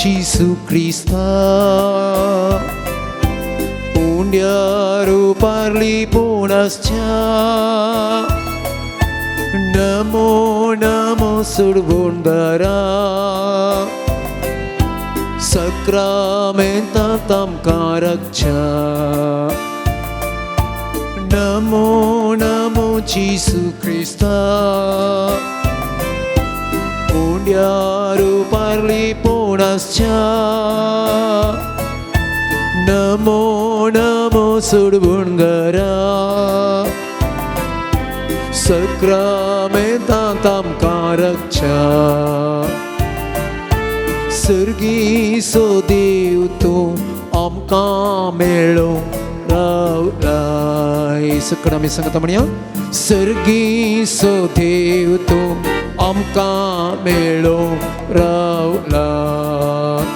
Yesus Kristus Punyaru parli punascha Namo Namo Surbundara Sakramenta tam karakcha Namo Namo Yesus Kristus Punyaru parli punascha Namo Namo Surbundara Sakramenta tam karakcha Sergi so Dev tu amka melo raulai Sakramenta sangatamanya Sergi so Dev tu amka melo raulai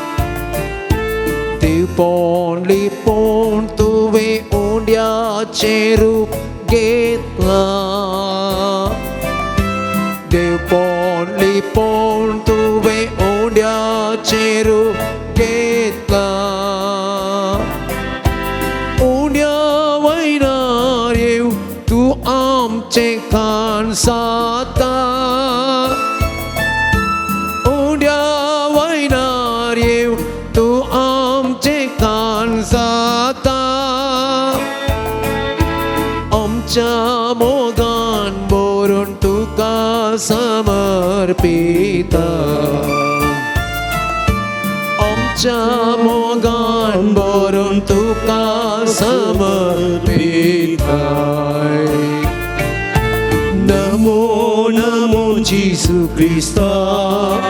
Dev pon lipon tu ve undia cherup getla Dev pon lipon tu ve undia cherup getla undia vainareu tu am cekan sata undia vainareu tu am cekan sata Mogan borun tuka samarpita Mogan borun tuka samarpita Namo Namo Yesus Kristus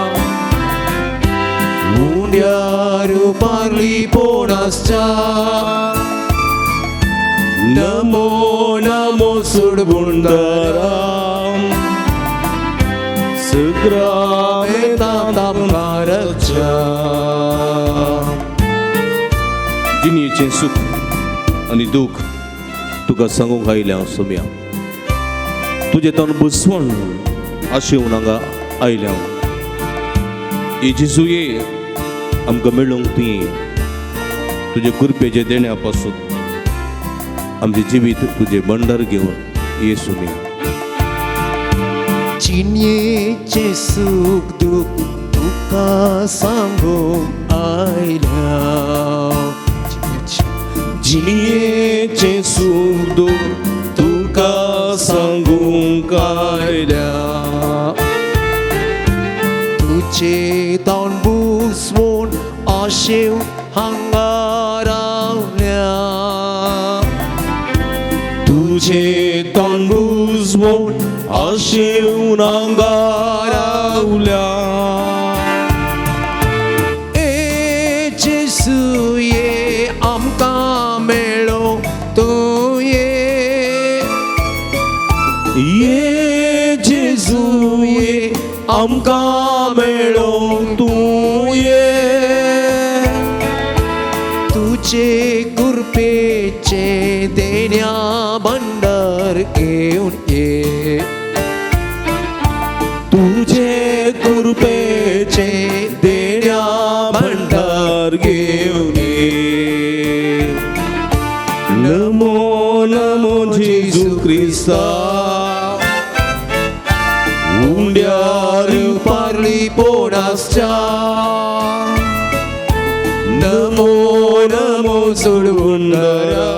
Unyaru parli ponascha Namo Namo Surbundaram Sakramenta tam karakcha Jini Jensuk ani duk tuga sangong hailang sumya Tuje tan buswan ashe unanga ailang Ye Jesu ye am gamelong ti Tuje कृपे जे देण्यापासून आमचे जीवित तुझे भंडार घेऊन येशू मी चिन्येचे सुख दुःख तुका सांगून आयल्या जिनियेचे सुख दुःख तुका सांगून कायल्या तुझे दान बुसवून आशेव हांगारावल्या तुझे तन बुजवून आशेव नांगारावल्या ए जेसू ये आमका मेळो तू ये जेजू ये आमका मेळो तू ये तुझे कृपेचे देण्या भंडार घेऊन ये तुझे कृपेचे देण्या भंडार घेऊन ये नमो नमो जेजू ख्रिस्ता उंड्यार पारली पोनासच्या Namo Namo सुडबुंडरा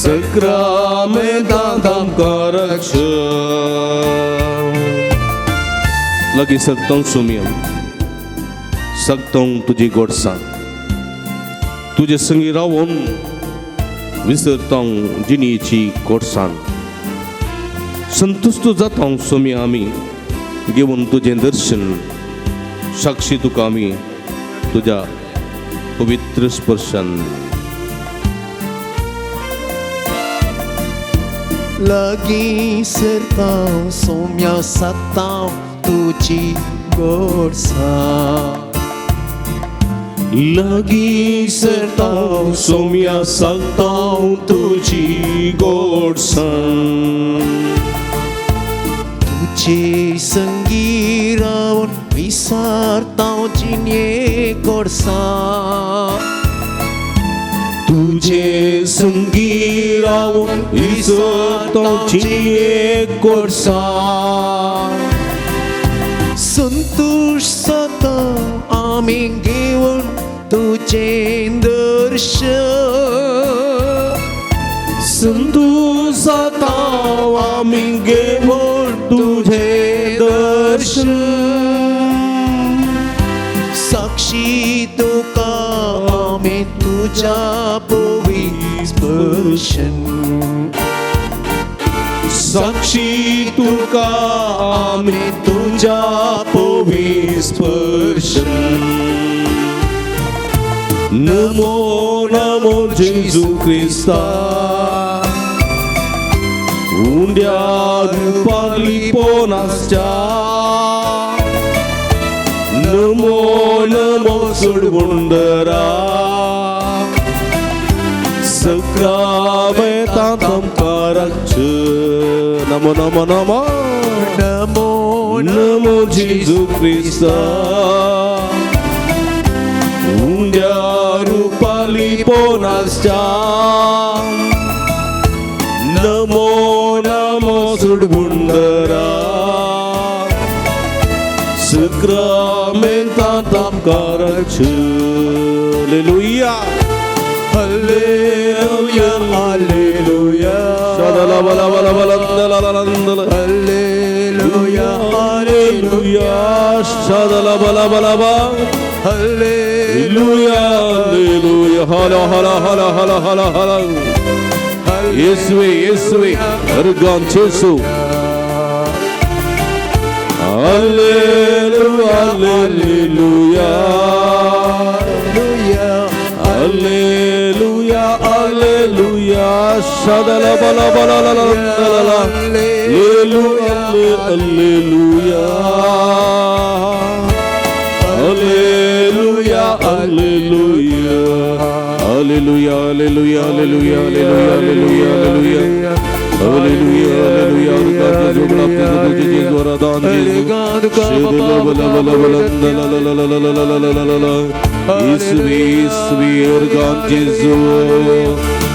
सक्रामेंता tam karakcha lagi saktong sumiam saktong tuji godsan tuje sangi rawon विसरतांग जिनीची कोटसान संतुष्ट जातांग सोमी आमी घेवन तुझे दर्शन साक्षी तुका आमी तुझ्या पवित्र स्पर्शान लगी सरतांव सोम्या सत्तांव तुझी गोडसाण लगी सरतांव सोम्या सत्तांव तुझी गोडसाण तुझे संगी रावण विसारता जिने कोर्सा तुझे संगी रावून विसरता जिने कोर्सा संतोष सता आम्ही घेऊन तुझे दर्शन संतोषाता आम्ही घेऊन तुझे दर्शन साक्षी तुका आम्ही तुझ्या पोवी स्पर्शन साक्षी तुका आम्ही तुझ्या पोवी स्पर्शन नमो नमो जेजू ख्रिस्ता उंड्या रूपाली पोनासच्या नमो नमो सुडगुंडरा सक्रामेता तमकारच नमो नमो नमो नमो नमो जेजू ख्रिस्ता उंड्या Rupali पोनासच्या Namo Namo सुडगुंडरा सक्रामेंता तमकारच hallelujah hallelujah hallelujah शदला बला बला बला हालेलुया हालेलुया शदला बला बला बा हालेलुया हालेलुया हाला हाला हाला हाला हाला हाला येशुवे येशुवे अर्गान Yesu hallelujah hallelujah hallelujah hallelujah शदला बला बला ला hallelujah hallelujah hallelujah hallelujah hallelujah hallelujah hallelujah hallelujah hallelujah hallelujah hallelujah hallelujah जो प्राप्त तुझे जेजू वरदान ईश्वी ईश्वी अर्गान Jezu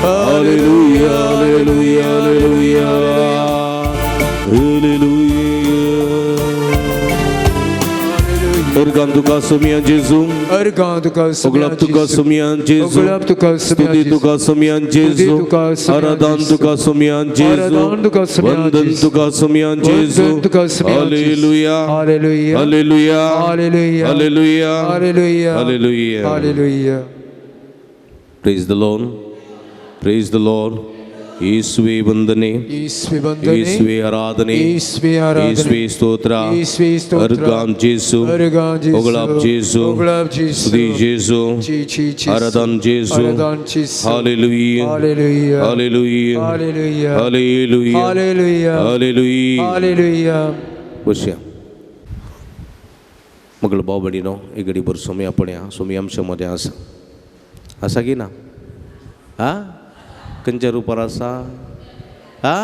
hallelujah hallelujah hallelujah hallelujah Organ tuka sumian Jesu, organ tuka oglap tuka sumian Jesu, studi tuka sumian Jesu, aradan tuka sumian Jesu, vandan tuka sumian Jesu, Hallelujah, Hallelujah, Hallelujah, Hallelujah, Hallelujah, Hallelujah, Hallelujah. Hallelujah. Praise the Lord, praise the Lord. ईश्वे वंदने ईश्वे आराधने ईश्वे स्तोत्र अर्गान जेसु ओगलाप जेसु स्तुति जेसु आराधन Jesu hallelujah hallelujah hallelujah hallelujah hallelujah बसया मगळ भाव बहिणीनो एक घडीभर सोमी आपण या सोमी आमच्यामध्ये असा की ना हा कंच्या रुपार असा हा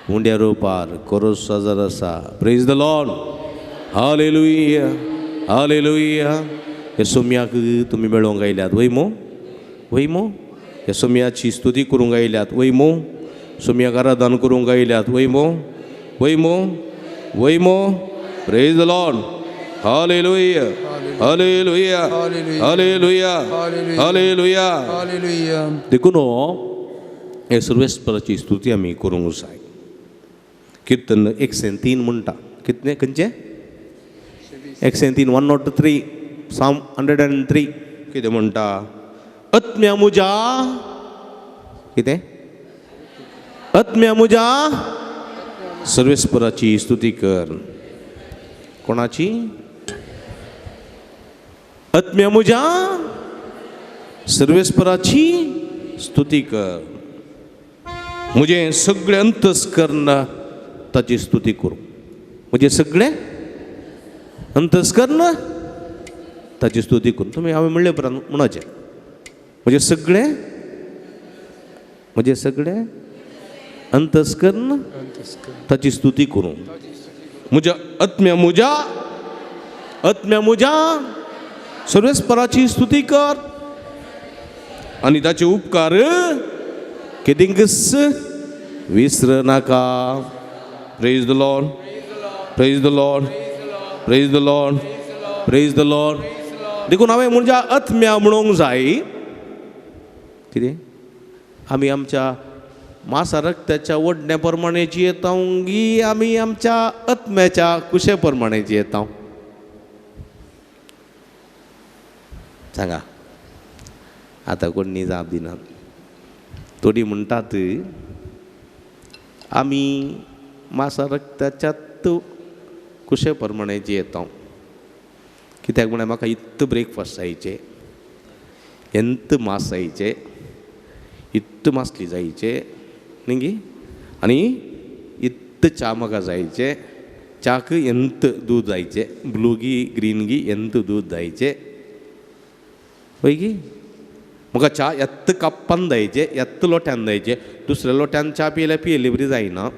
मुंड्या रुपार कोरोस सजर असा praise the Lord hallelujah hallelujah हे सोम्याक तुम्ही मेळोवंक आयल्यात वैमो हे सोम्याची स्तुती करूंक आयल्यात वैमो सोम्याक आराधन करूंक आयल्यात वैमो praise the Lord hallelujah hallelujah hallelujah hallelujah देखून हे सर्वेस्पराची स्तुती आमी करूंक जाय कीर्तन 103 म्हणटा कितने खंयचे 103 103 Psalm 103 कितें म्हणटा आत्म्या मुजा कितें आत्म्या मुजा सर्वेस्पराची स्तुती कर कोणाची आत्म्या मुजा सर्वेस्पराची स्तुती कर मुझे सगळे अंतस्करण ताची स्तुती करू म्हणजे सगळे अंतस्करण ताची स्तुती करू तुम्ही हांवें म्हणले उपरांत म्हणचे म्हणजे सगळे अंतस्करण ताची स्तुती करू मुझा आत्म्या मुजा सर्वेस्पराची स्तुती कर आणि त्याचे उपकार केदिंगस विसर नाका. Praise the Lord, praise the Lord, praise the Lord, praise the Lord. देखून हांवें म्हणजे आत्म्या म्हणूंक जाय कितें आमी आमच्या मासा रक्ताच्या ओडण्या प्रमाणे जियेता गी आमी आमच्या आत्म्याच्या कुशे प्रमाणे जियेता. सांगा आता कोणी जाप दिनात. थोडी म्हणटात आमी मासा रक्ताच्यात कुशे प्रमाणे जियेता. कित्याक म्हळ्यार म्हाका इत्त ब्रेकफास्ट जायचे, ಎಂತ ಮಾಸ್ जायचे, इत्त मासली जायचे न्ही आणि इत्त चा म्हाका जायचे. चाक ಎಂತ दूध जायचे, ब्लूगी ग्रीनगी ಎಂತ दूध जायचे पळय गी. म्हाका चा एत्त कप्पान जायचे, एत्त लोट्यान जायचे. दुसऱ्या लोट्यान चा पियेल्यार पियेली बरी जायना.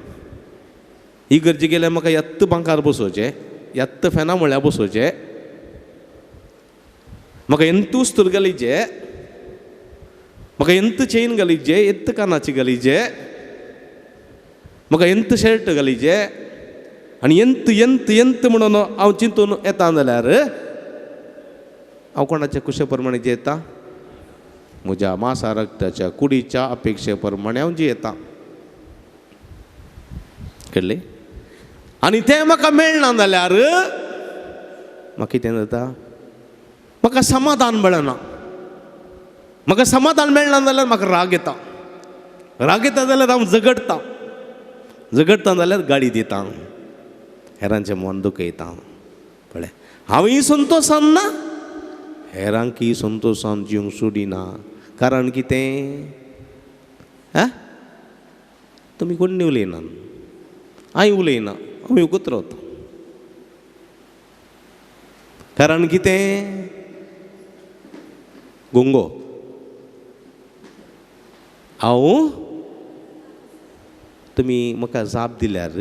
इगर्जे गेल्यार म्हाका एत्त बांकार बसोवचे, एत्त फॅना म्हळ्यार बसोवचे. म्हाका ಎಂತ उस्तूर घालीचे, म्हाका ಎಂತ चेन घालीचे, एत्त कानाची घालीचे, म्हाका ಎಂತ शर्ट घालीचे. आनी ಎಂತ ಎಂತ ಎಂತ म्हणून हांव चिंतून येता जाल्यार हांव कोणाच्या कुशे प्रमाणे जियेता? म्हज्या मासा रक्ताच्या कुडीच्या अपेक्षे प्रमाणे हांव जियेता. कळ्ळें? आनी तें म्हाका मेळना जाल्यार म्हाका कितें जाता? म्हाका समाधान मेळना. म्हाका समाधान मेळना जाल्यार म्हाका राग येता. राग येता जाल्यार हांव झगडटां. झगडटां जाल्यार गाडी दितां. हेरांचें मन दुखयता. कळ्ळें? हांवूय संतोशान ना, हेरांकय संतोशान जिवंक सोडिना. कारण कितें? तुमी कोणी उलयनात, हांव उलयना, हांव येवकूच रावता. कारण कितें? गुंगो हांव तुमी म्हाका जाप दिल्यार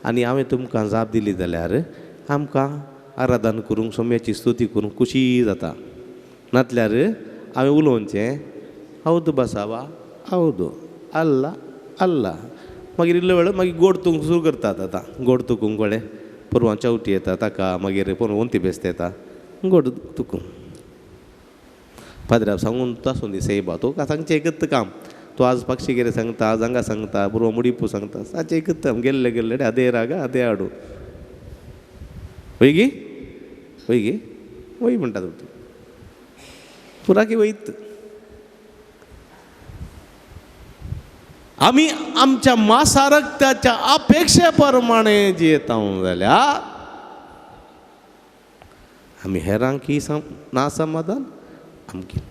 आनी हांवें तुमकां जाप दिली जाल्यार आमकां आराधन करूंक सोम्याची स्तुती करूंक खुशी जाता. नातल्यार हांवें उलोवचें हौद बसावा हौद अल्ला अल्ला. मागीर इल्लो वेळ मागीर गोड तुंक सुरू करतात. आतां गोड तुकूंक कळ्ळें. परवां चवथी येता ताका, मागीर परवां वंती बेस्त येता, गोड तुकूंक. पाद्र्याक सांगून तूं आसूं दी सेबा, तुका सांगचें एकच काम. तूं आज पक्षी गेले सांगता, आज हांगा सांगता, परवां मुडीपू सांगता, सांचे एकच गेल्ले गेल्ले अदे रागा अदे हाडू. वय गी वय गे वय म्हणटात तूं पुरा की वयत. आमी आमच्या मासा रक्ताच्या अपेक्षे प्रमाणे जियेता जाल्यार आमी हेरांकी ना समाधान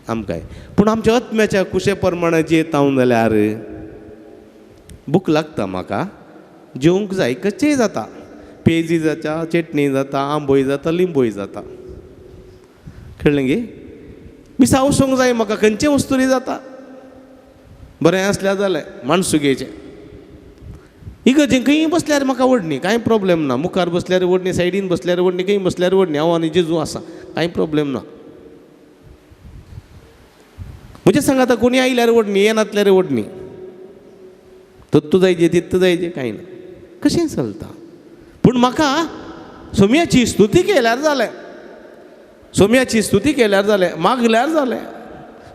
आमकांय. पूण आमच्या आत्म्याच्या कुशे प्रमाणे जियेता जाल्यार भूक लागता. म्हाका जेवंक जाय, कशेंय जाता. पेजी जाता, चटणी जाता, आंबोय जाता, लिंबोय जाता. कळ्ळें गे? मिसाव वचोंक जाय म्हाका, खंयचे वस्तूरी जाता. बरें आसल्यार जालें माणसुगेचें. इगर्जेन खंय बसल्यार म्हाका वडणी, कांय प्रॉब्लेम ना. मुखार बसल्यार वडणी, सायडीन बसल्यार वडणी, खंय बसल्यार वडणी. हांव आनी जेजू आसा, कांय प्रॉब्लेम ना. म्हणजे सांगात कोणी आयल्यार वडणी, येनातल्यार वडणी. तत्तू जायचे तित्त जायचे कांय ना. कशें चलता. पूण म्हाका सोम्याची स्तुती केल्यार जालें. सोम्याची स्तुती केल्यार जालें, मागल्यार जालें,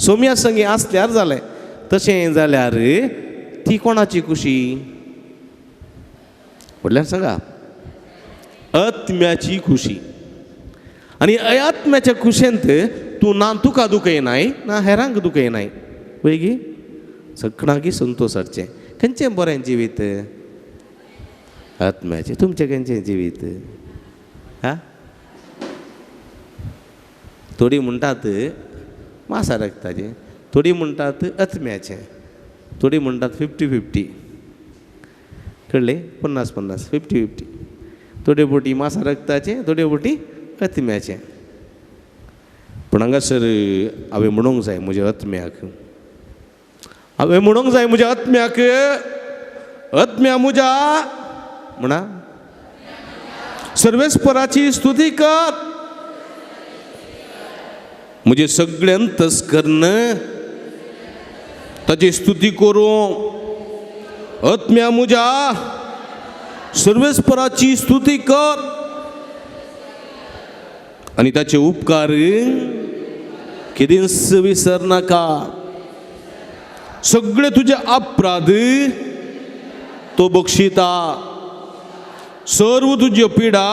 सोम्या संगी आसल्यार जालें. तशें जाल्यार ती कोणाची खुशी? म्हटल्यार सांगा, आत्म्याची खुशी. आनी आत्म्याच्या खुशेंत तूं ना तुका दुखयनाय ना हेरांक दुखयनाय. पळय गी, सगळ्यांकी संतोश हाडचें. खंयचें बरें जिवीत? आत्म्याचें. तुमचें खंयचें जिवीत? थोडी म्हणटात मासा रक्ताचें, थोडी म्हणटात आत्म्याचें, थोडी म्हणटात 50-50. कळ्ळें? 50-50, 50-50. थोडे बोटी मासा रक्ताचें, थोडे बोटी आत्म्याचें. पूण हांगासर हांवें म्हणूंक जाय म्हज्या आत्म्याक, हांवें म्हणूंक जाय म्हज्या आत्म्याक, आत्म्या म्हज्या म्हणा सर्वेस्पराची स्तुती कर. म्हणजे सगळ्यांतच करणं ताची स्तुती करूं आत्म्या मुजा सर्वेस्पराची स्तुती कर आणि ताचे उपकार केदींच विसर नाका. सगळे तुझे अपराध तो बक्षिता, सर्व तुज्यो पिडा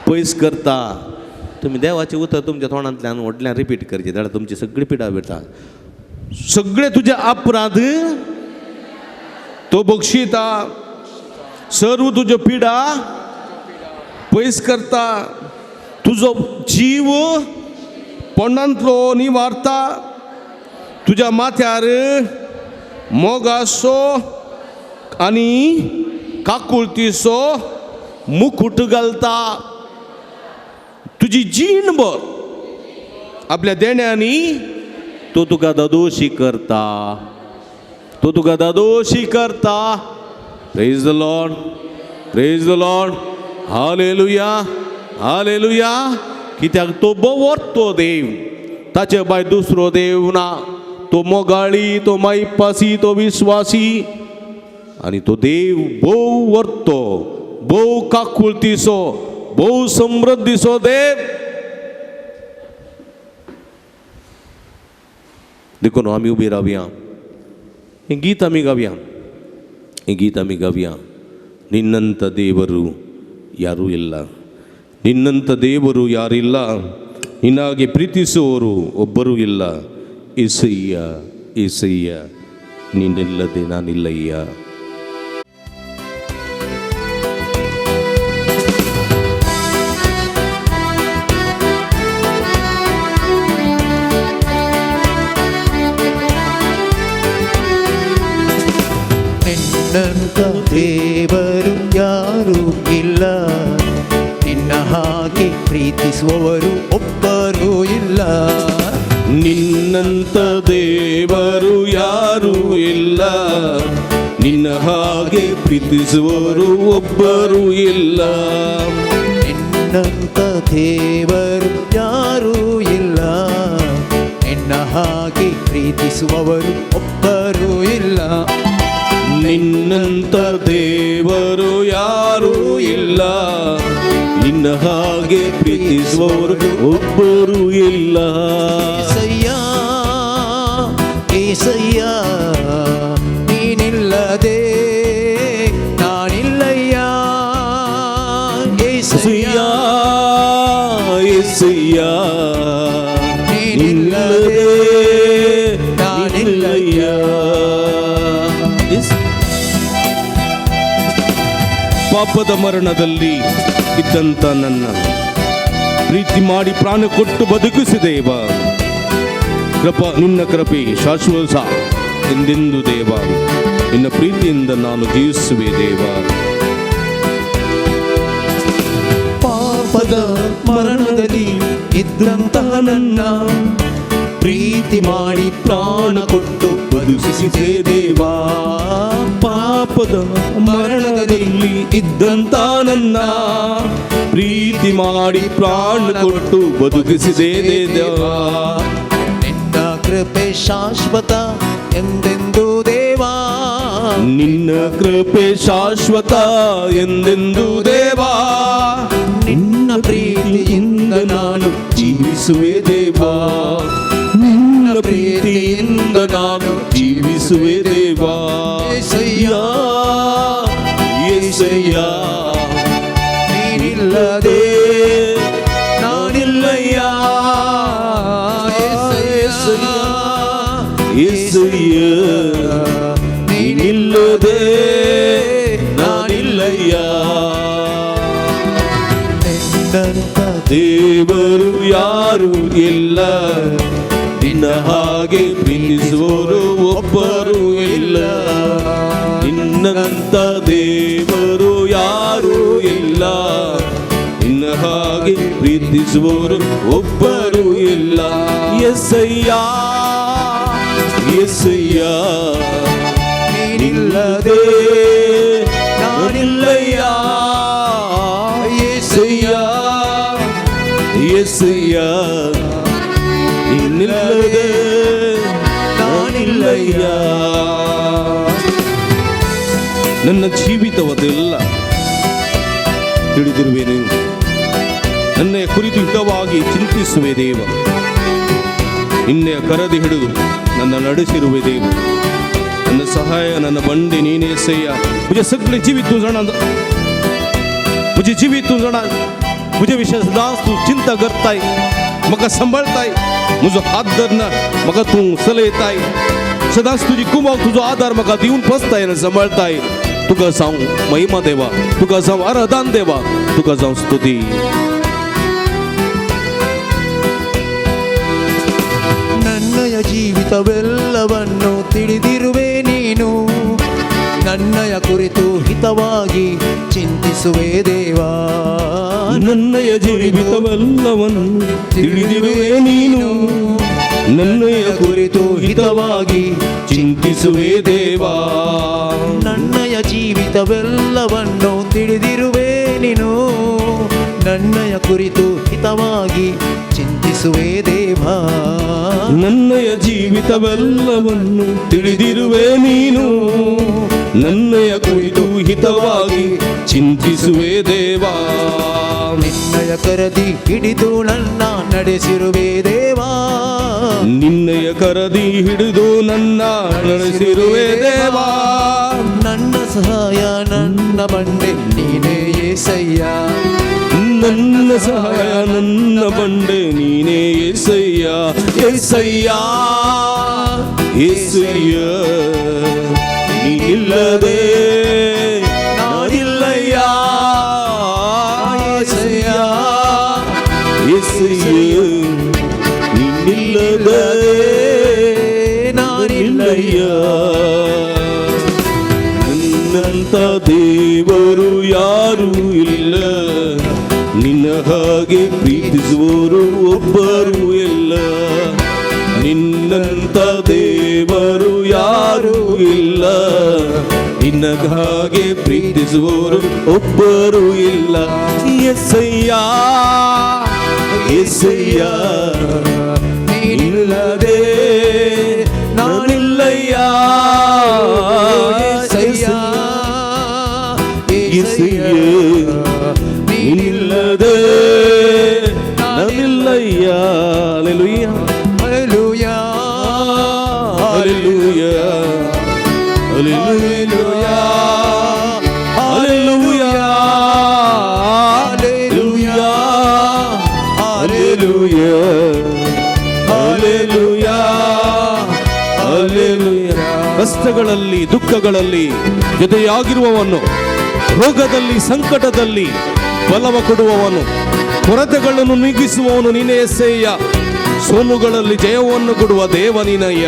पयस करता. तुम्ही देवाचे उतर तुमच्या तोंडांतल्यान व्हडल्यान रिपीट करचे जाल्यार तुमची सगळी पिडा भेटा. सगळे तुझे अपराध तो बक्षिता, सर्व तुज्यो पिडा पयस करता. तुजो जीव पोंडांतलो निवारता. तुज्या माथ्यार मोगासो आनी काकुळतीचो मुकुट घालता. तुजी जीणभर आपल्या देण्यांनी तो तुका दोशी करता. तो तुका दोशी करता. Praise the Lord, praise the Lord. Hallelujah, hallelujah. कित्याक तो बोवरतो देव, ताचे भायर दुसरो देव ना. तो मोगाळी, तो माईपासी, तो विश्वासी आणि तो देव भोव वर्तो, भोव काकुळतीचो, भोव समृद्धीचो देव. देखून आमी उबी रावया. हे गीत आमी गावया, हे गीत आमी गावया. ನಿನ್ನಂಥ ದೇವರು ಯಾರೂ ಇಲ್ಲ, ನಿನ್ನಂಥ ದೇವರು ಯಾರಿಲ್ಲ, ನಿನ್ನಾಗೆ ಪ್ರೀತಿಸುವವರು ಒಬ್ಬರೂ ಇಲ್ಲ. ಏಸಯ್ಯ, ಏಸಯ್ಯ, ನೀನಿಲ್ಲದೆ ನಾನಿಲ್ಲಯ್ಯ. ನಿನ್ನಂಥ ದೇವರು ಯಾರೂ ಇಲ್ಲ, ನಿನ್ನ ಹಾಗೆ ಪ್ರೀತಿಸುವವರು ಒಬ್ಬರೂ ಇಲ್ಲ. ನಿನ್ನಂಥ ದೇವರು ಯಾರೂ ಇಲ್ಲ, ನಿನ್ನ ಹಾಗೆ ಪ್ರೀತಿಸುವವರು ಒಬ್ಬರೂ ಇಲ್ಲ. ನಿನ್ನಂಥ ದೇವರು ಯಾರೂ ಇಲ್ಲ, ನಿನ್ನ ಹಾಗೆ ಪ್ರೀತಿಸುವವರು ಒಬ್ಬರೂ ಇಲ್ಲ. ನಿನ್ನಂಥ ದೇವರು ಯಾರೂ ಇಲ್ಲ, ನಿನ್ನ ಹಾಗೆ ಪ್ರೀತಿಸುವವರು ಒಬ್ಬರೂ ಇಲ್ಲ. ಏಸಯ್ಯ, ಏಸಯ್ಯ, ನೀನಿಲ್ಲದೆ ನಾನಿಲ್ಲಯ್ಯ. ಏಸಯ್ಯ, ಏಸಯ್ಯ, ನೀನಿಲ್ಲದೆ ನಾನಿಲ್ಲಯ್ಯ. ಪಾಪದ ಮರಣದಲ್ಲಿ ಇದ್ದಂಥ ನನ್ನ ಪ್ರೀತಿ ಮಾಡಿ ಪ್ರಾಣ ಕೊಟ್ಟು ಬದುಕಿಸಿದೇವ. ನಿನ್ನ ಕೃಪೆ ಶಾಶ್ವತ ಎಂದೆಂದು ದೇವ. ನಿನ್ನ ಪ್ರೀತಿಯಿಂದ ನಾನು ಜೀವಿಸುವೆ ದೇವ. ಪಾಪದ ಮರಣದಲ್ಲಿ ಇದ್ದಂತಹ ನನ್ನ ಪ್ರೀತಿ ಮಾಡಿ ಪ್ರಾಣ ಕೊಟ್ಟು ಬದುಕಿಸಿದೆ ದೇವಾ. ಪಾಪದ ಮರಣದಲ್ಲಿ ಇದ್ದಂತ ನನ್ನ ಪ್ರೀತಿ ಮಾಡಿ ಪ್ರಾಣ ಕೊಟ್ಟು ಬದುಕಿಸಿದೆ ದೇವಾ. ನಿನ್ನ ಕೃಪೆ ಶಾಶ್ವತ ಎಂದೆಂದು ದೇವಾ. ನಿನ್ನ ಕೃಪೆ ಶಾಶ್ವತ ಎಂದೆಂದು ದೇವಾ. ನಿನ್ನ ಪ್ರೀತಿಯಿಂದ ನಾನು ಜೀವಿಸುವೆ ದೇವಾ. ನಿನ್ನ ಪ್ರೀತಿಯಿಂದ ನಾನು ಜೀವಿಸುವೆ ದೇವಾ. ಏಸಯ್ಯ, ಏಸಯ್ಯ, ನೀನಿಲ್ಲದೆ ನಾನಿಲ್ಲಯ್ಯ. ಏಸಯ್ಯ, ಏಸಯ್ಯ, ನೀನಿಲ್ಲದೆ ನಾನಿಲ್ಲಯ್ಯ. ನಿನ್ನಂಥ ದೇವರು ಯಾರು ಇಲ್ಲ, ನಿನ್ನ ಹಾಗೆ ಪ್ರೀತಿಸುವವರು ಒಬ್ಬರು ಇಲ್ಲ. ನಿನ್ನಂಥ ದೇವರು ಯಾರು ಇಲ್ಲ, ನಿನ್ನ ಹಾಗೆ ಪ್ರೀತಿಸುವವರು ಒಬ್ಬರು ಇಲ್ಲ. ಎಸಯ್ಯ, ಎಸಯ್ಯ, ನೀನಿಲ್ಲದೆ ನಾನಿಲ್ಲಯ್ಯ. ಎಸಯ್ಯ, ಎಸಯ್ಯ, ನಿನ್ನದೇ ನಾನಿಲ್ಲಯ್ಯ. ನನ್ನ ಜೀವಿತವದೆಲ್ಲ ತಿಳಿದಿರುವೆ ನೀನು, ನನ್ನ ಕುರಿತು ಹಿತವಾಗಿ ಚಿಂತಿಸುವೆ ದೇವ. ನಿನ್ನೆಯ ಕರದಿ ಹಿಡಿದು ನನ್ನ ನಡೆಸಿರುವೆ ದೇವ. ನನ್ನ ಸಹಾಯ ನನ್ನ ಬಂಡೆ ನೀನೇ सैया. मुझे सगळे जीवित तू जाणा, मुझे जीवित तू जाणा, मुझे विशेष दास तू चिंता करताय, मका सांभाळताय, मुझो हात धरणार मका तू सलयताय, सदाच तुझी कुमाव तुझो आधार मका देऊन बसताय आणि सांभाळताय. तुका जाऊं महिमा देवा, तुका जाऊं आराधन देवा, तुका जाऊं स्तुती. ನನ್ನಯ ಜೀವಿತವೆಲ್ಲವನ್ನು ತಿಳಿದಿರುವೆ ನೀನು, ನನ್ನಯ ಕುರಿತು ಹಿತವಾಗಿ ಚಿಂತಿಸುವೆ ದೇವಾ. ನನ್ನಯ ಜೀವಿತವೆಲ್ಲವನ್ನು ತಿಳಿದಿರುವೆ ನೀನು, ನನ್ನಯ ಕುರಿತು ಹಿತವಾಗಿ ಚಿಂತಿಸುವೆ ದೇವಾ. ನನ್ನಯ ಜೀವಿತವೆಲ್ಲವನ್ನು ತಿಳಿದಿರುವೆ ನೀನು, ನನ್ನಯ ಕುರಿತು ಹಿತವಾಗಿ ಚಿಂತಿಸುವೆ ದೇವಾ. ನನ್ನಯ ಜೀವಿತವೆಲ್ಲವನ್ನು ತಿಳಿದಿರುವೆ ನೀನು, ನನ್ನಯ ಕುರಿತು ಹಿತವಾಗಿ ಚಿಂತಿಸುವೆ ದೇವಾ. ನಿನ್ನಯ ಕರದಿ ಹಿಡಿದು ನನ್ನ ನಡೆಸಿರುವೆ ದೇವಾ. ನಿನ್ನಯ ಕರದಿ ಹಿಡಿದು ನನ್ನ ನಡೆಸಿರುವೆ ದೇವಾ. ನನ್ನ ಸಹಾಯ ನನ್ನ ಬಂಡೆ ನೀನೇ యేసయ్య. ನನ್ನ ಸಹಾಯ ನನ್ನ ಬಂಡೆ ನೀನೇ యేసయ్య. యేసయ్య యేసయ్య ನೀನಿಲ್ಲದೆ ನಾನಿಲ್ಲಯ್ಯ. యేసయ్య యేసయ్ಯ ನೀನಿಲ್ಲದೆ ನಾನಿಲ್ಲಯ್ಯ. ನಿನ್ನಂತ ದೇವರು ಯಾರೂ ಇಲ್ಲ, ನಿನ್ನ ಹಾಗೆ ಪ್ರೀತಿಸುವವರು ಒಬ್ಬರು ಇಲ್ಲ. ನಿನ್ನಂತ ದೇವರು ಯಾರೂ ಇಲ್ಲ, ನಿನ್ನ ಹಾಗೆ ಪ್ರೀತಿಸುವವರು ಒಬ್ಬರು ಇಲ್ಲ. యేసయ్య యేసయ్య ನೀನಿಲ್ಲದೆ ನಾನಿಲ್ಲಯ್ಯ. యేసయ్య యేసయ్ಯ ನೀನಿಲ್ಲದೆ ನಾನಿಲ್ಲಯ್ಯ. Hallelujah hallelujah hallelujah hallelujah hallelujah hallelujah hallelujah hallelujah. ಕಷ್ಟಗಳಲ್ಲಿ ದುಃಖಗಳಲ್ಲಿ ಜೊತೆಯಾಗಿರುವವನು, ರೋಗದಲ್ಲಿ ಸಂಕಟದಲ್ಲಿ ಬಲವ ಕೊಡುವವನು, ಕೊರತೆಗಳನ್ನು ನೀಗಿಸುವವನು ನೀನೇ యేసయ్య. सोलूಗಳಲ್ಲಿ ಜಯವನ್ನು ಕೊಡುವ ದೇವ ನೀನಯ್ಯ.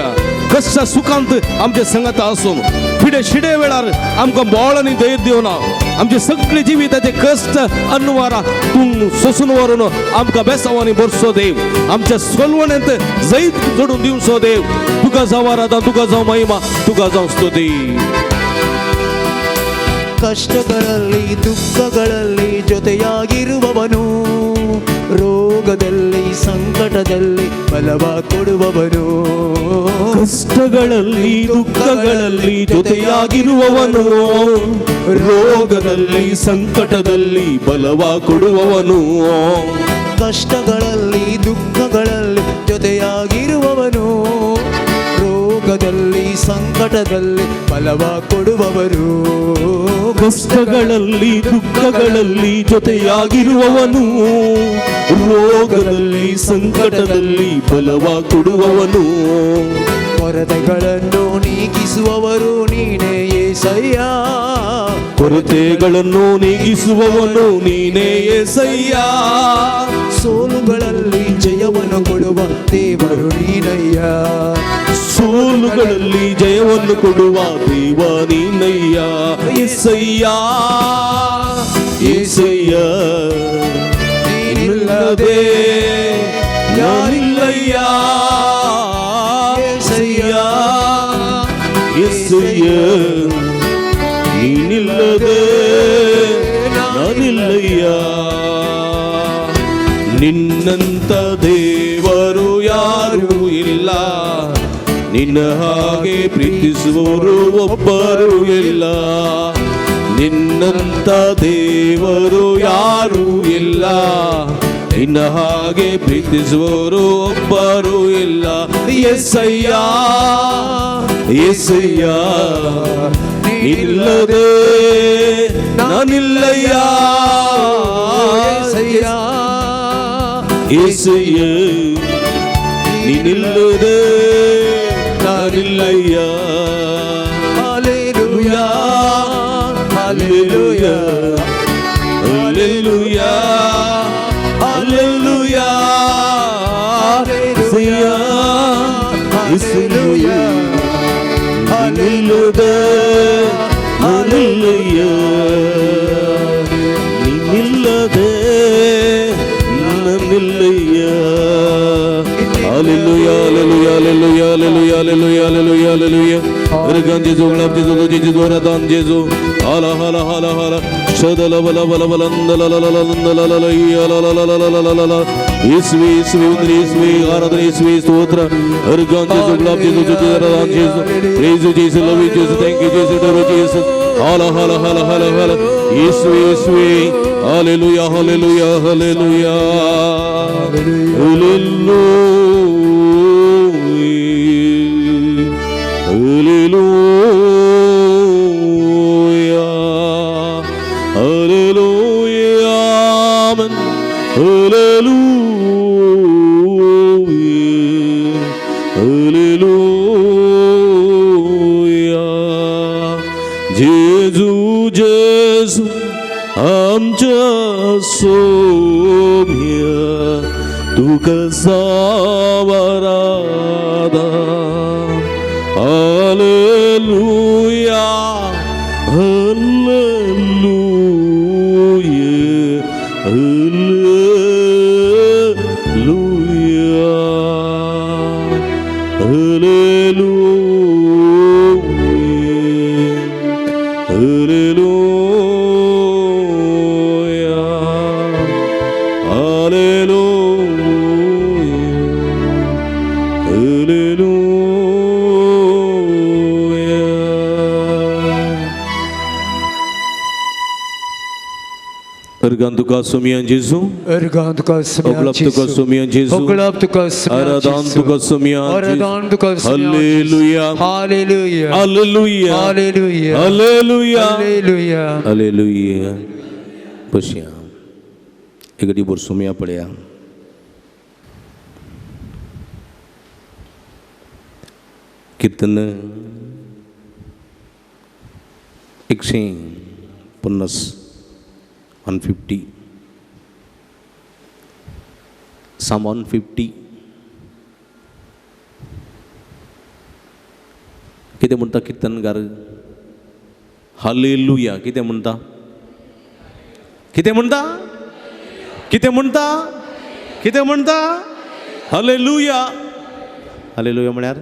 कष्ट सुखांत आमच्या संगत असून पिढे शिडे वेळार आमकां बोळांनी धैर्य दिवना. आमचे सगळे जिविताचे कष्ट अन्नवारा तूं सोसून व्हरून आमकां बेसावांनी भरसो देव. आमच्या सोलवण्यांत जैत जोडून दिवचो देव. तुका जावं आराधना, तुका जावं महिमा, तुका जावं स्तुती. ಕಷ್ಟಗಳಲ್ಲಿ ದುಃಖಗಳಲ್ಲಿ ಜೊತೆಯಾಗಿರುವವನು, ರೋಗದಲ್ಲಿ ಸಂಕಟದಲ್ಲಿ ಬಲವ ಕೊಡುವವನು. ಕಷ್ಟಗಳಲ್ಲಿ ದುಃಖಗಳಲ್ಲಿ ಜೊತೆಯಾಗಿರುವವನು, ರೋಗದಲ್ಲಿ ಸಂಕಟದಲ್ಲಿ ಬಲವ ಕೊಡುವವನು. ಕಷ್ಟಗಳಲ್ಲಿ ದುಃಖಗಳಲ್ಲಿ ಜೊತೆಯಾಗಿರುವವನು, ರೋಗದಲ್ಲಿ ಸಂಕಟದಲ್ಲಿ ಬಲವ ಕೊಡುವವರು. ಕಷ್ಟಗಳಲ್ಲಿ ದುಃಖಗಳಲ್ಲಿ ಜೊತೆಯಾಗಿರುವವನು, ರೋಗದಲ್ಲಿ ಸಂಕಟದಲ್ಲಿ ಬಲವ ಕೊಡುವವನು. ಕೊರತೆಗಳನ್ನು ನೀಗಿಸುವವರು ನೀನೇ యేసయ్య. ಕೊರತೆಗಳನ್ನು ನೀಗಿಸುವವನು ನೀನೇ యేసయ్య. ಸೋಲುಗಳಲ್ಲಿ ಜಯವನ್ನು ಕೊಡುವ ದೇವರು ನೀನಯ್ಯ. ಸೋಲುಗಳಲ್ಲಿ ಜಯವನ್ನು ಕೊಡುವ ದೇವ ನೀನಯ್ಯ. యేసయ్య యేసయ్య ನೀನಿಲ್ಲದೆ ನಾನಿಲ್ಲಯ್ಯ. యేసయ్య యేసయ్య ನೀನಿಲ್ಲದೆ ನಾನಿಲ್ಲಯ್ಯ. ನಿನ್ನಂತ ದೇವರು ಯಾರೂ ಇಲ್ಲ, ನಿನ್ನ ಹಾಗೆ ಪ್ರೀತಿಸುವವರು ಒಬ್ಬರು ಇಲ್ಲ, ನಿನ್ನಂತ ದೇವರು ಯಾರೂ ಇಲ್ಲ, ನಿನ್ನ ಹಾಗೆ ಪ್ರೀತಿಸುವವರು ಒಬ್ಬರು ಇಲ್ಲ. ಯೆಸಯ್ಯ ಯೆಸಯ್ಯ ಇಲ್ಲದೆ ನಾನಿಲ್ಲಯ್ಯ, ಯೆಸಯ್ಯ ನೀನಿಲ್ಲದೆ ನಾನಿಲ್ಲಯ್ಯ. Hallelujah hallelujah hallelujah hallelujah Yesayya Yesayya ನೀನಿಲ್ಲದೆ ನಾನಿಲ್ಲಯ್ಯ, ನೀನಿಲ್ಲದೆ ನಾನಿಲ್ಲಯ್ಯ. Hallelujah, hallelujah, hallelujah, hallelujah, hallelujah, hallelujah, hallelujah. Ergan Jesu, glab Jesu, Jesu, Radan Jesu. Hala, hala, hala, hala. Shadala, bala, bala, bala, la, la, la, la, la, la, la, la, la, la, la, la, la, la, la, la. Isvi, isvi, undri, isvi, aradhana, isvi, stotra. Ergan Jesu, glab Jesu, Jesu, Radan Jesu. Praise you, Jesus, love you, Jesus, thank you, Jesus, adore you, Jesus. Hala, hala, hala, hala, hala. Isvi, isvi. Hallelujah, hallelujah, hallelujah. Hallelujah. Hallelujah, hallelujah, amen. Hallelujah, hallelujah. Jesu, Jesu, आमच्या सोम्या तू कसा वरादा. Hallelujah hallelujah hallelujah hallelujah hallelujah. Ergantuka sumian Jesu, Ergantuka sumian Oglaptuka sumian Jesu, Oglaptuka sumian Aradantuka sumian Aradantuka sumian. Hallelujah, Hallelujah, Hallelujah, Hallelujah, Hallelujah, Hallelujah, Hallelujah. Bosya, ekadi bersumia padya. Kirtan 150 150 Psalm 150 किती म्हणता कीर्तनगार? Hallelujah. किती म्हणता? किती म्हणता? किती म्हणता? किती म्हणता? हालेलुया. हालेलुया म्हण्यार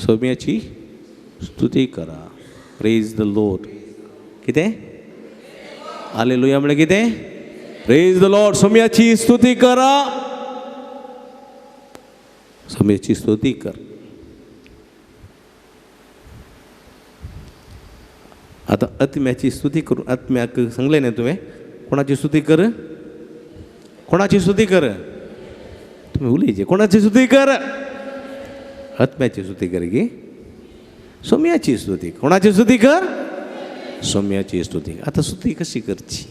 सोम्याची स्तुती करा. Praise the Lord. किती? हालेलुया म्हणजे किती? Praise the Lord. सोम्याची स्तुती करा. सोम्याची स्तुती कर. आता आत्म्याची स्तुती करू. आत्म्याक सांगले ना तुम्ही कोणाची स्तुती कर? कोणाची स्तुती कर? तुम्ही उलयचे कोणाची स्तुती कर? आत्म्याची स्तुती कर की सोम्याची स्तुती. कोणाची स्तुती कर? सोम्याची स्तुती. आता स्तुती कशी करची?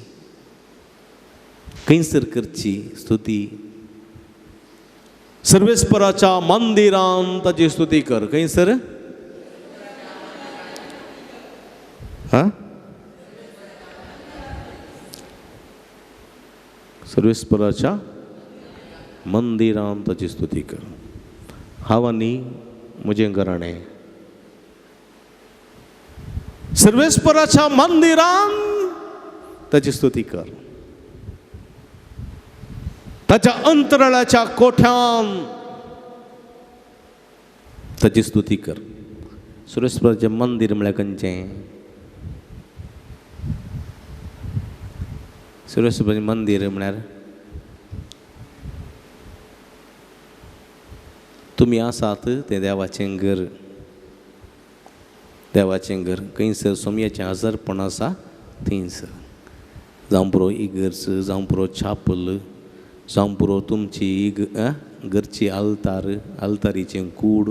कैसर करची स्तुती? सर्वेस्पराच्या मंदिरांत ताची स्तुती कर. कैसर? हा? सर्वेस्पराच्या मंदिरांत ताची स्तुती कर. हांव आनी म्हजें घराणें सर्वेस्पराच्या मंदिरांत ताची स्तुती कर. ताच्या अंतराळाच्या कोठ्यांत ताची स्तुती कर. सर्वेस्पराचें मंदिर म्हळ्यार खंयचें? सर्वेस्पराचें मंदिर म्हळ्यार तुमी आसात तें देवाचें घर. देवाचें घर खंयसर सोमयाचें आजारपण आसा थंयसर. जावं पुरो इगर्ज, जावं पुरो छापल, जावं पुरो तुमची घरची आल्तारीचें कूड.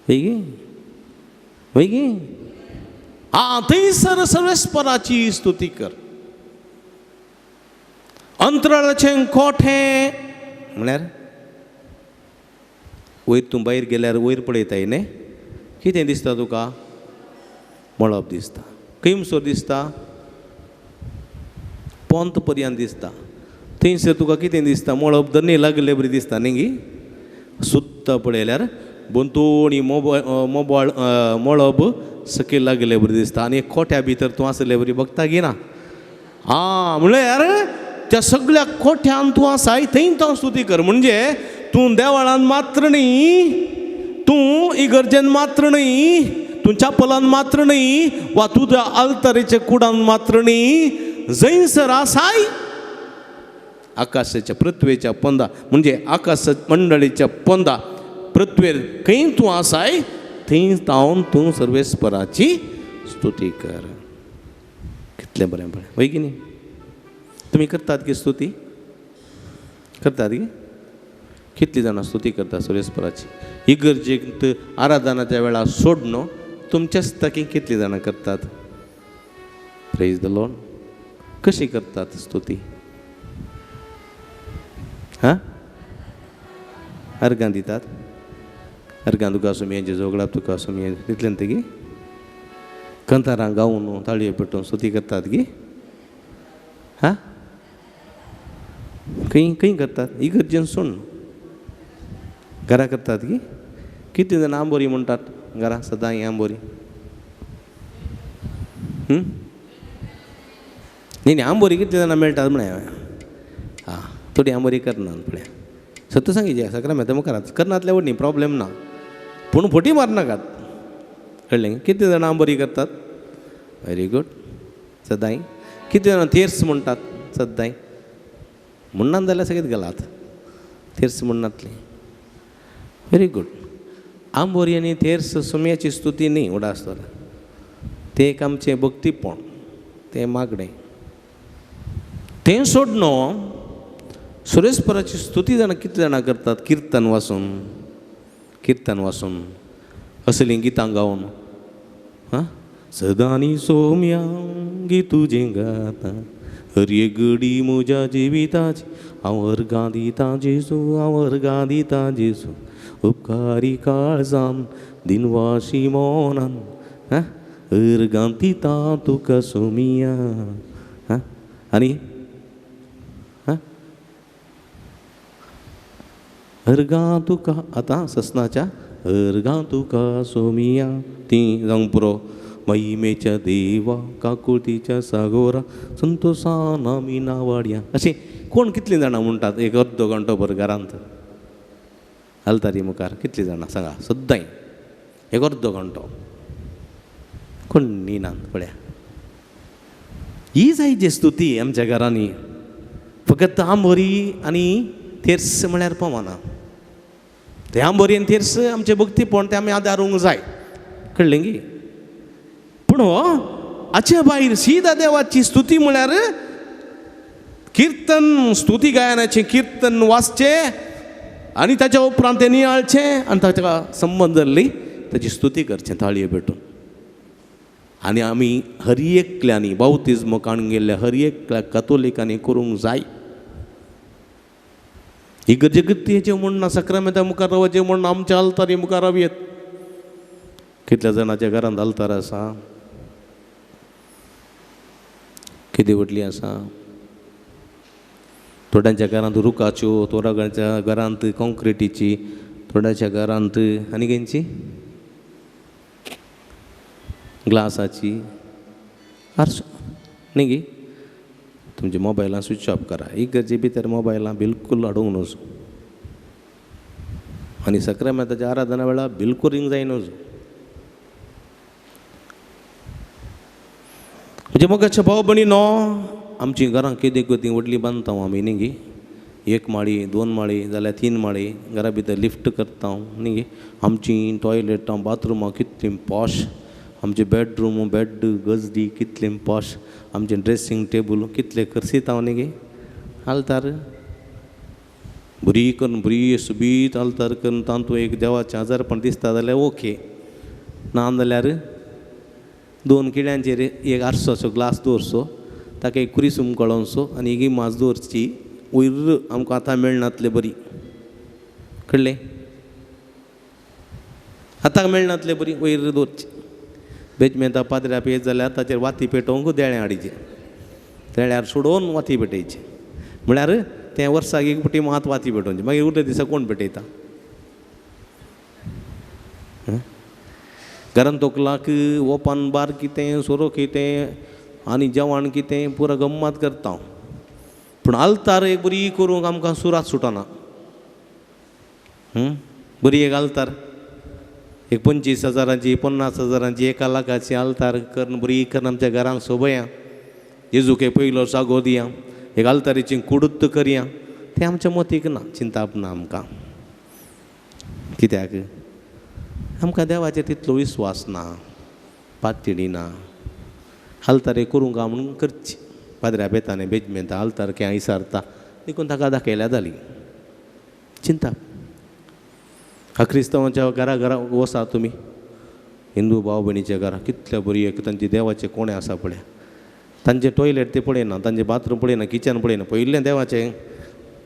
वैगी वैगी थंयसर सर्वेस्पराची स्तुती कर. अंतराळाचें कोठें म्हळ्यार वयर तूं भायर गेल्यार वयर पळयताय न्ही, कितें दिसता तुका? मळब दिसता. खंय म्हणसर दिसता? पोंत पर्यंत दिसता. थंयसर तुका कितें दिसता? मळब धरणे लागले बरी दिसता न्ही गी. सुद्दां पळयल्यार बोंतोणी मळब सकयल लागले बरी दिसता. आनी खोट्या भितर तूं आसले बरी बघता गी ना. म्हळ्यार त्या सगळ्या खोट्यान तूं आसाय थंय तो स्तुती कर. म्हणजे तूं देवाळान मात्र न्ही, तूं इगर्जेन मात्र न्ही, तूं चापलान मात्र न्ही, वा तूं त्या आल्तारीच्या कुडान मात्र न्ही, जंयसर आसाय आकाशाच्या पृथ्वेच्या पंदा म्हणजे आकाश मंडळीच्या पंदा पृथ्वेर खंय तूं आसाय थंय जावन तूं सर्वेस्पराची स्तुती कर. कितलें बरें बरें वय की न्ही. तुमी करतात की स्तुती? करतात की? कितलीं जाणां स्तुती करता सर्वेस्पराची? इगर्जेंत आराधनाच्या वेळार सोडनो तुमच्याच ताकी कितलीं जाणां करतात? Praise the Lord. कशी करतात स्तुती? अर्गां दितात. अर्गां तुका सोमयांचे जोगळाप तुका सोमया तितल्यान तेगी कंतारां गावन ताळयो पेटोवन स्तुती करतात गी. खंय खंय करतात? इगर्जेन सोड घरा करतात की? कितलीं जाणां आंबोरी म्हणटात घरा सदां आंबोरी? न्ही आंबोरी कितलीं जाणां मेळटात म्हळ्यार थोडी आंबोरी करनात पळय. सत्य सांगिजे सक्रामेंता मुखारात करनातल्या व्हड न्ही प्रॉब्लेम ना, पूण फोटी मारनाकात. कळ्ळें? कितलीं जाणां आंबोरी करतात? Very good. सदांय कितलीं जाणां तेर्स म्हणटात? सदांय म्हणनात जाल्यार सगळेच गेलात. तेर्स म्हणनातली. Very good. आंबोरी आनी तेर्स सोमयाची स्तुती न्ही उडासतना. तें एक आमचें भक्तीपण, तें मागणें. तें सोडनो सुरेस्पराची स्तुती जाणां कितलीं जाणां करतात? किर्तन वाचून असलीं गितां गावन सदांनी सोम्या गी तुजें गाता, हर एक घडी म्हज्या जिविताची हांव अर्गां दितां जेजू, हांव अर्गां दितां जेजू, उपकारी काळजान दिनवाशी मोनान अर्गां दितां तुका सोमिया. आनी अर्गां तुका आतां ससनाच्या अर्गां तुका सोमिया. ती जावंक पुरो महिमेच्या देवा, काकुळतीच्या सागोरा, संतोषान आमी नावाड्या. अशें कोण कितलीं जाणां म्हणटात एक अर्दो घंटो भर घरांत आल्तारी मुखार? कितलीं जाणां सांगा? सदांय एक अर्दो घंटो. कोण न्हिनात पळया. ही जाय जी स्तुती आमच्या घरांनी. फकत आंबोरी आनी तेर्स म्हळ्यार पवना. ते आंबोरी आनी तेर्स आमचें भक्तीपण तें आमी आदारूंक जाय. कळ्ळें गी. पूण हाचे भायर सीदा देवाची स्तुती म्हळ्यार किर्तन, स्तुती गायनाचें कीर्तन वाचचें आनी ताच्या उपरांत तें नियाळचें आनी ताका संबंद धरली ताची स्तुती करचें ताळयो पेटोवन. आनी आमी हर एकल्यांनी बावतिजम काडून गेल्ल्या हर एकल्या कातोलिकांनी करूंक जाय. इगर्जेगतीचें म्हणना, सक्रामेंता मुखार रावचें म्हणना, आमच्या आल्तारी मुखार रावयेत. कितल्या जाणांच्या घरांत आल्तार आसा? कितें व्हडली आसा? थोड्यांच्या घरांत रुखाच्यो, थोड्यांच्या घरांत कॉन्क्रिटीची, थोड्याच्या घरांत आनी खंयची ग्लासाची. आरसो न्ही गी. तुमच्या मोबायलां स्विच ऑफ करा. इगर्जे भितर मोबायलां बिलकूल हाडूंक नजो. आनी सक्रामेंताच्या आराधना वेळार बिलकूल रिंग जाय नजो. म्हणजे मोगाच्या भाव भयणी नो, आमची घरां कितें गतीं व्हडली बांदता आमी न्ही गी. एक माळी 2 माळी जाल्यार 3 माळी घरा भितर लिफ्ट करता न्ही आमची टॉयलेटां बाथरुमां कितली पॉश आमचे बेडरूम बेड गजडी कितले पॉश आमचे ड्रेसिंग टेबल कितले करसीत हांव न्ही गे आलतार बरी करून बरी सुबीत आलतार करून तांतूं एक देवाचें आजारपण दिसता जाल्यार ओके ना जाल्यार 2 किड्यांचेर एक आरसोचो ग्लास दवरचो ताका एक कुरीसूम कळोवचो आनी एक माज दवरची वयर आमकां आतां मेळनातले बरी कळ्ळें आतां मेळनातले बरी वयर दवरची बेजमेंता पाद्र्या पेज जाल्यार ताचेर वाती पेटोवंक देळें हाडीचें देळ्यार सोडोवन वाती पेटयचे म्हळ्यार तें वर्साक एक फावटी मात वाती पेटोवची मागीर उरले दिसा कोण पेटयता घरान तोकलाक ओपन बार कितें सोरो कितें आनी जेवण कितें पुरो गम्मत करता पूण आलतार एक बरी करूंक आमकां सुरात सुटना बरी एक आलतार एक 25,000ची 50,000ची 1 लाखाची आलतार करून बरी करून आमच्या घरान सोबया जेजूक पयलो जागो दिया एक आलतारीची कुडूत करया तें आमच्या मतीक ना चिंताप ना आमकां कित्याक आमकां देवाचेर तितलो विस्वास ना पातयडी ना आलतार करूंक गाय म्हणून करची पाद्र्या बेताने बेजमेंता आलतार कें विसारता देखून ताका दाखयल्या जाली चिंता हा क्रिस्तांवांच्या घरा वसा तुमी हिंदू भाव भयणीच्या घरा कितल्या बरी एक तांचे देवाचे कोणे आसा पळय तांचे टॉयलेट ते पळयना तांचे बाथरूम पळयना किचन पळयना पयलें देवाचें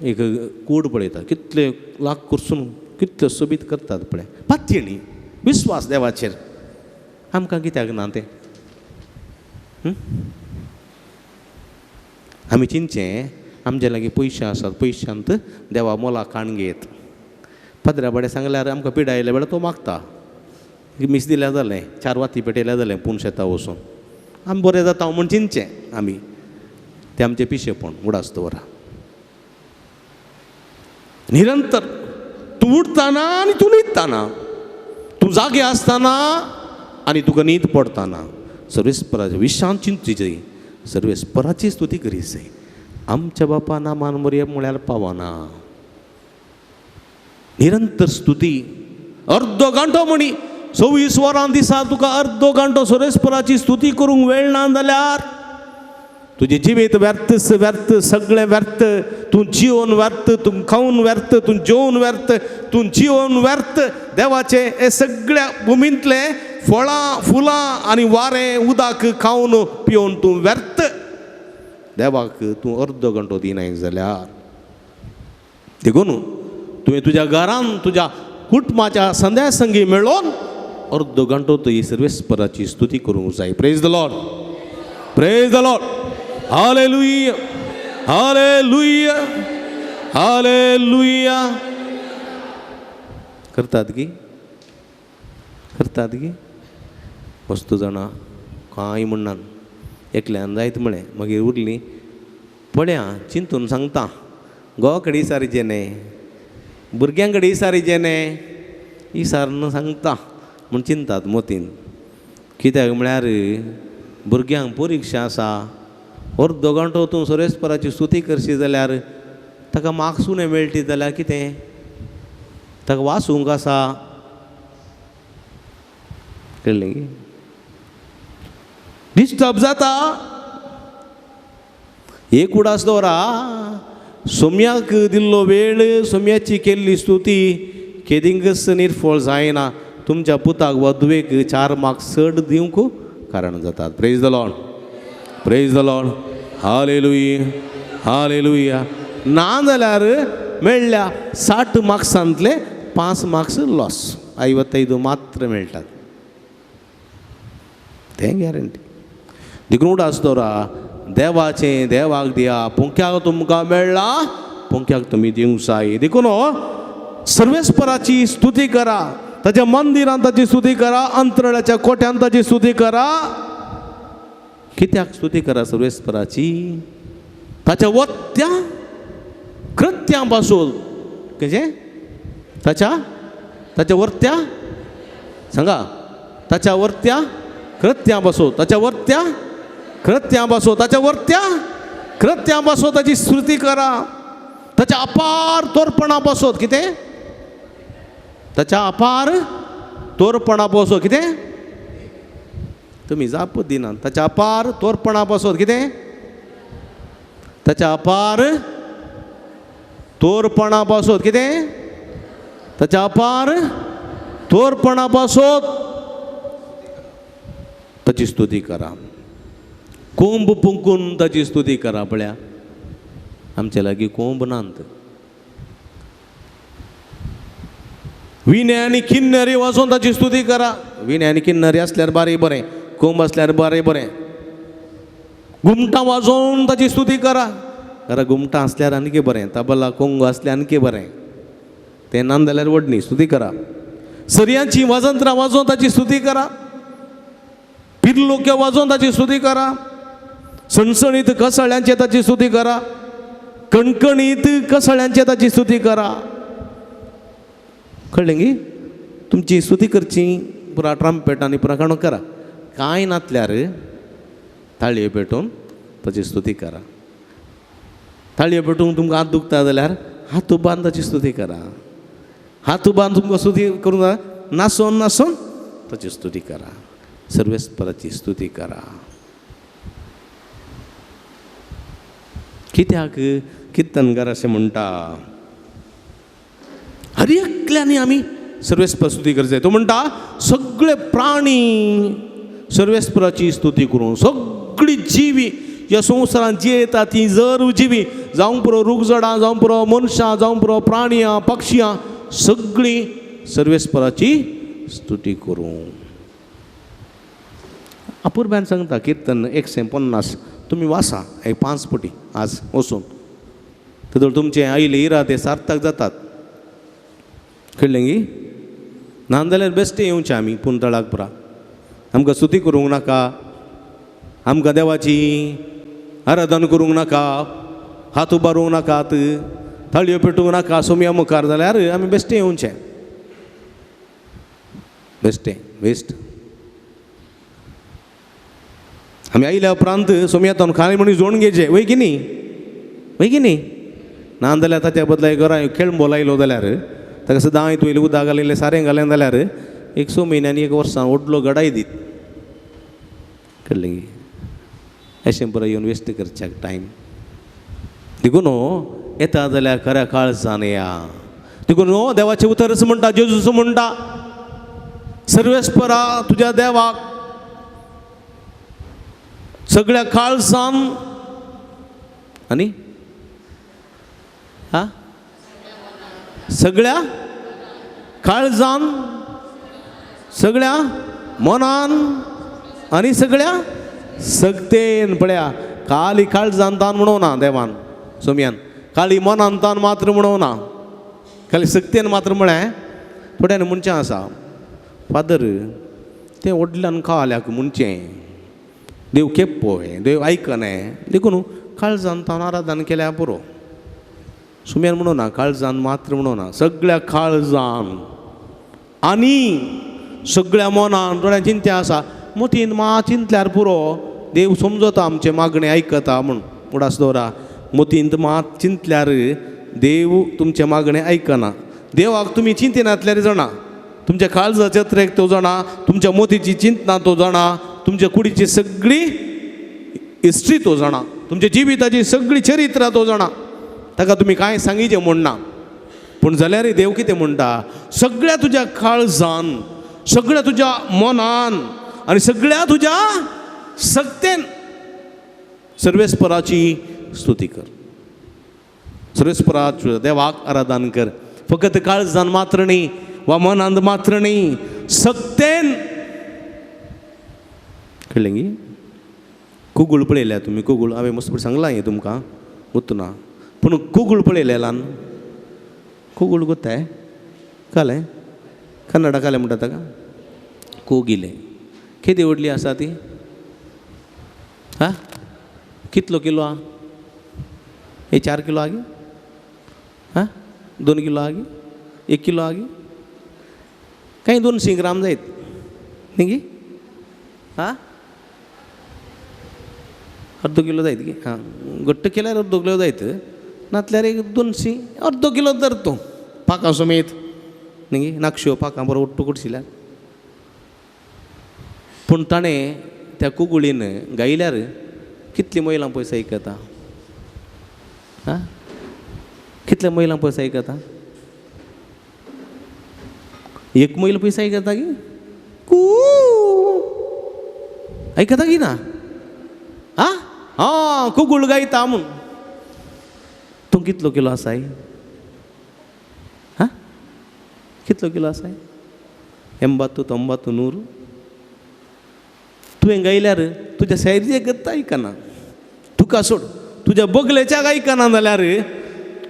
एक कूड पळयता कितले लाख करसून कितले सोबीत करतात पळय पातयणी विस्वास देवाचेर आमकां कित्याक ना तें आमी चिंतचें आमचे लागीं पयशे आसात पयशांत देवा मोला काण घेत पाद्र्या बडें सांगल्यार आमकां पिडायल्या वेळार तो मागता मीस दिल्यार जालें 4 वाती पेटयल्यार जालें पूण शेतां वचून आमी बरें जाता म्हूण चिंतचें आमी तें आमचें पिशेपण उडास दवरा निरंतर तूं उठताना आनी तूं न्हिदताना तूं जागे आसतना आनी तुका न्हीद पडटाना सर्वेस्पराच्या विशांत चिंतची सर्वेस्पराची स्तुती करीत जाय आमच्या बापा नामान मरया म्हळ्यार पावना निरंतर स्तुती अर्दो घंटो म्हणी 26 वरां दिसा तुका अर्दो घंटो सर्वेस्पराची स्तुती करूंक वेळ ना जाल्यार तुजें जिवीत व्यर्थ सगळें व्यर्थ तूं जिवन व्यर्थ तूं खावन व्यर्थ तूं जेवन व्यर्थ तूं जिवन व्यर्थ देवाचे हे सगळ्या भुमींतले फळां फुलां आनी वारें उदक खावन पिवन तूं व्यर्थ देवाक तूं अर्दो घंटो दिनाय जाल्यार देखून तुवें तुज्या घरान तुज्या कुटुंबाच्या संध्या संगी मेळोवन अर्दो घंटो तुजी सर्वेस्पराची स्तुती करूंक जाय praise the Lord praise the Lord hallelujah hallelujah hallelujah करतात की वस्तू जाणा कांय म्हणना एकल्यान जायत म्हळें मागीर उरलीं पळया चिंतून सांगता घोवा कडेन इसारीचें न्हय भुरग्यां कडेन इसारीचें न्हय इसारन सांगता म्हूण चिंतात मोतीन कित्याक म्हळ्यार भुरग्यांक परिक्षा आसा अर्दो घंटो तूं सर्वेस्पराची स्तुती करशी जाल्यार ताका मार्क्स उणें मेळटी जाल्यार कितें ताका वाचूंक आसा कळ्ळें गे डिस्टर्ब जाता एक उडास दवरा सोम्याक दिल्लो वेळ सोम्याची केल्ली स्तुती केदींगच निर्फळ जायना तुमच्या पुताक वधवेक 4 मार्क्स चड दिवंक कारण जातात praise the Lord praise the Lord hallelujah hallelujah ना जाल्यार मेळ्ळ्या 60 मार्क्सांतले 5 मार्क्स लॉस 55 मात्र मेळटात तें गॅरंटी देखून उडास दवरा देवाचें देवाक दिया पुंख्याक तुमकां मेळ्ळा पुंख्याक तुमी दिवंक जाय देखून सर्वेस्पराची स्तुती करा ताच्या मंदिरांत ताची स्तुती करा अंतराळ्याच्या कोट्यांत ताची स्तुती करा कित्याक स्तुती करा सर्वेस्पराची ताच्या वत्त्या कृत्यां पासून कशें ताच्या वर्त्या सांगा ताच्या वर्त्या कृत्यां पासून ताच्या वर्त्या कृत्यां पासून ताच्या वर्त्या कृत्यां पासून ताची स्तुती करा ताच्या अपार तोरपणा बसत कितें ताच्या अपार तोरपणा बसत कितें तुमी जापत दिनात ताच्या अपार तोरपणा बसत कितें ताच्या अपार तोरपणा बसत कितें ताच्या अपार तोरपणा बसत ताची स्तुती करा कोंब फुंकून ताची स्तुती करा पळया आमचे लागीं कोंब नात विणे आनी किन्नरी वाजोवन ताची स्तुती करा विणे आनी किन्नरी आसल्यार बारी बरें कोंब आसल्यार बारी बरें घुमटां वाजोवन ताची स्तुती करा घरा घुमटां आसल्यार आनीक बरें तबला कोंगो आसल्यार आनीक बरें तें ना जाल्यार व्हडणी स्तुती करा सरयांची वाजंत्रां वाजोवन ताची स्तुती करा पिरलोक्यो वाजोवन ताची स्तुती करा सणसणीत कसाळ्यांचे ताची स्तुती करा कणकणीत कसाळ्यांचे ताची स्तुती करा कळ्ळें गी तुमची स्तुती करची पुरा ट्रम्पेट आनी पुरा काणो करा कांय नातल्यार ताळयो पेटोवन ताची स्तुती करा ताळयो पेटोवंक तुमकां हात दुखता जाल्यार हात उबारून ताची स्तुती करा हात उबारून तुमकां स्तुती करूंक जाय नाचोन नाचोन ताची स्तुती करा सर्वेस्पराची स्तुती करा कित्याक किर्तनकार अशें म्हणटा हर एकल्यानी आमी सर्वेस्पर स्तुती करची जाय तो म्हणटा सगळे प्राणी सर्वेस्पराची स्तुती करूं सगळीं जिवी ह्या संवसारांत जी येता ती जर जिवी जावं पुरो रूखजडां जावं पुरो मनशां जावं पुरो प्राणयां पक्षियां सगळीं सर्वेस्पराची स्तुती करूं अपुर्ब्यान सांगता किर्तन 150 तुमी वाचा एक 5 पटी आज वचून तर तुमचे आयले इरा ते सार्थक जातात कळ्ळें गी नाजाल्यार बेश्टे येवचे आमी पुंतळाक पुरा आमकां स्तुती करूंक नाका आमकां देवाची आराधना करूंक नाका हात उबारूंक नाकात थाळयो पेटोवंक नाका सोमया मुखार जाल्यार आमी बेश्टे येवचे बेश्टे वेस्ट आमी आयल्या उपरांत सोमयातान खाली म्हणून जोडून घेवचे वय की न्ही नाजाल्यार ताच्या बदला घरा खेळ बोलायलो जाल्यार ताका सदां तुवें उदक घालिल्लें सारें घालें जाल्यार एक 6 म्हयन्यांनी 1 वर्सान व्हडलो गडाय दीत कळ्ळें अशें बरें येवन वेस्ट करच्याक टायम देखून येता जाल्यार खऱ्या काळजान या देखून देवाचें उतर असं म्हणटा जेजूस म्हणटा सर्वेस्परा तुज्या देवाक सगळ्या काळजान आनी सगळ्या काळजान सगळ्या मनान आनी सगळ्या सक्तेन पळया खाली काळजान तान म्हणूं ना देवान सोमयान खाली मनान तान मात्र म्हणूं ना खाली सक्तेन मात्र म्हळें थोड्यान म्हणचें आसा फादर तें व्हडल्यान खाल्याक म्हणचें देव केप्पोय देव आयकने देखून काळजान तान आराधन केल्या पुरो सुम्यान म्हणूं ना काळजान मात्र म्हणूं ना सगळ्या काळजान आनी सगळ्या मनान थोड्या चिंते आसा मोतीन चिंतल्यार पुरो देव समजता आमचे मागणे आयकता म्हूण उडास दवरा मोतींत मात चिंतल्यार देव तुमचे मागणे आयकना देवाक तुमी चिंतिनातल्यार जाणा तुमच्या काळजाच्या त्रेक तो जाणा तुमच्या मोतीची चिंतना तो जाणा तुमच्या कुडीची सगळी हिस्ट्री तो जाणा तुमच्या जिविताची सगळी चरित्रां तो जाणा ताका तुमी कांय सांगिचें म्हणना पूण जाल्यार देव कितें म्हणटा सगळ्या तुज्या काळजान सगळ्या तुज्या मनान आनी सगळ्या तुज्या सक्तेन सर्वेस्पराची स्तुती कर सर्वेस्पराच्या देवाक आराधन कर फकत काळजान मात्र न्ही वा मनांत मात्र न्ही सक्तेन कळ्ळें गी कुगूळ पळयल्या तुमी कुगूळ हांवें मस्त सांगलां हें तुमकां उतना पूण कुगूळ पळयलें ल्हान कुगूळ गोताय कालें कन्नडा कालें म्हणटा ताका कोगिले केदी व्हडली आसा ती कितलो किलो आहा हे 4 किलो आगी 2 किलो आगी 1 किलो आगी काही 200 ग्राम जायत न्ही गी अर्द किलो जायत गी घट्ट केल्यार अर्द किलो जायत नातल्यार एक 200 अर्दो किलो धरतो पाकां समेत न्ही नाक्षो पाकां बरो उट्टू कुडशिल्यार पूण ताणें त्या कुगुळीन गायल्यार कितली महिलां पयस आयकता हां कितल्या महिलां पयस आयकता एक महिला पयस आयकता की कू आयकता की ना हां हां कुगुळ गायता म्हूण तूं कितलो किलो आसाय हां कितलो किलो आसाय 80 90 100 तुवें गायल्यार तुज्या सैर्जेक आयकना तुका सोड तुज्या बगलेच्याक आयकना जाल्यार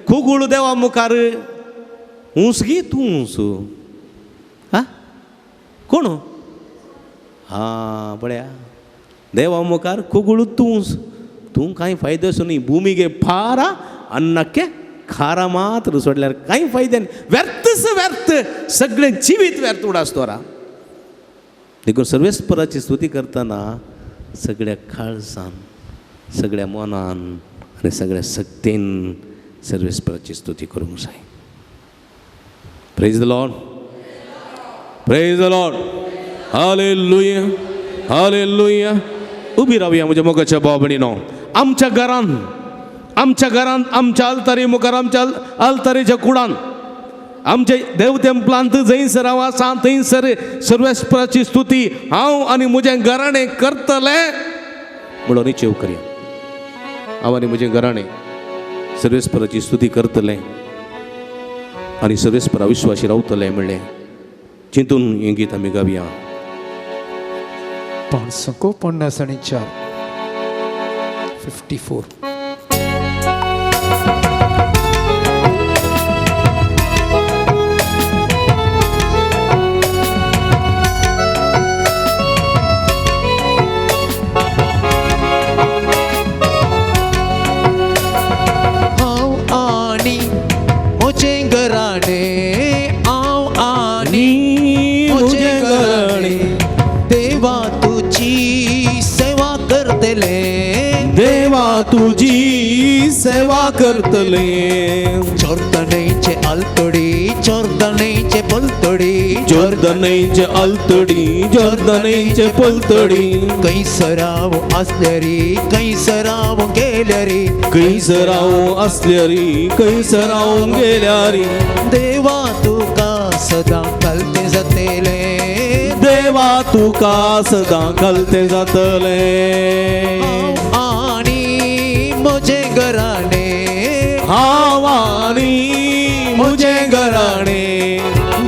कुगुळ देवा मुखार ऊंस गी तूं ऊंस हां कोण हां बड्या देवा मुखार कुगुळ तूं कांय फायदो न्ही भुमीगे फारा अन्नಕ್ಕೆ खारा मात्र सोडल्यार कांय फायदे व्यर्थच व्यर्थ सगळें जिवीत व्यर्थ उडासतोरा देखून सर्वेस्पराची स्तुती करतना सगळ्या काळजान सगळ्या मनान आनी सगळ्या शक्तीन सर्वेस्पराची स्तुती करूंक जाय praise the Lord praise the Lord hallelujah hallelujah उबी रावया म्हज्या मोगाच्या भाव भयणीनो आमच्या घरान आमच्या अल्तारी मुखार आमच्या अल्तारीच्या कुडान आमचे देव तेंपलांत जंयसर हांव आसा थंयसर सर्वेस्पराची स्तुती हांव आनी म्हजें घराणें करतले म्हणून निश्चय करया हांव आनी म्हजें घराणें सर्वेस्पराची स्तुती करतलें आनी सर्वेस्परा विश्वासी रावतलें म्हणलें चिंतून हें गीत आमी गावया 554 54 तुझी सेवा करतले चोर्दनेचे अल्तडी चोर्दनेचे पलतडी जोर्दनेचे अल्तडी जोर्दनेचे पलतडी कैसराव असल्यारी कैसराव गेल्यारी कैसराव असल्यारी कैसराव गेल्यारी देवा तुका सदा कलते जातले देवा तुका सदा कलते जातले मुझे घराणे हावानी मुझे घराणे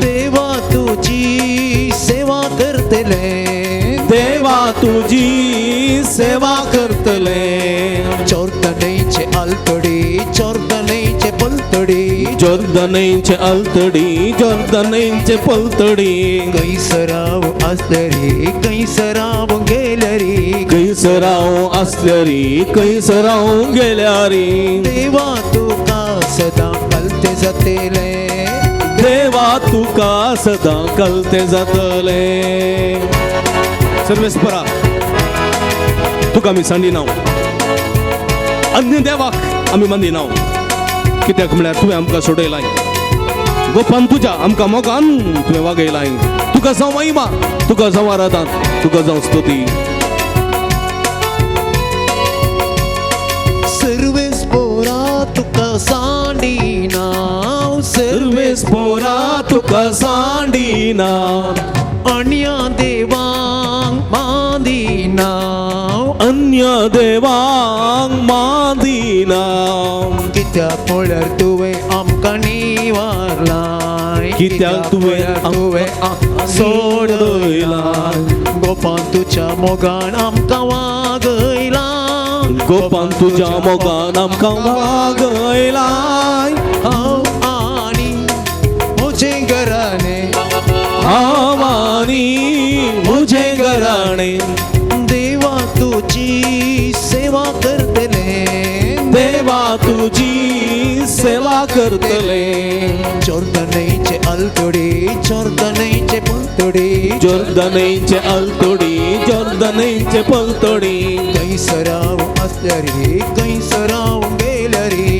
देवा तुझी सेवा करतले देवा तुझी सेवा करतले चोर्दनेचे अल्तडी चोर्दनेचे पलतडी जोर्दनेचे अल्तडी जोर्दनेचे पलतडी कैसराव असल्यारी कैसराव गेल्यारी कैसराव असल्यारी कैसराव गेल्यारी देवा तुका सदा कलते जातले देवा तुका सदा कलते जातले सर्वेस्परा तुका आमी सांडिनाव अन्य देवाक आमी मानिनाव कित्याक म्हळ्यार तुवें आमकां सोडयलाय गोपान तुज्या आमकां मोगान तुवें वागयलाय तुका जावं महिमा तुका जावं आराधन तुका जावं स्तुती सर्वेस्परा तुका सांडिना सर्वेस्परा तुका सांडिना अन्य देवांक मादिना अन्य देवांक मादिना कित्याक म्हळ्यार तुवें आमकां निवारलाय कित्याक तुवें सोडयलाय गोपान तुज्या मोगान आमकां वागयला गोपान तुज्या मोगान आमकां वागयलाय हांव आनी म्हजें घराणें हांव आनी म्हजें घराणें देवा तुजी सेवा करतले देवा तुजी सेवा करतले चोर्दनेचे अल्तडी चोर्दनेचे पलतडी जोर्दनेचे अल्तडी जोर्दनेचे पलतडी कैसराव असल्यारी कैसराव गेल्यारी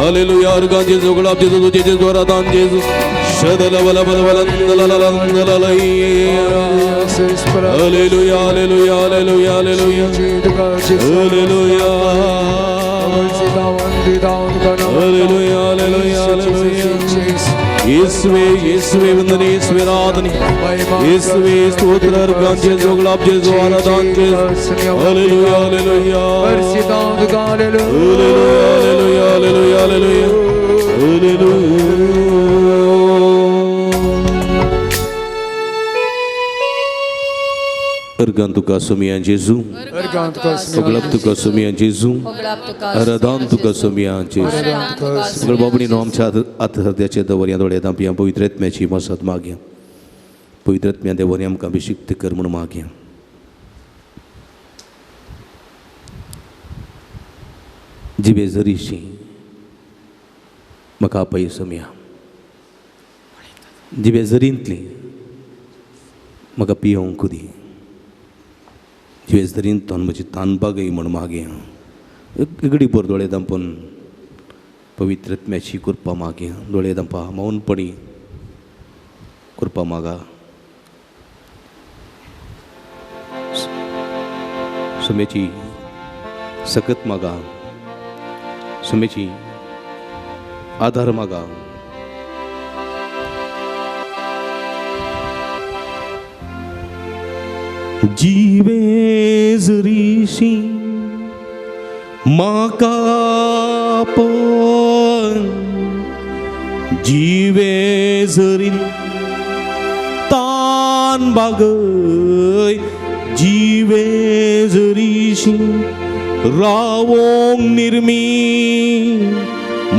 हालेलुया अर्गां जेजू गुलाब जेजू तुझे जेजू आराधन जेजू शदल बल बल hallelujah hallelujah hallelujah hallelujah hallelujah hallelujah hallelujah hallelujah യേശുവേ യേശുവേ വന്ദനേ യേശുവേ ആരാധന യേശുവേ സ്തോത്ര अर्गां जेजू गुलाब जेजू आराधन Jezu hallelujah hallelujah hallelujah hallelujah hallelujah अर्गां तुका सोमिया जेजू Oglap तुका सोमिया जेजू आराधन तुका सोमिया जेजू सगळ बाबणी आमच्या आत हृदयाचे दवरया दोळ्यांत आमच्या पवित्र आत्म्याची मसत मागया पवित्र आत्म्या देवान आमकां अभिषेक कर म्हूण मागया जिवे जरीशी म्हाका आपय सोमिया जिवे जरींतली म्हाका पियोंक दी जिवेस तरीन तोन म्हजी तानबागय म्हण मागे गडी भर दोळे दांपून पवित्र आत्म्याची कृपा मागे दोळे दांपा मौनपणी कृपा मागा सुमेची सकत मागा सुमेची आधार मागा जिवे जरीशी म्हाका पण जिवे जरीन तान बागय जिवे जरीशी रावोंक निर्मी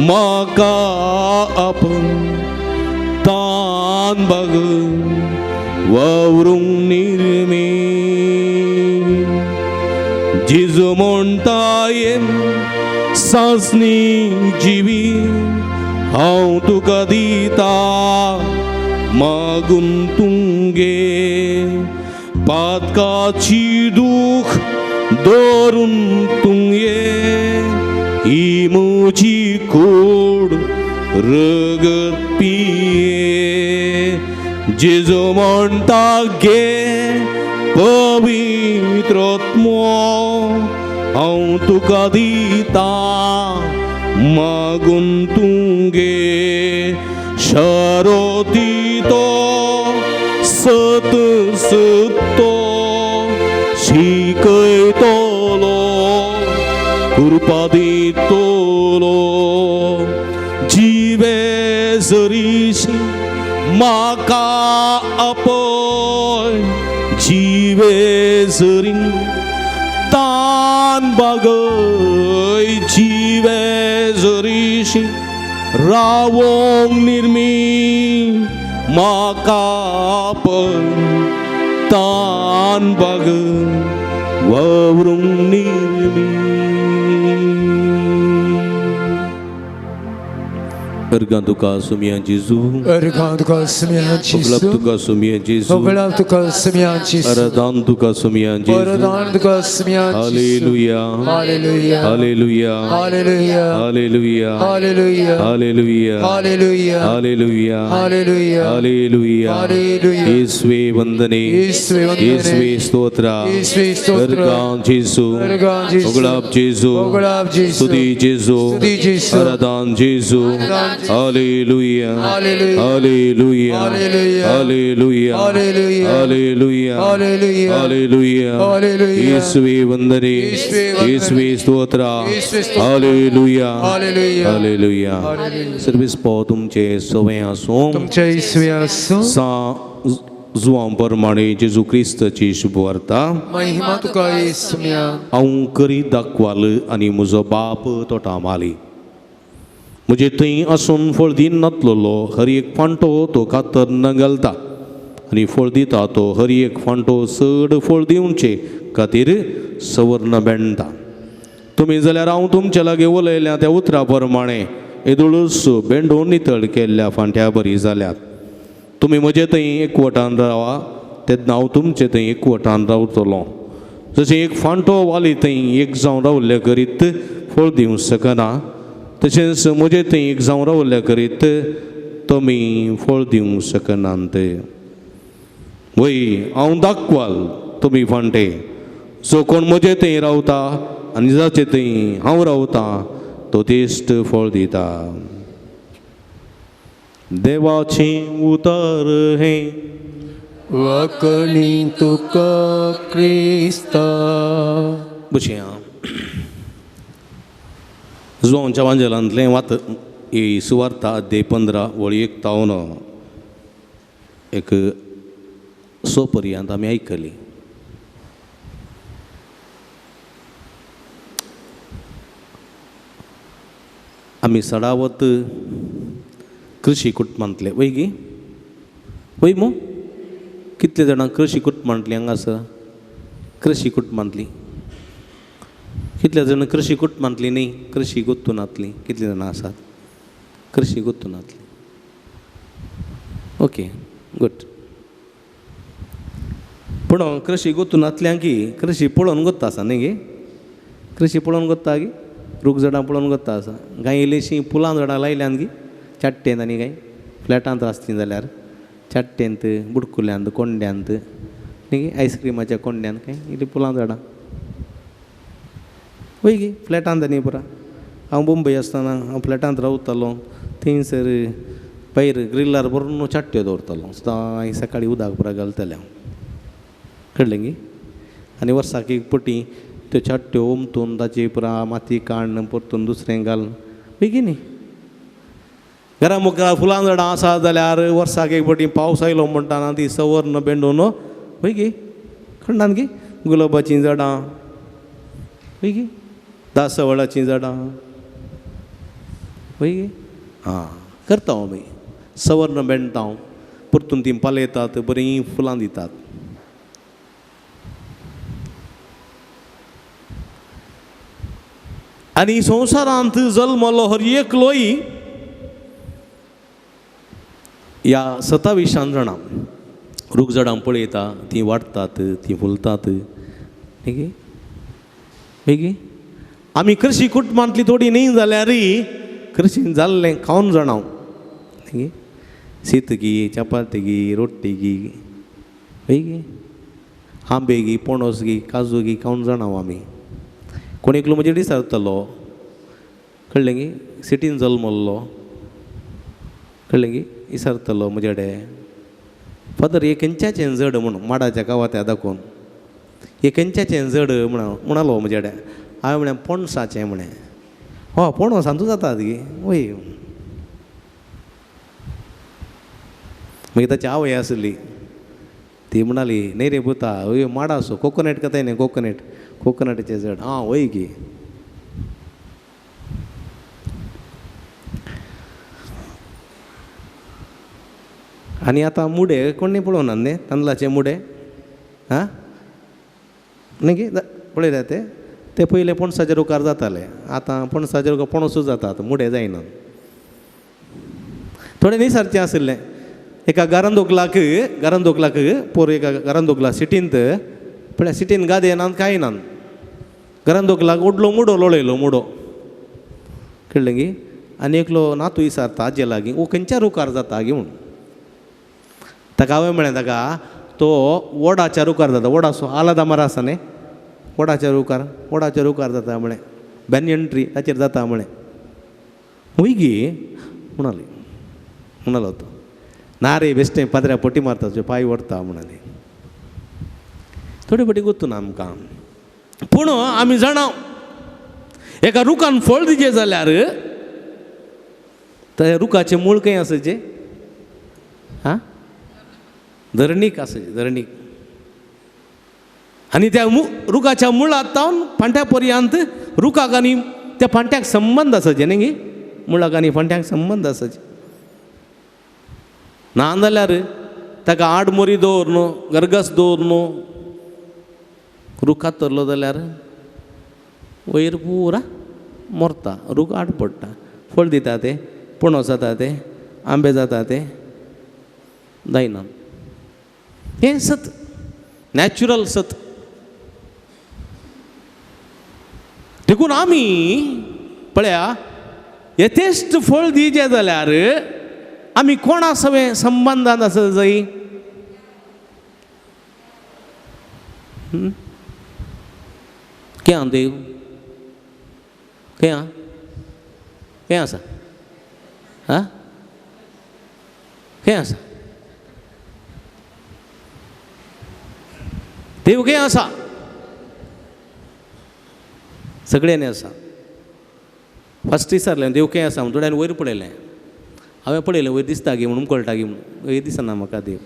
म्हाका आपण तान बागय वावरूंक निर्मी जेजू म्हणटा येन सासणी जिवी हांव तुका दिता मागून तुंगे पातकाची दूख दरून तुंगे ही म्हजी कूड रगत पिये जेजू म्हणटा गे पवित्र आत्मो हांव तुका दिता मागून तुंगे शारोती तो सत सत्तो शिकयतलो कृपा दितलो जिवे जरीशी म्हाका आपय जिवे जरीन तान बागय जिवे जरीशी रावोंक निर्मी म्हाका आपय तान बागय वावरूंक निर्मी अर्गां तुका सोमिया जेजू अर्गां तुका सोमिया जेजू Oglap तुका सोमिया जेजू Oglap तुका सोमिया जेजू आराधन तुका सोमिया जेजू आराधन तुका सोमिया जेजू hallelujah hallelujah hallelujah hallelujah hallelujah hallelujah hallelujah hallelujah hallelujah hallelujah hallelujah hallelujah യേശുവേ വന്ദനേ യേശുവേ വന്ദനേ യേശുവേ സ്തോത്ര യേശുവേ സ്തോത്ര अर्गां जेजू अर्गां जेजू Oglap जेजू Oglap जेजू स्तुति जेजू स्तुति जेजू आराधन Jezu hallelujah hallelujah hallelujah hallelujah hallelujah hallelujah hallelujah hallelujah യേശുവേ വന്ദനേ യേശുവേ വന്ദനേ യേശുവേ സ്തോത്ര യേശുവേ സ്തോത്ര हालेलुया हालेलुया हालेलुया सर्विस पो तुमचे सवय आसूं तुमच्या ईश्वे आसूं सा जुवां प्रमाणे जेजू क्रिस्ताची शुभवार्ता महिमा तुका येसुम्या हांव करी दाखवाल आनी म्हजो बाप तोटा माली म्हणजे थंय आसून फळ दिन नातलोलो हर एक फांटो तो कातर न घालता आनी फळ दिता तो हर एक फांटो चड फळ दिवचे खातीर सवर्ण बेंडटा तुमी जाल्यार हांव तुमचे लागीं उलयल्या त्या उतरा प्रमाणे येदुळूच बेंडून नितळ केल्ल्या फांट्या बरी जाल्यात तुमी म्हजे थंय एकवटान रावा तेन्ना हांव तुमचे थंय एकवटान रावतलो जशें एक फांटो वाली थंय एक जावन रावल्ले करीत फळ दिवंक शकना तशेंच म्हजे थंय जावं रावल्या करीत तुमी फळ दिवंक शकनात. वय हांव दाखवाल तुमी फांटे. जो कोण म्हजे थंय रावता आनी जाचे थंय हांव रावता तो तेस्त फळ दिता. देवाचें उतर हें वाकणी तुका क्रिस्ता. बशें आं जुवांच्या वांजेलांतलें वात ही सुवार्ता अध्याय 15 वळी 51 एक 6 पर्यंत आमी आयकली. आमी सडावत कृशी कुटुंबांतले वय गी वय मो कितले जाणां कृशी कुटुंबांतलीं हांगा आसा? कृशी कुटुंबांतलीं कितले जाण कृशी कुटुंबांतलीं न्ही कृशी गुत्तुनांतलीं कितले जाणां आसात? कृशी गुत्तुनांतलीं. Okay good. पूण कृशी गुत्तुनांतल्यांकी कृशी पळोवन गुत्ता आसा न्ही गे. कृशी पळोवन गुत्ता गे. रूख झाडां पळोवन गुत्ता आसा. कांय इल्लीशीं फुलां झाडां लायल्यांत गी चाट्टेंत आनी कांय फ्लॅटांत आसलीं जाल्यार चाट्टेंत बुडकुल्यांत कोंड्यांत न्ही आयस्क्रिमाच्या कोंड्यांत कांय इल्लीं फुलां झाडां वय गे फ्लॅटांत आनी पुरा. हांव मुंबय आसतना हांव फ्लॅटांत रावतालो. थंयसर भायर ग्रिल्लार बरो चाट्ट्यो दवरतालो. सदां सकाळीं उदक पुरा घालतालें हांव. कळ्ळें गे. आनी वर्साक एक पटी त्यो चाट्ट्यो उमतून ताची पुरा माती काडून परतून दुसरें घालून वय गे न्ही. घरा मुखार फुलां झाडां आसा जाल्यार वर्साक एक फावटी पावस आयलो म्हणटाना ती सवर्ण बेंडून वय गे खंडान गे गुलाबाचीं झाडां वय गे दासवळाचीं झाडां वय गे. हां करता हांव मागीर सवर्ण बेंडटा हांव. परतून तीं पालयतात बरीं फुलां दितात. आनी संवसारांत जल्मलो हर एकलोय ह्या 27 जाणां रूख झाडां पळयता तीं वाडटात तीं फुलतात न्ही गे वय गे. आमी कृशी कुटुंबांतलीं थोडीं न्ही जाल्यारय कृशीन जाल्लें खावन जाणां न्ही गे. शीत गी चपाती गी रोट्टी गी वय गे आंबे गी पणस गी काजू गी खावन जाणां आमी. कोण एकलो म्हजे दिसतालो कळ्ळें गे सिटीन जल्मल्लो कळ्ळें गे विसरतलो म्हजे कडेन फादर हे खंयच्याचें जड म्हणून माडाच्या कावात्या दाखोवन हे खंयच्याचें जड म्हणलो म्हजे कडेन. हांवें म्हळें पणसाचें म्हणें. हो पणसांतू जातात गे वय. मागीर ताची आवय आसली ती म्हणली न्ही रे पुता वय माड आसो कोकोनट कथाय न्ही कोकोनटाचें जड. हां वय गे. आनी आतां मुडे कोणी पळोवनात न्ही तांदळाचे मुडे हां न्ही गे पळयल्यात ते पयले पणसाचे रुखार जाताले. आतां पणसाचे रुखार पणसूच जातात मुडे जायनात. थोडें न्ही सारचें आशिल्लें. एका गारांदोकलाक पोर एका गारांदोकला सिटींत पळय सिटीन गादये नात कांय नात. गारांदोकलाक ओडलो मुडो लोळयलो मुडो कळ्ळें गे. आनी एकलो नातू विचारता आजे लागीं वो खंयच्या रुखार जाता गे म्हणून. ताका हांवें म्हळें ताका तो वडाच्या रुखार जाता. वडाचो आलादा मार आसा न्ही वडाच्या रुखार जाता म्हळें. बॅनियन ट्री ताचेर जाता म्हळें. हूंय गे म्हणालो तो. ना रे बेश्टें पाद्र्या पटी मारता तुजे पांय वडता म्हणाले. थोडे फावटी गुर्तू ना आमकां. पूण आमी जाणा एका रुखान फळ दिजें जाल्यार त्या रुखाचें मूळ खंय आसचें हां धरणीक आसचें धरणीक. आनी त्या रुखाच्या मुळांतल्यान फांट्या पर्यंत रुखाक आनी त्या फांट्याक संबंद आसचें न्ही गे. मुळाक आनी फांट्याक संबंद आसचें ना जाल्यार ताका आड मोरी दवर न्हू गरगस दवर न्हू रुखात धरलो जाल्यार वयर पुरा मरता. रूख आड पडटा. फळ दिता ते पणस जाता ते आंबे जाता ते जायना. हें सत नॅचरल सत. देखून आमी पळया यथेश्ट फळ दिवचे जाल्यार आमी कोणा सवे संबंधान आसत जाय. क्या देव क्या क्या आसा हा क्या आसा देव क्या आसा सगळ्यांनी आसा. फस्ट विचारलें देव खंय आसा म्हणून थोड्यान वयर पळयलें. हांवें पळयलें वयर दिसता गे म्हणून कळटा गे म्हणून वयर दिसना म्हाका देव.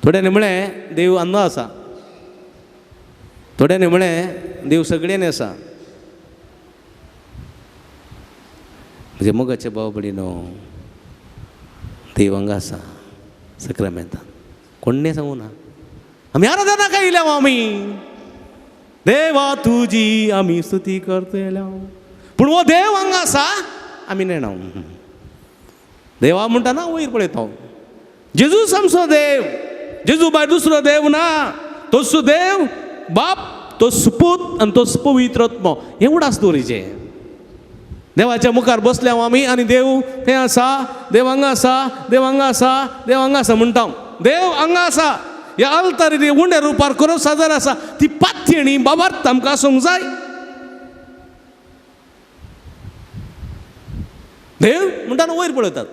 थोड्यांनी म्हळें देव अंध आसा. थोड्यांनी म्हळें देव सगळ्यांनी आसा. म्हणजे मोगाचे भाव भयणीनो, देव हांगा आसा सक्रामेंतान. कोणें सांगू ना. आमी आराधना केल्या आमी देवा तुजी आमी स्तुती करतल्या. पूण वो देव हांगा आसा आमी नेणा. देवा म्हणटाना वयर पळयता जेजूस आमचो देव. जेजू भायर दुसरो देव ना. तोच देव बाप, तोच पूत आनी तोच पवित्र आत्मा. हें उडास दवरीचें. देवाच्या मुखार बसल्या आमी आनी देव थंय आसा, देव हांगा आसा, देव हांगा आसा, देव हांगा आसा म्हणटा. देव हांगा आसा ह्या अल्तारी उंड्या रुपार करून सादर आसा. ती पात्यणी बाबार्थ आमकां आसूंक जाय. देव म्हणटाना वयर पळयतात.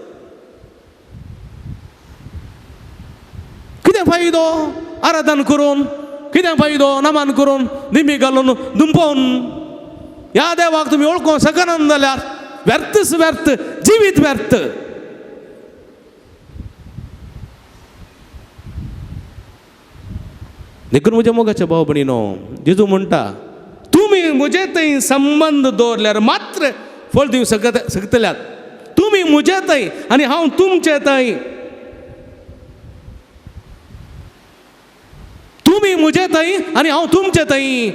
कितें फायदो आराधन करून, कितें फायदो नमन करून, दिमी घालून दुंपोवन ह्या देवाक तुमी वळखूंक शकना जाल्यार व्यर्थच व्यर्थ, जिवीत व्यर्थ. देखून म्हज्या मोगाच्या भाव भयणीनो, जेजू म्हणटा तुमी म्हजे थंय संबंध दवरल्यार मात्र फळ दिवंक शकतल्यात. तुमी म्हजे थंय आनी हांव तुमचे थंय. तुमी म्हजे थंय आनी हांव तुमचे थंय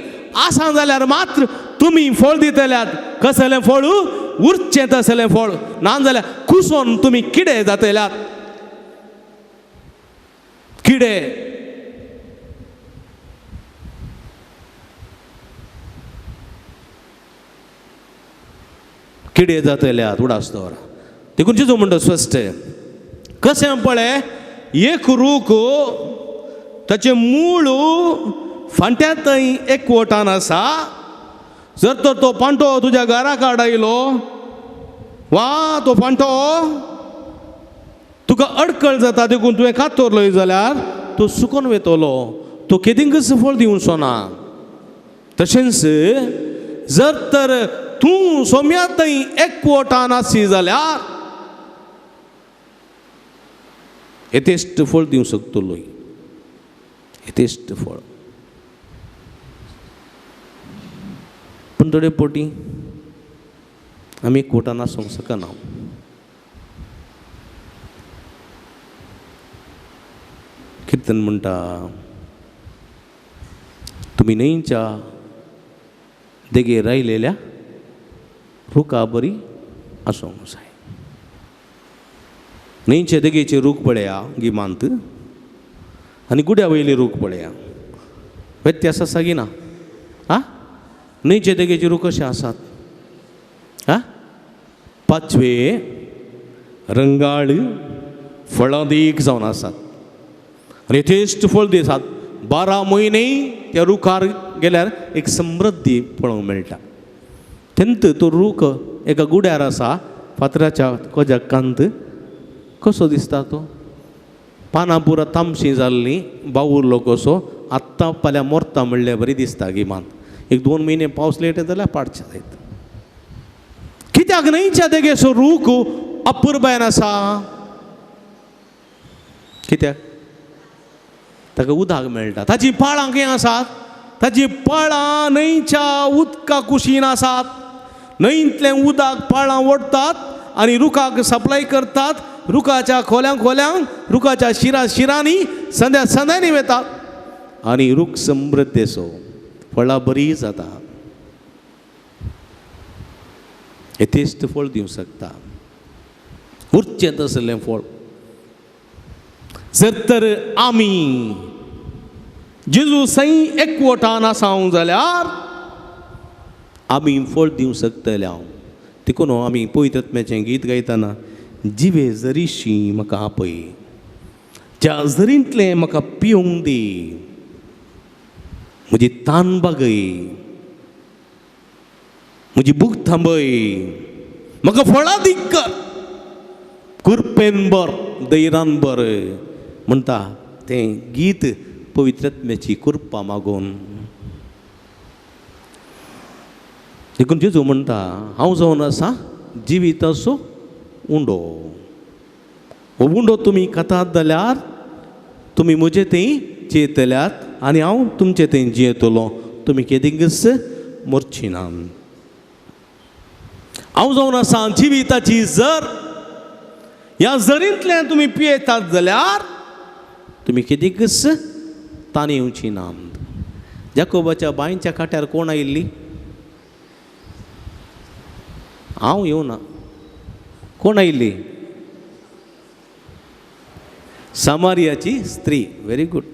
आसा जाल्यार मात्र तुमी फळ दितल्यात. कसलें फळ? उरचें तसलें फळ. ना जाल्यार कुसोन तुमी किडे जातल्यात. किडे. किडे जातल्यात उडास दवरा. देखून जेजू म्हणटा स्पश्ट कशें पळय, एक रूख ताचें मूळ फांट्या थंय एकवटान आसा. जर तर तो फांटो तुज्या घरा काड आयलो वा तो फांटो तुका अडकळ जाता देखून तुवें कातरलोय जाल्यार तो सुकोन वेतलो. तो केदींकच फळ दिवचो ना. तशेंच जर तर तूं सोम्या थंय एकवटान आसी जाल्यार यथेश्ट फळ दिवंक शकतलोय. यथेश्ट फळ. पूण थोडे पोटी आमी एकवटान आसूंक शकना. कीर्तन म्हणटा तुमी न्हंयच्या देगेर आयलेल्या रुखा बरी आसूंक जाय. न्हंयचे देगेचे रूख पळया गिमांत आनी गुड्या वयली रूख पळया. व्यत्यास आसा की ना? आ न्हंयचे देगेचे रूख कशे आसात? आ पाचवे रंगाळ फळादीक जावन आसात. आनी यथेश्ट फळ दितात. 12 म्हयने त्या रुखार गेल्यार एक समृद्धी पळोवंक मेळटा. तेंत तो रूख एका गुड्यार आसा. फातराच्या कोज्या कांत कसो दिसता तो? पानां पुरा तामशीं जाल्लीं बावुरलो कसो. आत्तां फाल्यां मोरता म्हणल्यार बरी दिसता गिमांत. एक 2 म्हयने पावस लेट जाल्यार पाडचे जायत. कित्याक न्हंयच्या देगेचो रूख अपुर्बायन आसा? कित्याक? ताका उदक मेळटा. ताची पाळां खंय आसात? ताची पाळां न्हंयच्या उदका कुशीन आसात. न्हंयतलें उदक पाळां ओडटात आनी रुखाक सप्लाय करतात. रुखाच्या खोल्यांक रुखाच्या शिरांनी संद्यांनी वेतात आनी रूख समृद्धेचो फळां बरी जाता. यथेश्ट फळ दिवंक शकता. उरचें तसलें फळ. जर तर आमी जेजू सई एकवटान आसांक जाल्यार आमी फळ दिवंक शकतले. हांव देखून आमी पवित्र आत्म्याचें गीत गायतना जिवे जरीशी म्हाका आपय, ज्या जरींतलें म्हाका पिवंक दी, म्हजी तान बागय, म्हजी भूक थांबय, म्हाका फळां दीक कर, कृपेन बर दैरान बर म्हणटा तें गीत पवित्र आत्म्याची कृपा मागून. देखून जेजू म्हणटा हांव जावन आसा जिवीत असो उंडो. हो उंडो तुमी खातात जाल्यार तुमी म्हजे थंय जियेतल्यात आनी हांव तुमचे थंय जियेतलो, तुमी केदींच मरची ना. हांव जावन आसा जिविताची जर, ह्या जरींतल्यान तुमी पियेतात जाल्यार तुमी केदींच तानी येवची ना. जाकोबाच्या बांयच्या काट्यार कोण आयिल्ली? हांव येवना. कोण आयिल्ली? सामारियाची स्त्री. Very good.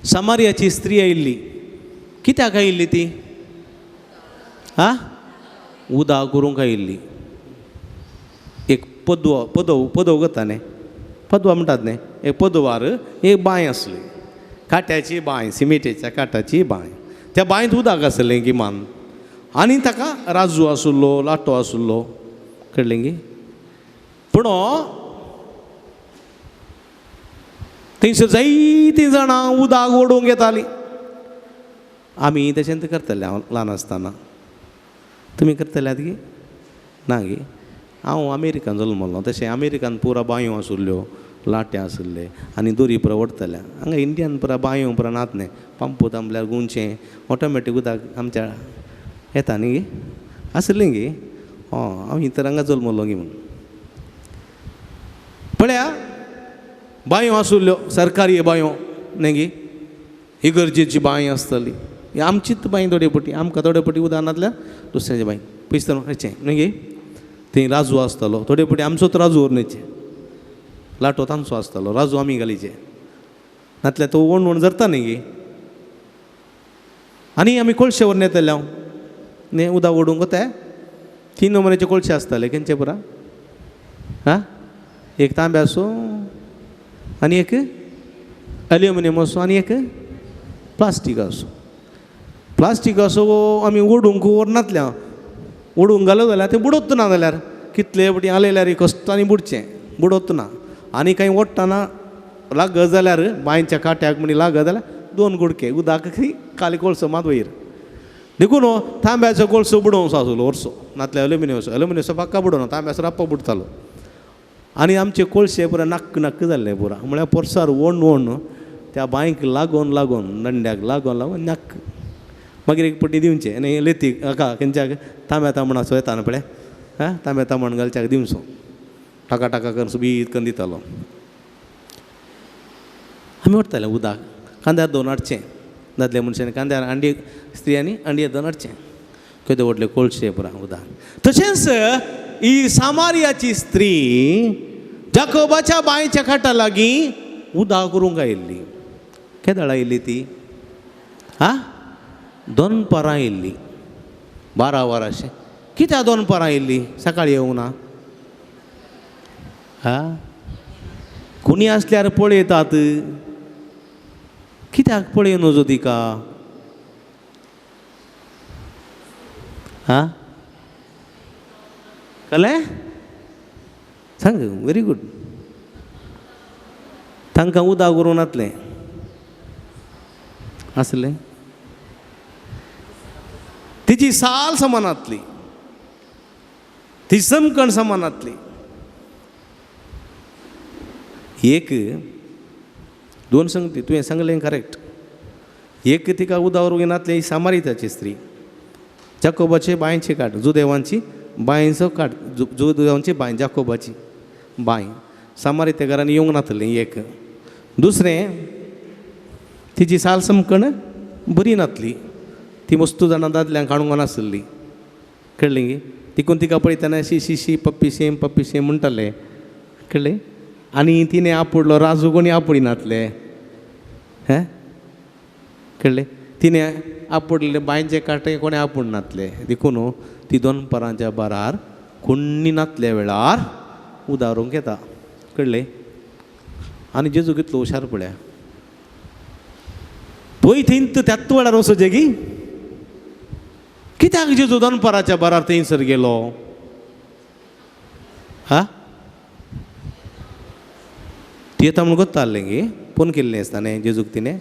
सामारियाची स्त्री आयिल्ली. कित्याक आयिल्ली ती? उदक करूंक आयिल्ली. एक पदव करता न्ही, पदवा म्हणटात न्ही, एक पदवार एक बांय आसली, काट्याची बांय, सिमेंटाच्या काट्याची बांय. त्या बांयत उदक आसलें गिमान, आनी ताका राजू आसलो, लाटो आसलो, कळ्ळें गे. पूण थंयसर जायतीं जाणां उदक ओडूंक येतालीं. आमी तशें करताले हांव ल्हान आसतना. तुमी करतल्यात गे? ना गे. हांव अमेरिकान जल्मलो, तशें अमेरिकान पुरा बांयो आसल्यो, लाटे आसले आनी दोरी पुरा ओडताले. हांगा इंडियान पुरा बांयो पुरा नात न्ही, पंप थांबल्यार गुंचें ऑटोमॅटीक उदक आमच्या येता न्ही गे. आसलें गे. हांव इतर हांगा जल्मलो गे म्हणून. पळया, बांयो आसल्यो, सरकारी बांयो न्ही गे, इगर्जेची बांय आसतली. ही आमचीच बांय थोडे पटी, आमकां थोडे पटी उदक नातल्या दुसऱ्याचे बांय पयस खंयचें न्ही गे. थंय राजू आसतालो, थोडे पटी आमचोच राजू न्हयचे, लाटो तांचो आसतालो, राजू आमी घालीचे, नातल्या तो वण जरता न्ही गे. आनी आमी कोळशे व्हरून येताले हांव न्ही उदक ओडूंक. ते 3 नंबराचे कोळशे आसताले. खंयचे पुरा? एक तांब्याचो आनी एक एल्युमिनियम असो आनी एक प्लास्टीक असो. प्लास्टीक असो आमी ओडूंक व्हरनातल्या, ओडूंक घालो जाल्यार तें बुडोवच ना. जाल्यार कितले पटी आलेल्यार कश्टांनी बुडचें, बुडोवच ना. आनी कांय ओडटाना लागत जाल्यार बांयच्या काट्याक म्हणी लागत जाल्यार 2 गुडके उदक खाली कोळसो मात वयर. देखून तांब्याचो कोळसो बुडोवंक आसलो वर्सो, नातल्या एल्युमिनियम पक्का बुडोना, तांब्याचो राप्पो बुडतालो. आनी आमचे कोळशे पुरा नक्क नक्क जाल्ले पुरा, म्हळ्यार पोरसार वण त्या बांयक लागून लागून दंड्याक लागून लागून नक्क. मागीर एक पटी दिवचें आनी लेतीक हाका खंयच्याक तांब्या तामणाचो येता न्ही पळय, तांब्या तामण घालच्याक दिवचो, टाका टाका करून सुबीत करून दितालो. आमी वरताले उदक, कांद्यार 2 हाडचें, दादल्या मनशांनी कांद्यार अंडी, स्त्रियांनी अंडयेर 2 हाडचें, खंय व्हडले कोळशे पुरा उदक. तशेंच ही सामारियाची स्त्री जाकोबाच्या बांयच्या काटा लागीं उदक करूंक आयिल्ली. केदाळ आयिल्ली ती? 2 येयल्ली, 12 वरांचें. कित्याक 2 येयल्ली? सकाळीं येवंक ना? कोणी आसल्यार पळयतात, कित्याक पळय नजो तिका? कळ्ळें? सांग. Very good. तांकां उदक करूं नातलें आसलें. तिची साल समानातली, ती समकण समानातली. एक 2 सांगती, तुवें सांगलें करेक्ट. एक तिका उदक करूंक येनातली सामारियाची स्त्री, जाकोबाचे बांयची काट, जुदेवांची बांयचो काट, जुदेवांची बांय, जाकोबाची बांय, सामारिया घरान येवंक नातलें. एक. दुसरें, तिची साल समकण बरी नातली, ती मस्तू जाणां दादल्यांक काडूंक नासली, कळ्ळें गे. देखून तिका पळयतना शी पप्पी सेम म्हणटाले, कळ्ळें. आनी तिणें आपडलो, राजू कोणी आपडिनातले, कळ्ळें. तिणें आपडलेले बांयचे काटे कोणें आपडनातले. देखून ती 2 परांच्या बारार कोणी नातल्या वेळार उदारून घेता कळले. आनी जेजू कितलो हुशार पळया. पळय थंय त्याच वेळार वचोचें गी. कित्याक जेजू दनपाराच्या बरार थंयसर गेलो. ती येता म्हणून कोत्ता आहलें गे. फोन केल्लें आसता न्ही जेजूक तिणें.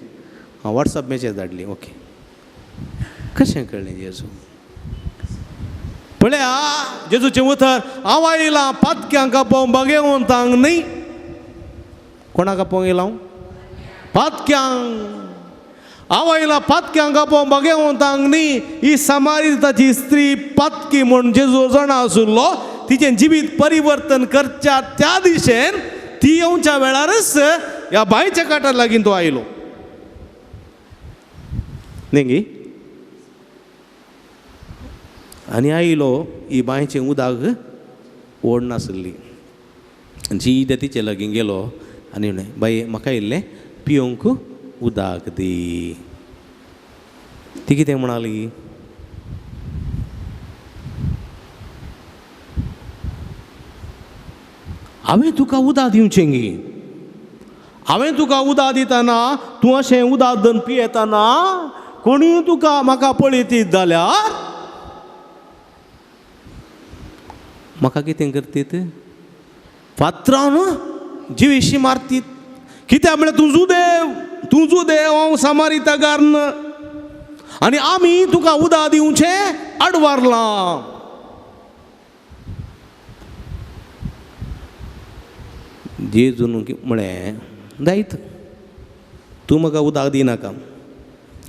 वॉट्सॅप मॅसेज धाडली. ओके. कशें कळ्ळें जेजू. पळया जेजूचें उतर हांव आयलां पातक्यांक आपोवंक बागेवंतांक न्ही. कोणाक आपोवंक येयला हांव. पातक्यांक. हांव आयलां पातक्यांक आपोवंक बागेवंतांक न्ही. ही सामारिताची स्त्री पातकी म्हूण जेजू जाणा आशिल्लो. तिचें जिवीत परिवर्तन करच्या त्या दिशेन ती येवच्या वेळारच ह्या बांयच्या कांठार लागीं तो आयलो न्ही गे. आनी आयलो ही बांयचें उदक ओड नासली. जी तिचे लागीं गेलो आनी म्हणलें बाये म्हाका इल्लें पिवंक उदक दी. ती कितें म्हणाली. हांवें तुका उदक दिवचें गे. हांवें तुका उदक दितना तूं अशें उदक दन पियेतना कोणी तुका म्हाका पळयतीत जाल्यार म्हाका कितें करतीत. फातरान जिवीशी मारतीत. कित्याक म्हळ्यार तूं जुदेव हांव सामारिताकार आनी आमी तुका उदक दिवचें आडवारलां. जेजून म्हळें जायत तूं म्हाका उदक दिनाका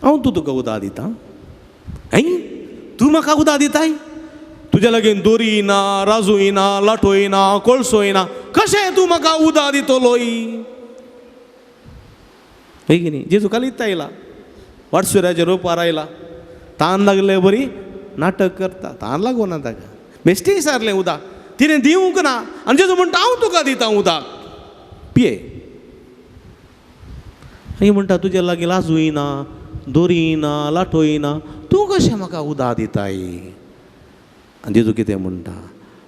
हांव तुका उदक दितां. तूं म्हाका उदक दिताय. तुज्या लागीं दोरी ना राजूय ना लाठोय ना कोळसोय ना. कशें तूं म्हाका उदक दितलोय. हे की न्ही. जेजू कालीत आयला. वाटसुऱ्याच्या रोपार आयला. तान लागले बरी नाटक करता. तान लागोना ताका. बेश्टें विचारलें उदक. तिणें दिवंक ना आनी जेजू म्हणटा हांव तुका दितां उदक पिये. ही म्हणटा तुज्या लागीं लाजूय ना दोरी ना लाठोय ना तूं कशें म्हाका उदक दिताय. आनी जेजू कितें म्हणटा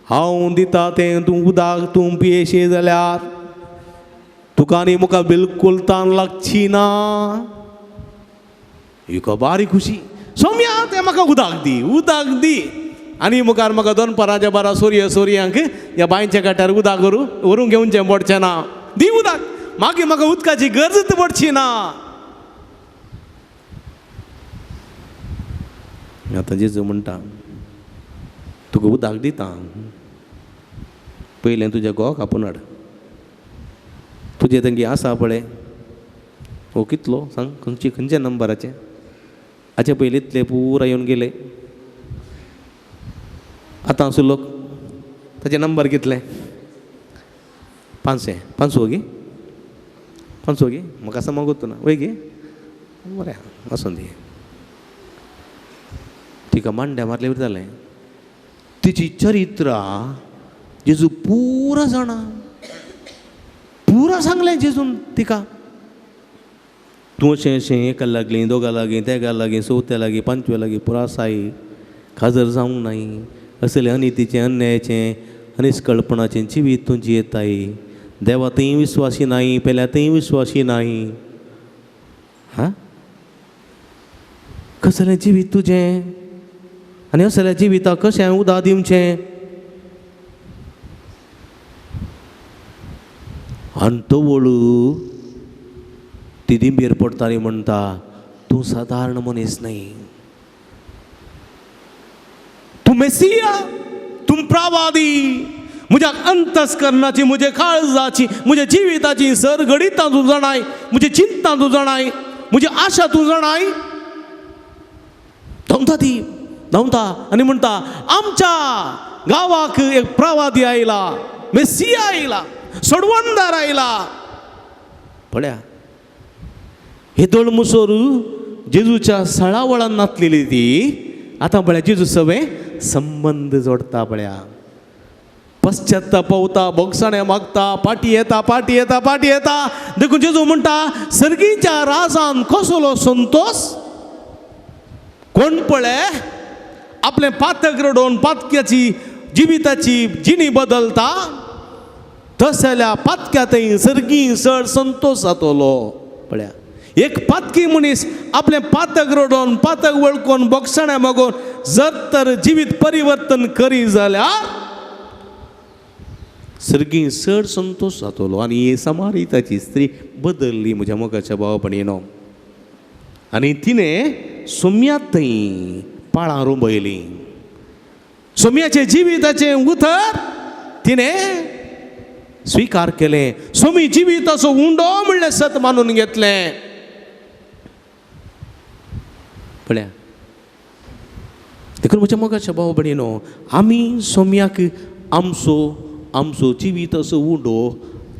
हांव दिता तें तूं उदक तूं पियेशी जाल्यार तुका आनी म्हाका बिलकूल तान लागची ना. ही बारी खुशी. सौम्या तें म्हाका उदक दी. आनी मुखार म्हाका दनपाराच्या बारा सोरयांक ह्या बांयच्या कांठार उदक व्हरून घेवचें पडचें ना. दी उदक. मागीर म्हाका उदकाची गरजच पडची ना. आतां जेजू म्हणटा तुका उदक दिता. पयलें तुज्या घोवा कापून हाड. तुजें तेंगे आसा पळय हो कितलो सांग. खंयच्या नंबराचें. हाचे पयलीं इतले पुरा येवन गेले. आतां सुल्लो ताचे नंबर कितले 500 गे 500 गे म्हाका सांग गोतू ना वय गे बरें आसूं दी. तिका मांड्या मारले जालें. तिची चरित्रा जेजू पुरा जाणा. पुरा सांगलें जेजून तिका. तूं अशें एका लागीं दोगा लागीं तेगा लागीं चवथ्या लागीं पांचव्या लागीं पुरासाय खाजर जावंक नाय. असलें अनितीचें अन्यायाचें अनिश्कळपणाचें जिवीत तूं जियेताय. देवा थंय विस्वासी नाय पेल्या थंय विस्वासी नाय. कसलें जिवीत तुजें. आनी असल्या जिविताक कशें उदक दिवचें. आनी तो वळू ती दिंबेर पडटाली म्हणटा तूं सादारण मनीस न्ही. तूं मेसिया. तूं प्रवादी. म्हज्या अंतस्करणाची म्हज्या काळजाची म्हज्या जिविताची सरगडितां तूं जाणाय. म्हजी चिंता तूं जाणाय. म्हजी आशा तूं जाणाय. धांवता आनी म्हणटा आमच्या गांवाक एक प्रवादी आयला. मेसिया आयला. सोडवणदार आयला. पळया हे दोन मुसोर जेजूच्या सळावळान नाचलेली ती आतां पळया जेजू सगळे संबंध जोडता. पळया पश्चाताप पावता भोगसाणें मागता पाटी येता देखून जेजू म्हणटा सर्गीच्या राजान कसलो संतोष. कोण पळय आपलें पातक रडोवन पातक्याची जिविताची जिणी बदलता तसल्या पातक्यातय सर्गी सड संतोष जातलो पळया. एक पातकी मनीस आपले पातक रडोन पातक वळखोन बोगसण्या मागोन जर तर जिवीत परिवर्तन करी जाल्यार सर्गी सड संतोष जातलो. आनी ही समारिताची स्त्री बदलली म्हज्या मोगाच्या भावा भयणीनो. आनी तिने सोम्यातय पाळां रोंबयली. सोम्याचे जिविताचे उतर तिने स्वीकार केले. सोमी जिवीत असो उंडो म्हणलें सत मानून घेतलें. पळया देखून म्हज्या मोगाच्या भाव भयणीनो, आमी सोम्याक आमचो जिवीत असो उंडो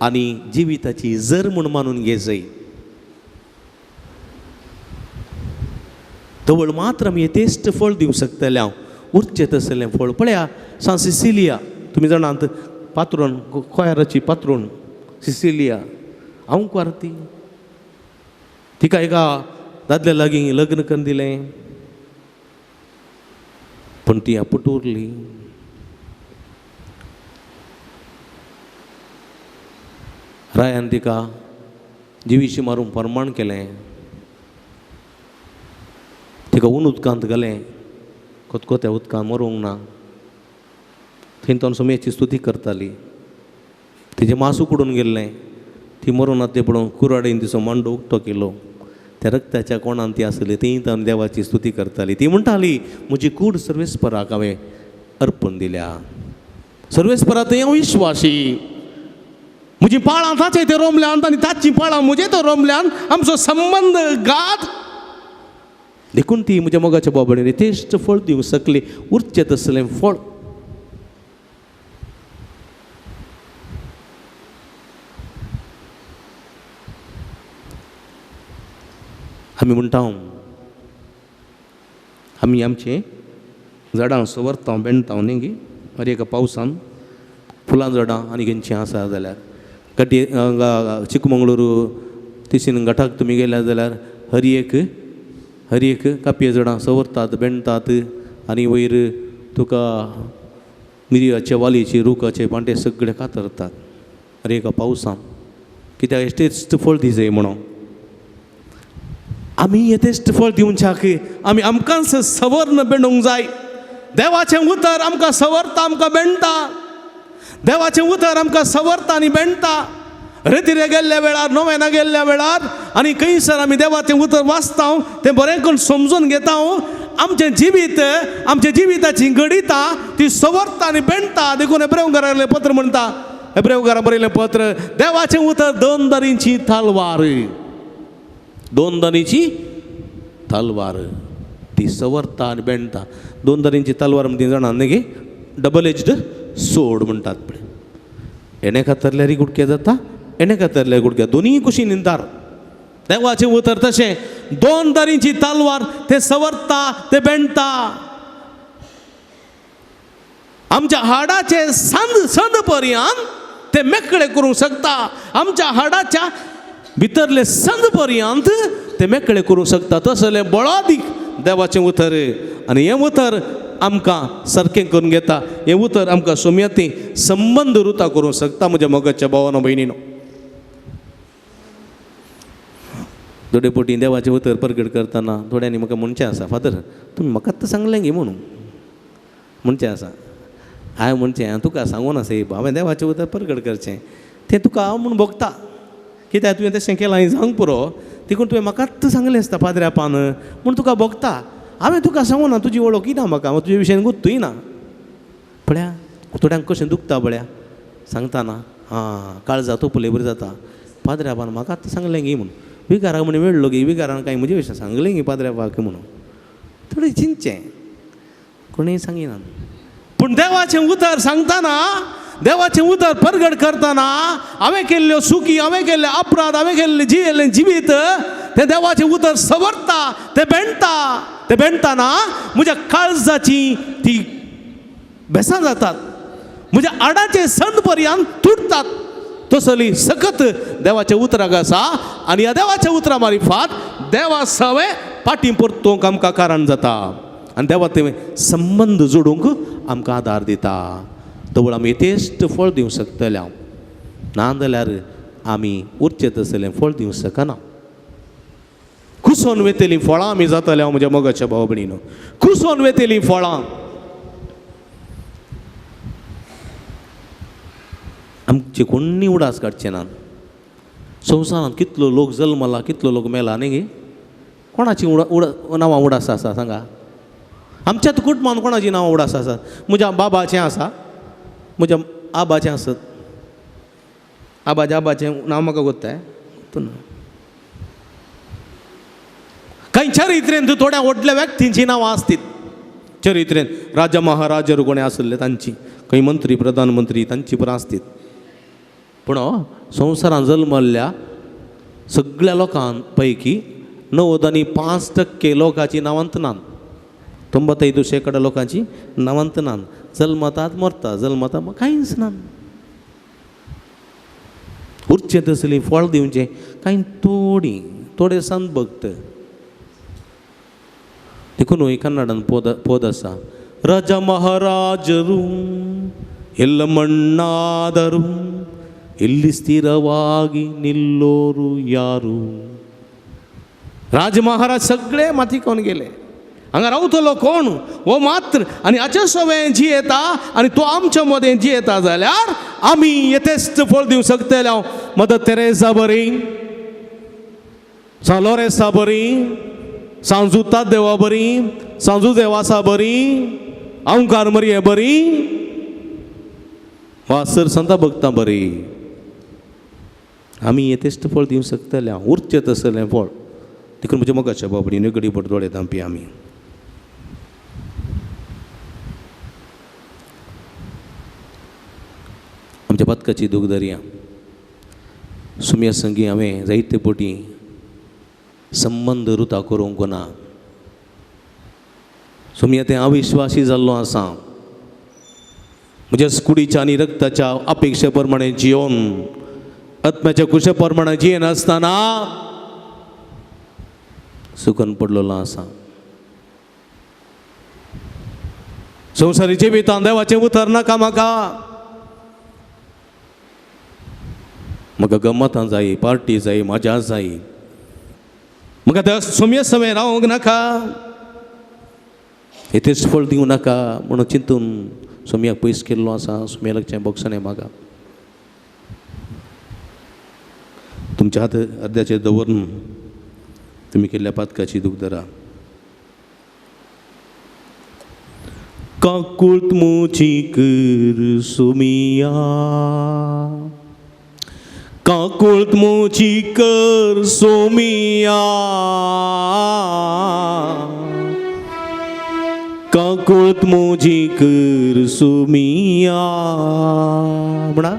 आनी जिविताची जर म्हूण मानून घेजय. तवळ मात्र आमी येतेश्ट फळ दिवंक शकतले. हांव उरचें तसलें फळ. पळया सान सिसिलिया तुमी जाणात पात्रोन कोयराची पात्रोन सिसिलिया हांव quarती तिका एका दादल्या लागीं लग्न करून दिलें पण ती आपट उरली. रायान तिका जिवीशी मारून परमाण केलें. तिका उदकांत घालें. कोतकोत्या उदकांत मरूंक ना. थंय तो सोम्याची स्तुती करताली. तिचें मांस उकडून गेल्लें. ती मरून आतां पळोवन कुराडेन तिचो मांडो उक्तो केलो. त्या रक्ताच्या कोणान ती आसली थंय तान देवाची स्तुती करताली. ती म्हणटाली म्हजी कूड सर्वेस्पराक हांवें अर्पण दिल्या. सर्वेस्पराक थंय हांव विश्वासी. म्हजी पाळां ताचे ते रोमल्यान आनी ताची पाळां म्हजे ते रोमल्यान आमचो संबंद गाद. देखून ती म्हज्या मोगाच्या बाबडे तेश्ट फळ दिवंक शकली. उरचें तसलें फळ. आमी म्हणटा आमी आमचे झाडां सवरता बेणता न्ही गे. अरे एका पावसान फुलां झाडां आनी खंयचीं आसा जाल्यार गड्डे चिकमंगळूरू तिसीन घाटाक तुमी गेल्यार जाल्यार हरयेक कापये झाडां सवरतात बेणतात आनी वयर तुका मिरयाचे वालीचे रुखाचे पांटे सगळे कातरतात. अरे एका पावसान कित्याक येतेच फळ दिसय म्हणून आमी येतेच फळ दिवच्याक आमी आमकांच सवर्ण बेणूंक जाय. देवाचें उतर आमकां सवरता आमकां बेणटा. देवाचें उतर आमकां सवरता आनी बेणटा. रेतीरे गेल्ल्या वेळार नोवेना गेल्ल्या वेळार आनी खंयसर आमी देवाचें उतर वाचता तें बरें करून समजून घेता. आमचें जिवीत आमच्या जिविताची गणिता ती सवरता आनी बेणटा. देखून हेब्रेवकारांतलें पत्र म्हणटा हेब्रेवकारां बरयलें पत्र देवाचें उतर दोन दारींची तलवार. दोन दारींची तलवार ती सवरता आनी बेणटा. दोन दारींची तलवार म्हणजे जाणा न्ही गे डबल एज्ड सोड म्हणटात पळय. एणे कातरल्यारय गुडके जाता एणे कातरल्यार गुडके दोनीय कुशीन निंतार. देवाचें उतर तशें दोन दारींची तलवार ते सवरता ते बेणटा. आमच्या हाडाचे संद पर्यंत ते मेकळे करूंक शकता. आमच्या हाडाच्या भितरले संद पर्यंत ते मेकळे करूंक शकता. तसलें बळादीक देवाचें उतर. आनी हें उतर आमकां सारकें करून घेता. हें उतर आमकां सोम्याती संबंद रुता करूंक शकता. म्हज्या मोगाच्या भावानो भयणीनो, थोडे पोटी देवाचें उतर परगट करतना थोड्यांनी म्हाका म्हणचें आसा फादर तुमी म्हाका आतां सांगलें गे म्हणून म्हणचें आसा. हांवें म्हणचें तुका सांगून आसा हांवें देवाचें उतर परगट करचें तें तुका हांव म्हूण भोगता. कित्याक तुवें तशें केलां हांवें सांग पुरो देखून तुवें म्हाका आतां सांगलें आसता पाद्र्यापान म्हूण तुका भोगता. हांवें तुका सांगूं ना तुजी वळख ना म्हाका हांव तुजे विशयान गुत्तूय ना. पळया थोड्यांक कशें दुखता पळया सांगतना काळजा तोपले बरें जाता. पाद्र्यापान म्हाका आतां सांगलें गे म्हणून विकाराक म्हणे मेळ्ळो गे विकारान कांय म्हजे विशय सांगलें गे पाद्र्यापाक म्हणून थोडें चिंतचें कोणेंय सांगिना. पूण देवाचें उतर सांगतना देवाचें उतर परगट करतना हांवें केल्ल्यो चुकी हांवें केल्ले अपराध हांवें केल्लें जिवीत तें देवाचें उतर सवरता तें बेणटाना म्हज्या काळजाची ती बेसां जातात. म्हज्या आडाचे संद पर्यंत तुटतात. तसली सकत देवाच्या उतराक आसा. आनी ह्या देवाच्या उतरा मार्फत देवा सवे पाटी परतोवंक आमकां कारण जाता. आनी देवा ते संबंद जोडूंक आमकां आदार दिता तवळ आमी येतेश्ट फळ दिवंक शकतले हांव ना जाल्यार आमी उरचे तसलें फळ दिवंक शकना कुसोन वेतेलीं फळां आमी जातले हांव म्हज्या मोगाच्या भाव भयणीनो कुसोन वेतेलीं फळां आमचे कोणी उडास काडचे ना संवसारांत कितलो लोक जल्मला कितलो लोक मेला न्ही गे कोणाची नांवां उडास आसा सांगा आमच्याच कुटुंबान कोणाची नांवां उडास आसात म्हज्या बाबाचें आसा म्हज्या आबाचें आसत आबाचें नांव म्हाका कोत्ताय कांय चरित्रेन थोड्या व्हडल्या व्यक्तींची नांवां आसतात चरित्रेन राजा महाराजर कोणें आसले तांची खंय मंत्री प्रधानमंत्री तांची पण आसतात पूण संवसारांत जल्मल्ल्या सगळ्या लोकां पैकी 95% लोकांची नांवांत नात 95% लोकांची नांवांत नात जल्मतात मरता जल्मता कांयच ना उरचें तसलीं फळ दिवचें कांय थोडे संत भक्त देखून ह्या कन्नडान पोद आसा राजा महाराजरू ಎಲ್ಲ ಮಣ್ಣಾದರು ಇಲ್ಲಿ ಸ್ಥಿರವಾಗಿ ನಿಲ್ಲೋರು ಯಾರು राज महाराज सगळे माती कोण गेले हांगा रावतलो कोण हो मात्र आनी हाच्या सवें जियेता आनी तो आमच्या मदें जियेता जाल्यार आमी येतेस्त फळ दिवंक शकतले हांव मदर तेरेसा बरी सान लोरेसा बरी सांजुता देवा बरी सांजू देवासा बरी ओंकार मरिये बरी वासर संता भक्तां बरी आमी येतेस्त फळ दिवंक शकतले हांव उरचें तसलें फळ देखून म्हज्या मोगाच्या बाबडीन गडी पड दोळे धांपी आमी आमच्या बदकाची दूख दर्या सुम्या संगी हांवें जायते फावटी संबंद रुता करूंक ना सुम्या तें अविश्वासी जाल्लो आसा म्हज्या कुडीच्या आनी रक्ताच्या अपेक्षे प्रमाणे जियोन आत्म्याच्या कुशे प्रमाणे जियेनासतना सुकन पडलेलो आसा संवसारी जिवितांत देवाचें उतर नाका म्हाका गम्मतां जाय पार्टी जाय मजा जाय म्हाका त्या सुम्या समय रावंक नाका येतेच फळ दिवं नाका म्हणून चिंतून सुम्याक पयस केल्लो आसा सुम्या लागचें बक्षणें मागा तुमच्या हात अर्द्याचेर दवरून तुम्ही केल्ल्या पातकाची दूख धरा काकुळत मोची कर सुमिया काकुळत मोची कर सोमिया काकुळत मोची कर सोमिया म्हणा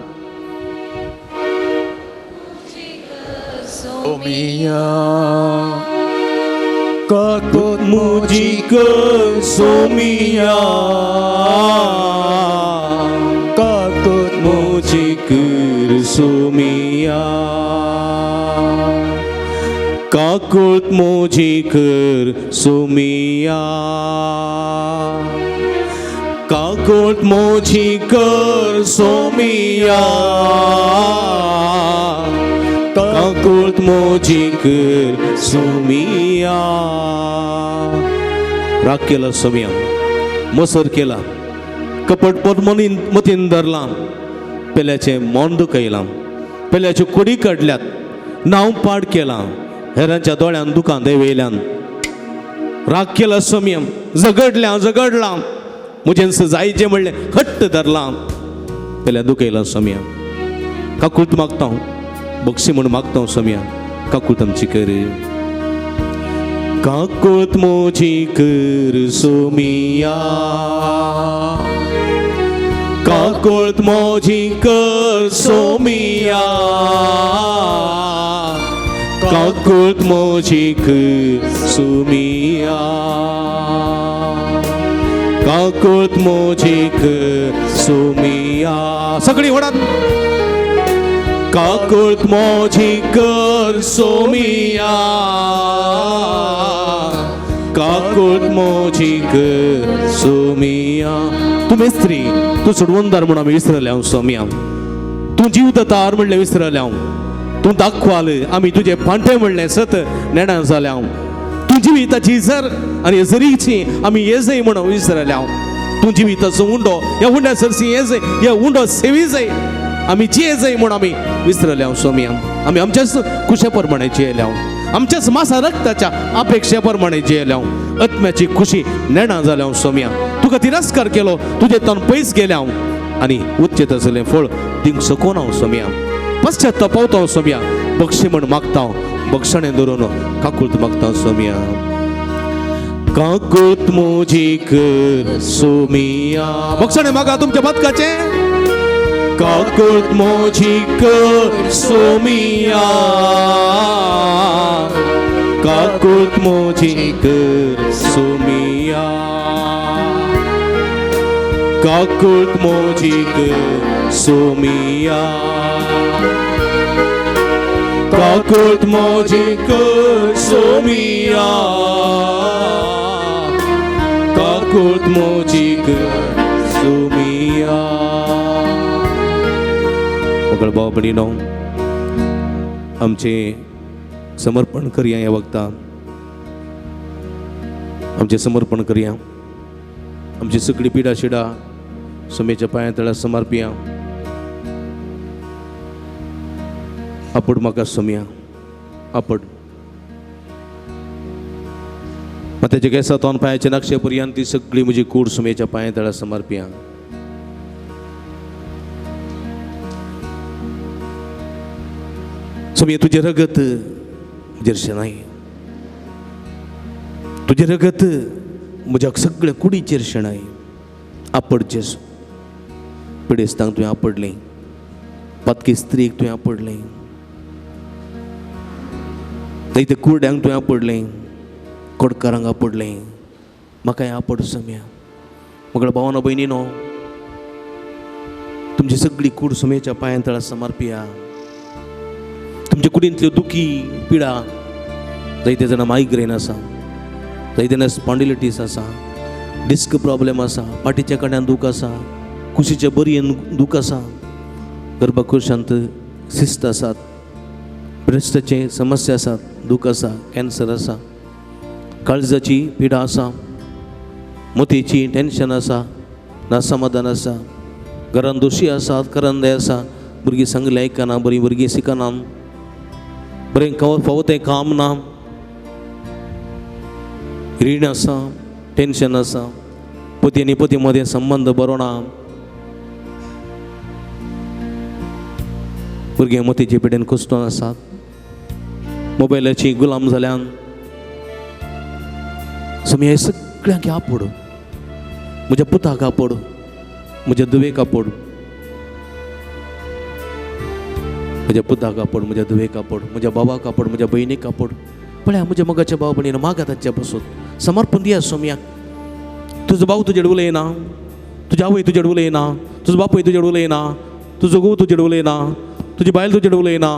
Somiya kakut मुझी कर सोमिया kakut मुझी कर सोमिया काकुळत मोजी कर सोमिया काकुळत मोजी कर सोमिया काकुळत मोजी कर सोमिया राग केला सोमिया मसर केला कपट पद्मनीन मतीन धरला पेल्याचे मोंड दुखयला पेल्याची कुडी काडल्यात नांव पाड केला हेरांच्या दोळ्यान दुकान देवेल्यान राग केला सोमिया झगडला मुजेंस जायचे म्हणले हट्ट धरला पेल्या दुखयला सोमिया काकुळत मागता बक्षी म्हणून मागता सोमिया काकुळत आमची कर काकुळत मोजी कर सोमिया काकुळत मोजी कर सोमिया काकुळत मोजी कर सोमिया काकुळत मोजी कर सोमिया सगळी होडात काकुळत मोजी कर सोमिया काकूट मोजीक सोमिया. तू मेस्त्री, तू सोडवणदार म्हणून आम्ही विसरले हांव सोमिया. तू जीवदातार म्हणलें विसरले हांव. तू दाखवाल आमी तुजे फांटे म्हणलें सत नेडां जाले हांव. तू जिविताची झर आनी झरीची आमी येजय म्हणून विसरले हांव. तू जिविताचो उंडो ह्या उंड्या सरसी येजय, ह्या उंडो सेवी जाय आमी जियेजय म्हणून आमी विसरले हांव सोमिया. आमी आमच्याच खुशे प्रमाणे जियेले हांव, आमच्याच मासा रक्ताच्या अपेक्षे प्रमाणे जियेले हांव. आत्म्याची खुशी नेडां जाले हांव सोमिया. तुका तिरस्कार केलो, तुजे तन पयस गेले हांव आनी उच्चेत आसलें फळ दिंक सकून हांव सोमिया. पश्चात्ताप पावता हांव सोमिया. बक्षी म्हण मागता हांव, बक्षणे धरून काकुळत मागता सोमिया. काकुळत मोजीक सोमिया. बक्षणे मागा तुमच्या बदकाचे. काकुळत मोजीक सोमिया. काकुळत मोजीक सोमिया. काकुळत मोजीक सोमिया. काकुळत मोजीक सोमिया. काकुळत मोजीक सोमिया. मगळ भाव भयणीनो, आमचे समर्पण करूया ह्या वक्ताक. आमचे समर्पण करूया. आमची सगळी पिडा शिडा सोमेच्या पांया तळा समर्पिया. आपड म्हाका सोमिया, आपड. माथ्याच्या केंसा तोंड पांयाच्या नक्षे पर्यंत ती सगळी म्हजी कूड सोमेच्या पांया तळा समर्पिया. सोमिया, तुझे रगत म्हजेर शेणाय. तुझे रगत म्हज्या सगळ्या कुडीचेर शेणाय. आपड जेसू. पिडेस्तांक तुवें आपडलें, पातकी स्त्रीक तुवें आपडलें, ते कुरड्यांक तुवें आपडलें, कोडकारांक आपडलें. म्हाकाय आपड सोमिया. म्हगेल्या भावानो भयणीनो, तुमची सगळी कूड सोमेच्या पांया तळा समर्पिया. तुमच्या कुडींतल्यो दुखी पिडा, जायते जाणां मायग्रेन आसा, जायते जाणां स्पॉन्डिलिटीस आसा, डिस्क प्रॉब्लेम आसा, पाटीच्या कड्यान दूख आसा, कुशीच्या बरयेन दूख आसा, गर्भकोशांत सिस्ट आसात, ब्रेस्टाचे समस्या आसात, दूख आसा, कॅन्सर आसा, काळजाची पिडा आसा, मोतीची टेन्शन आसा, नासमाधान आसा, घरान दोशी आसात, करंदे आसा, भुरगीं सांगलें आयकना, बरीं भुरगीं शिकना, बरें फावो तें काम ना, रीण आसा, टेन्शन आसा, पती आनी पती मदें संबंद बरो ना, भुरगे मोतीचे पिडेन कुसतोन आसात, मोबायलाची गुलाम जाल्यान. सोमिया, हे सगळ्यांक आपड. म्हज्या पुताक आपड, म्हज्या धुवेक आपड, म्हज्या पुताक आपड, म्हज्या धुवेक आपड, म्हज्या बाबाक आपड, म्हज्या भयणीक आपड. पळया, म्हज्या मोगाच्या भाव भयणीन मागा तांच्या पासून समर्पण दिया सोमियाक. तुजो भाव तुजेड उलयना, तुजी आवय तुजेड उलयना, तुजो बापूय तुजेड उलयना, तुजो घोव तुजेड उलयना, तुजी बायल तुजेड उलयना,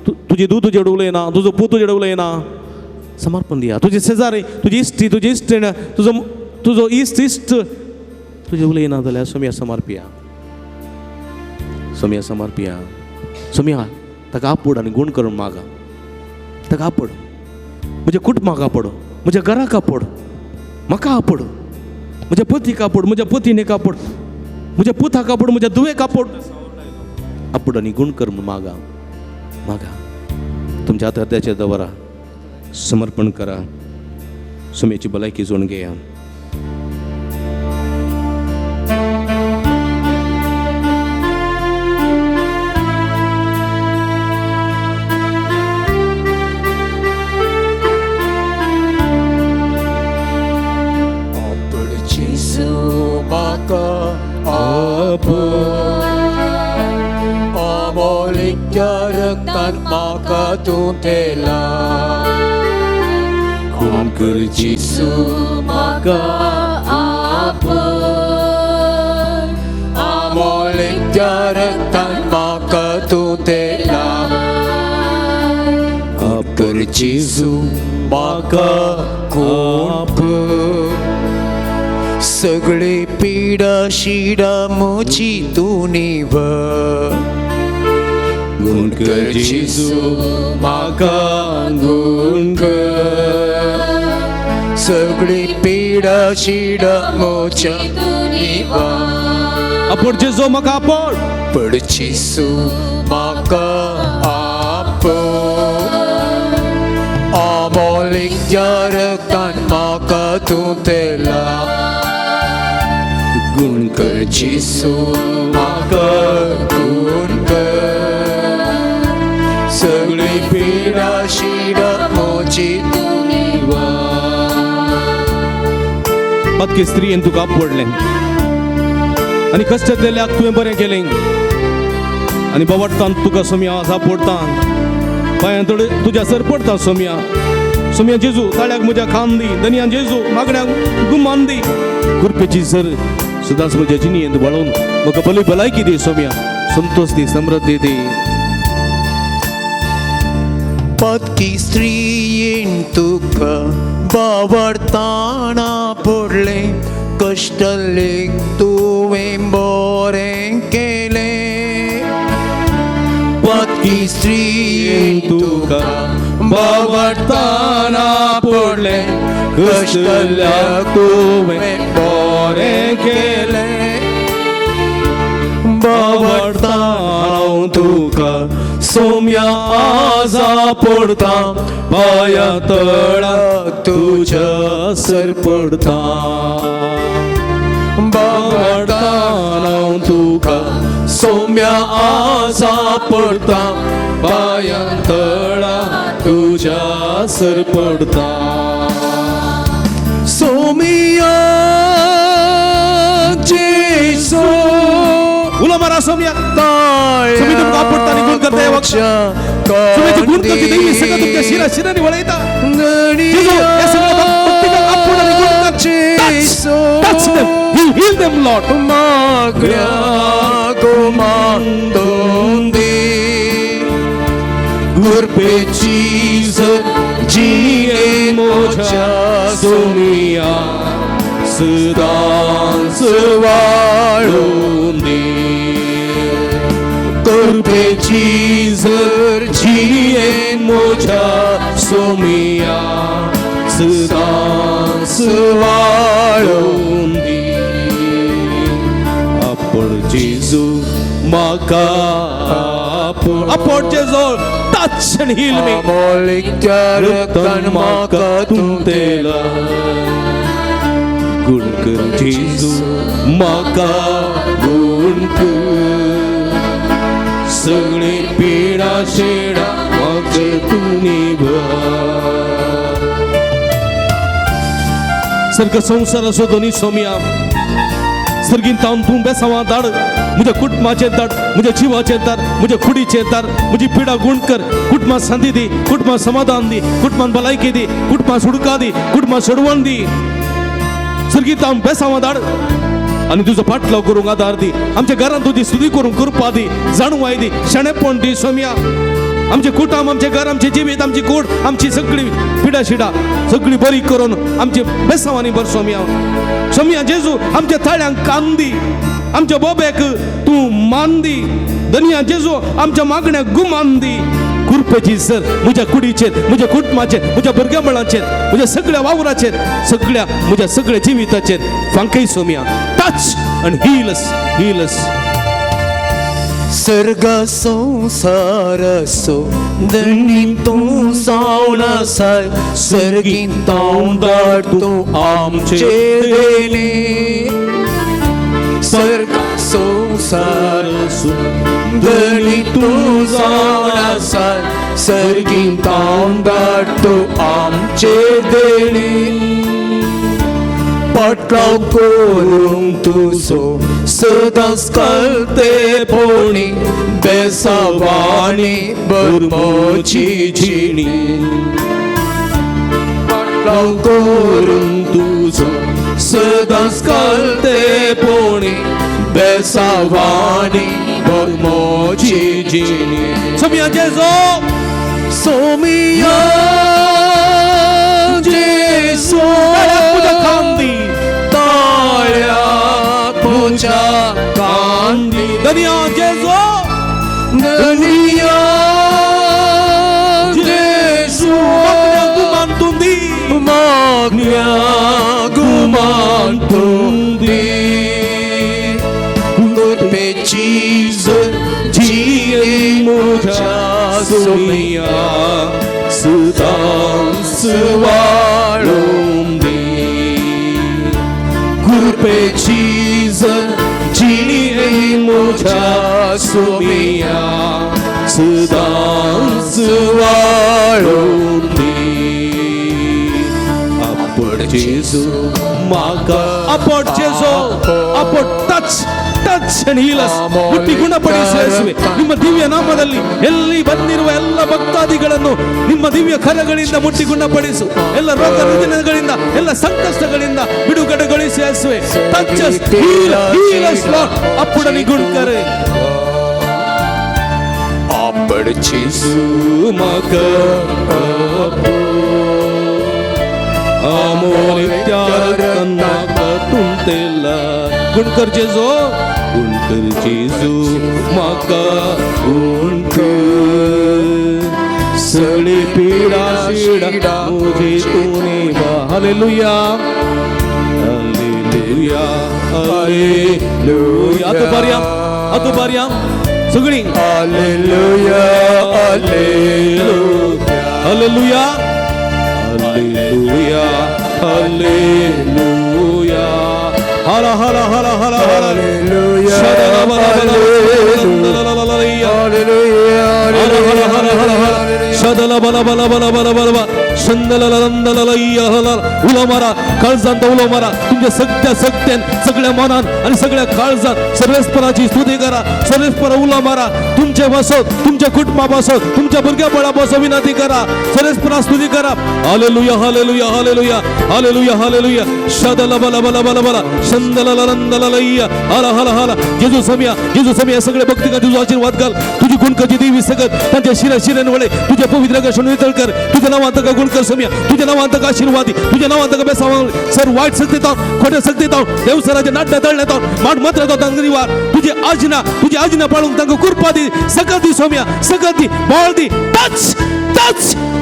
तुजी धूव तुजेड उलयना, तुजो पूत तुजेड उलयना. समर्पण दिया. तुजे शेजारी, तुजी इश्टी, तुजी इश्टीण, तुजो इश्ट तुजे उलयना जाल्यार सोमिया समर्पिया. सोमिया समर्पिया. सोमिया, ताका आपड आनी गूण करून मागा. ताका आपड. म्हज्या कुटुंबाक आपड, म्हज्या घराक आपड, म्हाका आपड, म्हज्या पतीक आपड, म्हज्या पत्नीक आपड, म्हज्या पुताक आपड, म्हज्या धुवेक आपड. आपड आनी गूण कर म्हूण मागा. मागा. तुमच्या हाताचेर दवरा, समर्पण करा. सोमेची भलायकी जोडून घेया. Maka tu telah Kunker Jisu maka apa Amolik jaratan maka tu telah Aper Jisu म्हाका कोण सगळे पिडा शिडा मोची तू निव गुण कर जेजू म्हाका गुण कर सगळी पिडा शिडा मोच्या निवा आपण जेजू म्हाका आपण पड जेजू म्हाका आपण अमोलीक रक्तान म्हाका तूं तेला गुण कर जेजू म्हाका गुण कर सगळी पिडा शिडा मोची तूं निवा पत्की स्त्रीन तुका आपडलें आनी कश्टांतलेल्याक तुवें बरें केलें आनी बावडटान तुका सोम्या सांपडटा पांयां तळे तुज्या सर पडटा सोम्या सोम्या जेजू ताळ्याक म्हज्या खान दी धन्या जेजू मागण्याक गुमान दी कृपेची सर सदांच म्हज्या जिणयेंत वाळून म्हाका भली भलायकी दी सोम्या संतोष दी समृद्धी दी पत्की स्त्रीन तुका बावडताना पडले कश्टलेक तुवें बरें केलें पत्की स्त्रीन तुका बावडताना पडले कश्टल्याक तुवें बरें केलें बावडताना तुका सोम्या आजा पडता पाया तळा तुझ्या सर पडता बावडताना तुका सोम्या आजा पडता पाया तळा तुझ्या सर पडता सोमिया जेसू उला मारा सोम्या ताळ्या तुम्ही तुमका आपडटा गुण करता हे वक्त तुम्ही गुण करता नेहमी सगळं तुमच्या शिराशिराने वळयता जेजू या सगळ्या भक्तीला आपण आणि गुण कर touch them heal them Lord मागण्या गोमांदून दे गुरपेची जिये मोच्या सोनिया सदांच वाळून दे गुरपेची जिये मोच्या सोमिया सदांच वाळून दे आपण जेजू म्हाका आपण जेजू टच and heal me अमोलीक रक्तान म्हाका तूं तेला गुण कर जेजू म्हाका गुण कर सगळी पिडा शेडा म्हाका तूं निभा सर्ग संसार असो दोनी सोम्या सर्गीन तावन तूं बेसांवां धाड म्हज्या कुटुंबाचेर धाड म्हज्या जिवाचेर धाड म्हज्या कुडीचेर धाड म्हजी पिडा गुण कर कुटुंबांत शांती दी कुटुंबांत समाधान दी कुटुंबांत भलायकी दी कुटुंबांत सुडका दी कुटुंबांत सोडवण दी सर्गीन तावन बेसांवां धाड आनी तुजो फाटलो करूंक आदार दी आमच्या घरांत तुजी स्तुती करूंक कृपा दी जाणवाय दी शणेपण दी सोम्या आमचे कुटुंब आमचे घर आमचे जिवीत आमची कूड आमची सगळी पिडा शिडा सगळी बरी करून आमचे बेसांवांनी भर सोम्या सोम्या जेजू आमच्या थाळ्यांक कान दी आमच्या बोब्याक तूं मान दी धन्या जेजू आमच्या मागण्याक गुमान दी कृपेची सर म्हज्या कुडीचेर म्हज्या कुटुंबाचेर म्हज्या भुरग्याबळाचेर म्हज्या सगळ्या वावराचेर सगळ्या म्हज्या सगळ्या जिविताचेर फांकय सोम्या टच आनी हील अस सर्ग संसार सो दणी तूं जावन आसाय सर्गीन तावन धाड तूं आमचेर देणे सर्ग संसार सो दणी तूं जावन आसाय सर्गीन तावन धाड तूं आमचेर देणे पटलाव करूंक तुजो सदांच कळते पोणी बेसावानी बरमोची जिणी पटलाव करूंक तुजो सदांच कळते पोणी बेसावानी बरमोची जिणी सोम्या जेजू सोमिया धनिया जेजो धनिया जेजो gumantundi magnya gumantundi पे चीज जिए मुझा सुमिया सुदांस वाळुंदी गुरपे चीज जिए मुझा सुमिया सुदांस वाळुंदी अपड जेजू माका अपड जेजो अपड ಟಚ್ and heal us. ಮುಟ್ಟಿ ಗುಣಪಡಿಸು ಯೇಸುವೆ. ನಿಮ್ಮ ದಿವ್ಯ ನಾಮದಲ್ಲಿ ಎಲ್ಲಿ ಬಂದಿರುವ ಎಲ್ಲ ಭಕ್ತಾದಿಗಳನ್ನು ನಿಮ್ಮ ದಿವ್ಯ ಕರಗಳಿಂದ ಮುಟ್ಟಿ ಗುಣಪಡಿಸು. ಎಲ್ಲ ರೋಗ ರುಜಿನಗಳಿಂದ ಎಲ್ಲ ಸಂಕಷ್ಟಗಳಿಂದ ಬಿಡುಗಡೆಗೊಳಿಸು ಯೇಸುವೆ. Touch us, heal us Lord. ಅಪ್ಪುಡನಿ ಗುಣಕರೆ अपड जेजू माका अमोलित्यार कन्ना तुमतेला गुणकर जेजो गुणकर जेजू माका गुणकर सगळी पीडा शिडा मुझे तूने हालेलुया हालेलुया हालेलुया अतो पर्या सगळी hallelujah hallelujah hallelujah hallelujah hallelujah हला हला हला हला हालेलुया शदला बला बला बला बला बला शंदललंदललय्या उलमारा काळजांत उलमारा तुमच्या सगळ्या सगळ्या मनान आणि सगळ्या काळजात सर्वेस्पराची स्तुती करा. सर्वेस्पर उलमारा तुमच्या बसत तुमच्या कुटुंबा बसत तुमच्या भुरग्या बळा बसत विनंती करा. सर्वेस्परा स्तुती करा. Hallelujah hallelujah hallelujah hallelujah hallelujah शदला बला बला बला बला शंदललंदललय्या हला हला हला जेजू समया सगळे भक्ती का तुझा आशीर्वाद घाल. तुझी गुणकची देवी सगत त्यांच्या शिरेन तुझ्या पवित्र गशण कर. तुझ्या नावांत का गुणकर समया तुझ्या नावांत का आशीर्वादी तुझ्या नावांत का बेसावंग सर वाईट सक्तीत खोटे सक्तीत देव सराचे नाट्य तळण्यात माठ मात्र तांगरीवार तुझी आज्ञा पाळून तांका कृपा दी सकत दी सोम्या सकत the ball the touch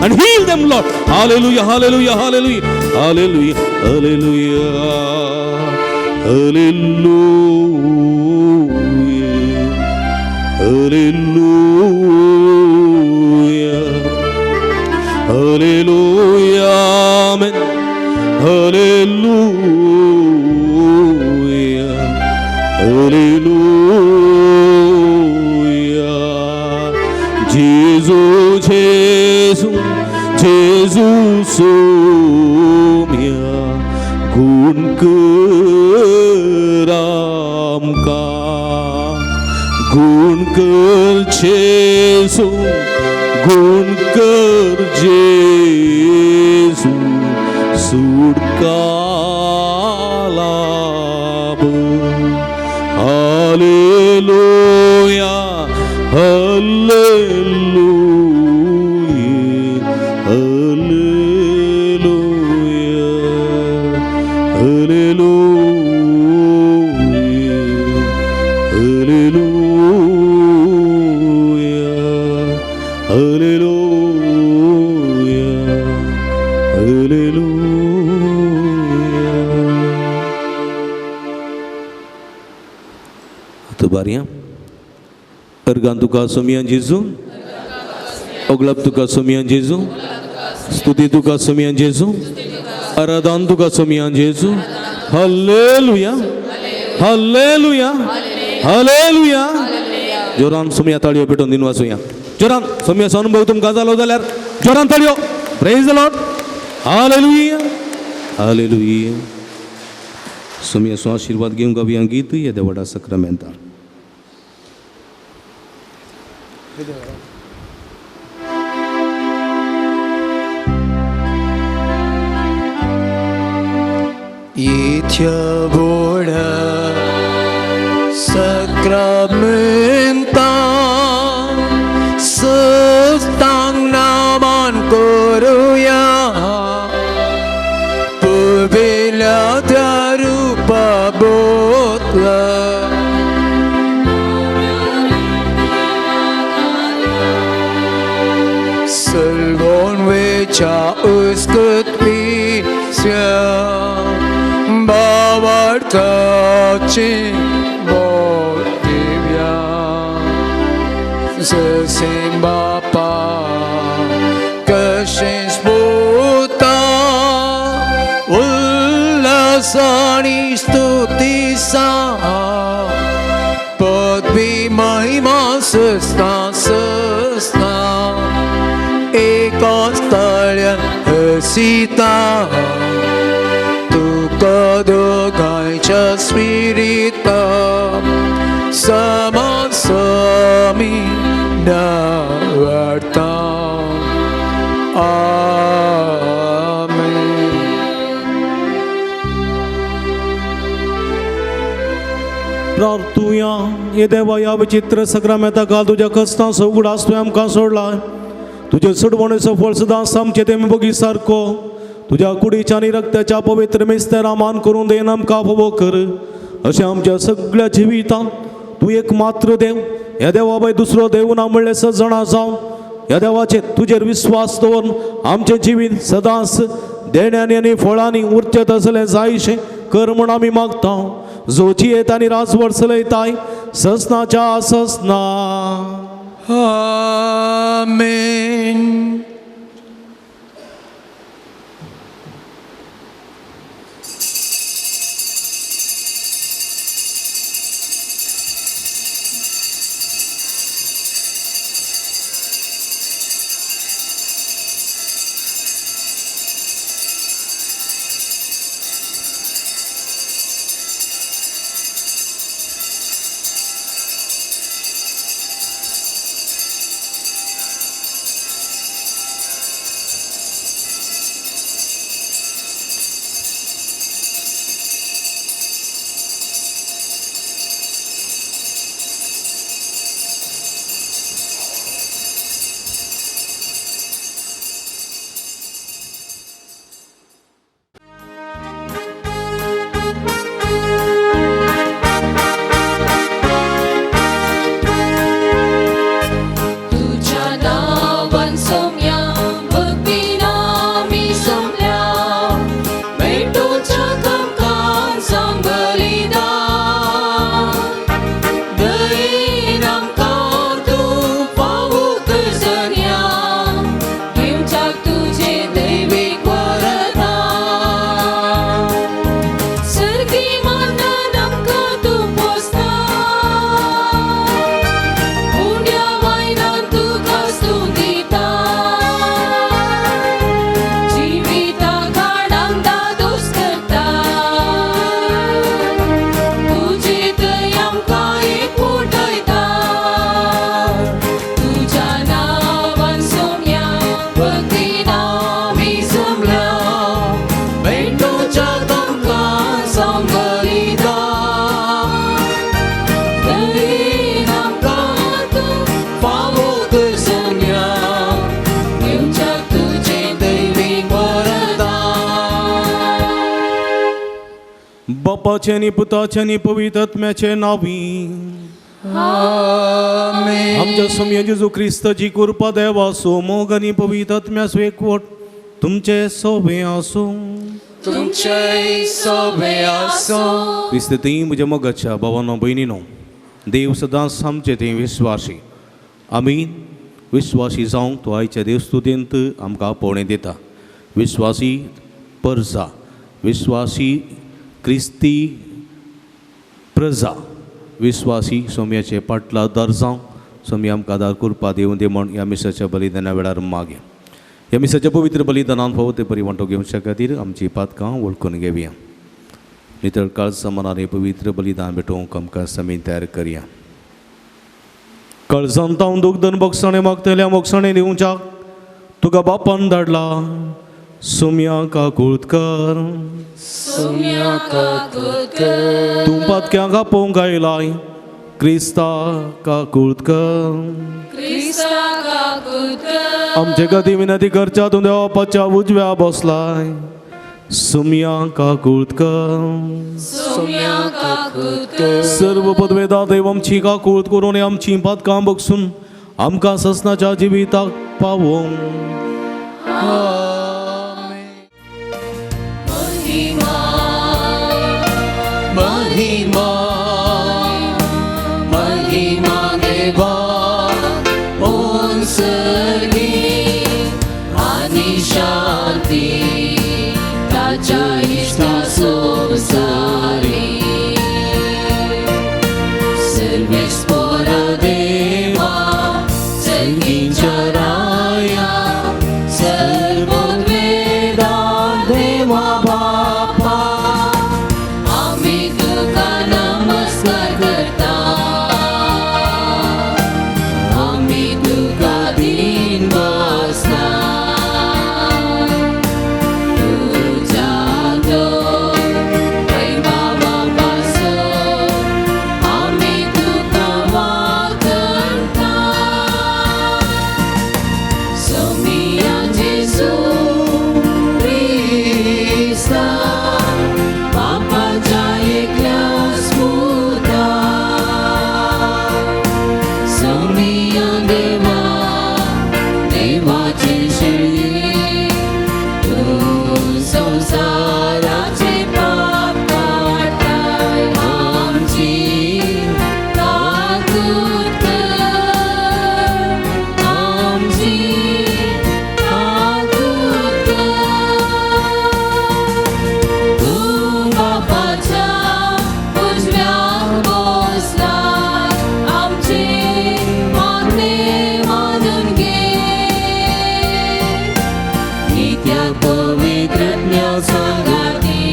and heal them Lord. Hallelujah hallelujah hallelujah hallelujah hallelujah hallelujah hallelujah amen hallelujah hallelujah Jesus सोम्या गुण कर आमका गुण कर जेजू गुण कर जेजू सुटका लाभ hallelujah hallelujah Ergan tuka sumian Jesu, oglap tuka sumian Jesu, studi tuka sumian Jesu, aradan tuka sumian Jesu. Haleluya, haleluya, haleluya. Joran sumia taliyo peton dinwa suya. Joran sumia sanubhav tum gaza lo dalar. Joran taliyo. Praise the Lord. Haleluya, haleluya. Sumia so आशीर्वाद घेऊन गावी अंगीत या Devda सक्रामेंता. Itia boda sakramenta sestang naman koruya pubila darupa botla Ceauscut visia Bavartace motivia Să simba pa Cășești puta Ullasani stutisa Podvi mahima săsta Ekastalya hăsita Tu cădăgai ce spirita Samasami navarta Amen. प्रार्थूया ये देवा या विचित्र सक्रमेता का तुझ्या कस्ता सवगुडास तुवें आमकां सोडला तुझे सोडवणेचो फळ सदांच आमचे तेमी बगी सारको तुझ्या कुडीच्या आनी रक्ताच्या पवित्र मेस्तेरां मान करून देन आमकां फोवो कर अशें आमच्या सगळ्या जिवितांत तूं एक मात्र देव ह्या देवा भाय दुसरो देव ना म्हणलें सजणां जावन ह्या देवाचे तुजेर विस्वास दवरून आमचें जिवीत सदांच देण्यांनी आनी फळांनी उरचें तसलें जायशें कर म्हूण आमी मागता जो जियेत आनी राजवट चलयताय ससनाच्या ससना Amen. बापाचे आणि पुताचे आणि पवित्र आत्म्याचे नावी आमेन. आमच्या समया जेजू ख्रिस्ताची कृपा देवा सोमोग आणि पवित्र आत्म्याचो एकवट तुमचे सोबे आसूं. तुमचे सोबे आसूं. क्रिस्त ती म्हज्या मोगाच्या भावांनो भयणीनो, देव सदांच आमचे थंय विस्वासी. आमी विस्वासी जावंक तो आयच्या देवस्तुतेंत आमकां पळोवणी दिता. विस्वासी परजा, विस्वासी क्रिस्ती प्रजा, विस्वासी सोम्याचे पाटलादार जावं सोमी आमकां आदार कृपा दिवं दे म्हण ह्या मिसाच्या बलिदाना वेळार मागया. ह्या मिसाच्या पवित्र बलिदानान फावो ते परिवांटो घेवच्या खातीर आमची पातकां वळखून घेवया. नितळ काळ समानान पवित्र बलिदान भेटोवंक आमकां समी तयार करया. काळजांत हांव दुखदन मोगसाणें मागतल्या मोगसाणें दिवच्याक तुका बापान धाडला. सोम्या काकुळकर, सोम्या काकुळकर, तूं पातक्यांक आपोवंक आयलाय. क्रिस्ता काकुळकर, क्रिस्ता काकुळकर, आमचे खातीर विनंती करच्या तूं देवा बापाच्या उजव्या बसलाय. सोम्या काकुळकर, सोम्या काकुळकर, सर्व पदवेदार देव आमची काकुळत करून आमची पातकां बगसून आमकां ससनाच्या जिविताक पावोवंक. परमेश्वर देवा सर्गीच्या राया सर्ववेदा देवा बापा आम्ही तुका नमस्कार करता आम्ही तुका दिन बसता तुझ्या तो प्रेमा बापासो आम्ही तुका वागता सोमिया जेसू ख्रिस्ता बापाच्या एकल्या स्पुता सोमिया देवा देवाची शेळी तू संसाराचे पाप काढताय आमची ताकद कर आमची ताकद कर तू बापाच्या उजव्याक बसलाय आमचे मागणे मानून घे नित्या पवित्रज्ञ संगाती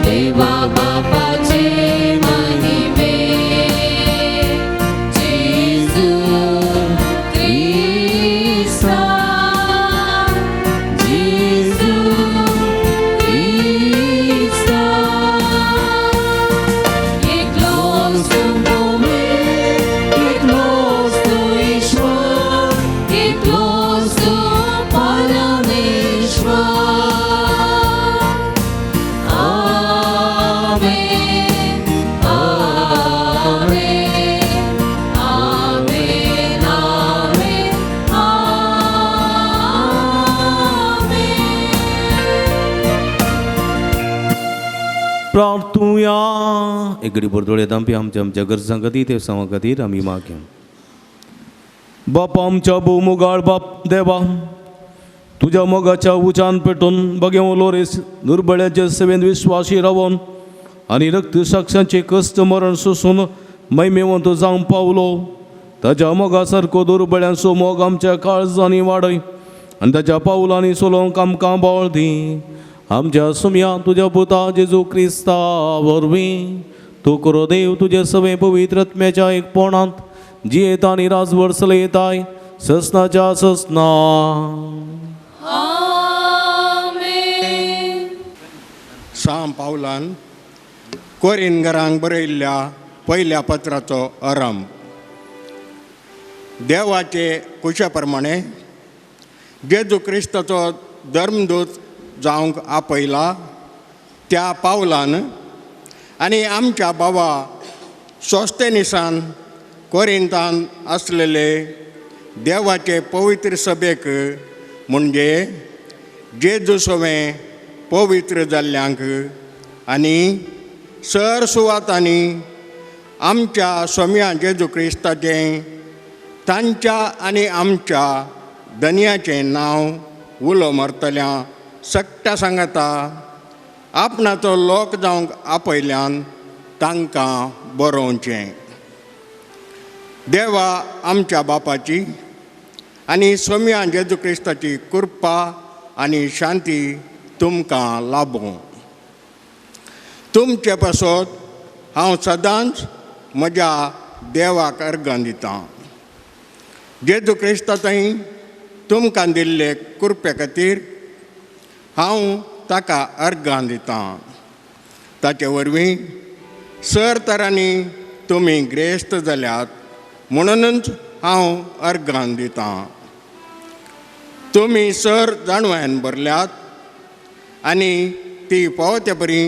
देवा बापाचे महिमे जेजू ख्रिस्ता जेजू ख्रिस्ता एकलोच तू भूमी एकलोच तू ईश्वर एकलोच तू परमेश्वर आमेन आमेन आमेन आमेन आमेन प्रार्थूया एक घडी बोरदोळे दांपी आमच्या आमच्या गरजां खातीर ते सवा खातीर आमी मागया बापा आमच्या भोवमुगाळ बाप देवा तुझ्या मोगाच्या उचान पेटून बगेवलो रेस दुर्बळ्याच्या सेवेन विश्वासी रावून आनी रक्त साक्षांचे कश्ट मरण सोसून मैमेवंत जावंक पावलो ताच्या मोगा सारको दुर्बळ्यांचो मोग आमच्या काळजांनी वाडय आनी ताच्या पावलांनी चलोवंक आमकां बळ दी आमच्या सुमया तुझ्या पुता जेजू क्रिस्ता वरवीं तूं करो देव तुजे सवे पवित्रत्म्याच्या एकपणांत जियेता आनी राजभर चलयताय ससनाच्या ससना आमेन साम पावलान कोरिंगरांक बरयल्ल्या पयल्या पत्राचो आरंभ देवाचे कुशा प्रमाणे जेजू क्रिस्ताचो धर्मदूत जावंक आपयला त्या पावलान आनी आमच्या बाबा सोस्तेनिसान कोरिंतान आसलेले देवाचे पवित्र सभेक म्हणजे जेजू सवें पवित्र जाल्ल्यांक आनी सर सुवातांनी आमच्या सोम्या जेजू क्रिस्ताचें तांच्या आनी आमच्या धन्याचें नांव उलो मारतल्या सक्त्या सांगता आपणाचो लोक जावंक आपयल्यान तांकां बरोवचें देवा आमच्या बापाची आनी सोम्या जेजू क्रिस्ताची कृपा आनी शांती तुमकां लाभो तुमचे पासत हांव सदांच म्हज्या देवाक अर्गां दितां जेजू क्रिस्ता थंय तुमकां दिल्ले कृपे खातीर हांव ताका अर्गां दितां ताचे वरवीं सर तरांनी तुमी ग्रेस्त जाल्यात म्हणूनच हांव अर्गां दितां तुमी सर जाणवान भरल्यात आनी ती पावते परी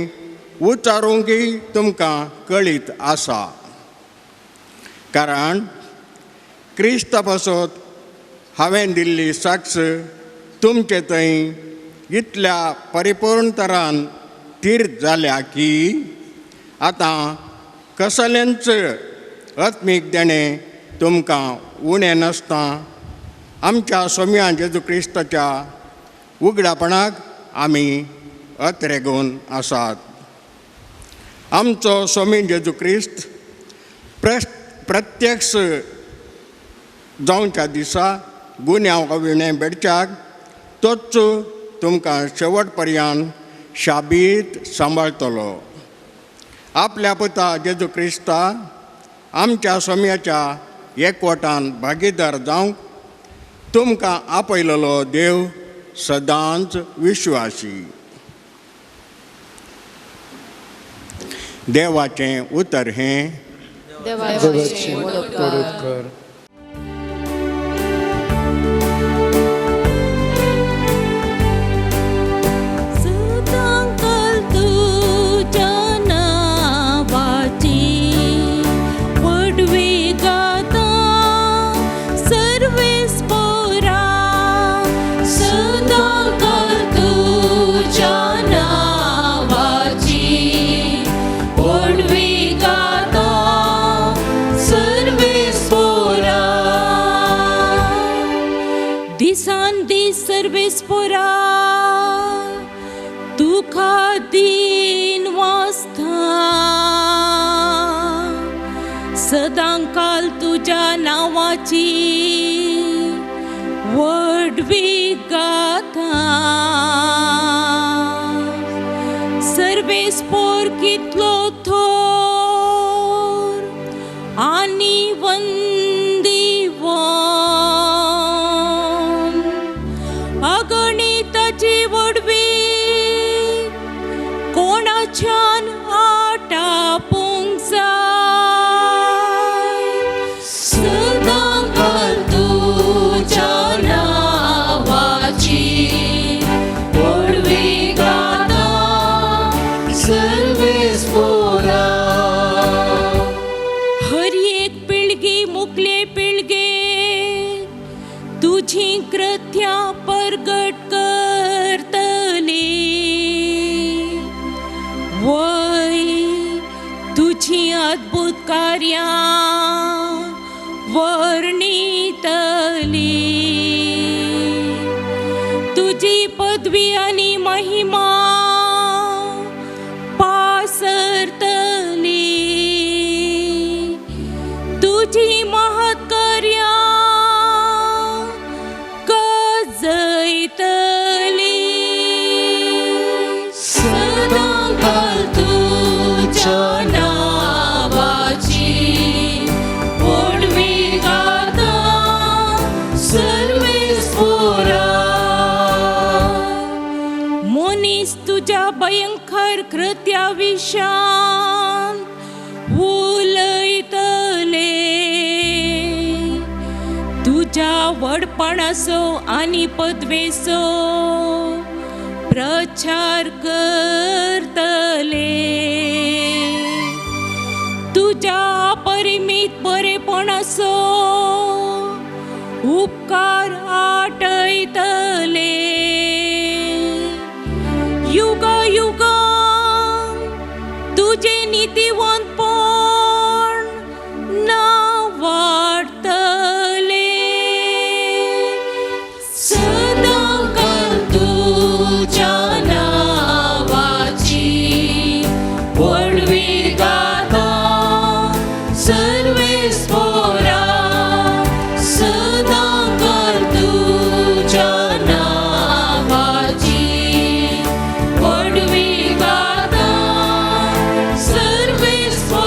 उच्चारूंकय तुमकां कळीत आसा कारण क्रिस्ता पासत हांवें दिल्ली साक्ष तुमचे थंय इतल्या परिपूर्ण तरान तीर जाल्या की आतां कसल्यांच आत्मीक देणें तुमकां उणें नासता आमच्या सोम्या जेजू क्रिस्ताच्या उगडापणाक आमी अत्रेगून आसात आमचो स्वामी जेजू क्रिस्त प्रत्यक्ष जावच्या दिसा गुन्यांव विणें बेडच्याक तोच तुमकां शेवट पर्यंत शाबीत सांबाळटलो. आपल्या पुता जेजू क्रिस्ता आमच्या स्वाम्याच्या एकवटान भागीदार जावंक तुमकां आपयलेलो देव सदांच विश्वासी. देवाचें उतर हें देवाचे मोदक कर. सदांकाल तुझ्या नावाची वडवी गाता सर्वेस पोरा. सदांकाल तुझ्या नावाची वडवी गाता सर्वेस पोरा. दिसान दीस सर्वेस पोरा तुका दिन वाचता. सदांकाल तुझ्या नावाची वडवी गाता. सर्वेस पोर कितलो थोर आनी वंदीवण. अगणिताची वडवी कोणाच्यान आटापूंक जाय. सदांकाल तुझ्या नावाची वडवी गाता सर्वेस पोरा. हर एक पिळगी मुखले पिळगे तुझी कृत्या परगट करतली. वय तुझी अद्भुत कार्यां वर्णितली. तुझी पदवी आणि महिमा पासरतली. तुझी महत् कार्यां गजयतली. सदांकाल तुझ्या नावाची वडवी गाता सर्वेस पोरा. मोनीस तुझ्या भयंकर कृत्या विशान उलयतले. तुझ्या वडपणाचो आनी पदवेचो प्रचार करतले. तुझ्या अपरिमीत बरेपणाचो उपकार आटयतले. युग युग तुझे नीतिवंतपण नांव वाडतले. सदांकाल तुझ्या नावाची वडवी गाता सर्वेस पोरा. सदांकाल तुझ्या नावाची वडवी गाता सर्वेस पोरा.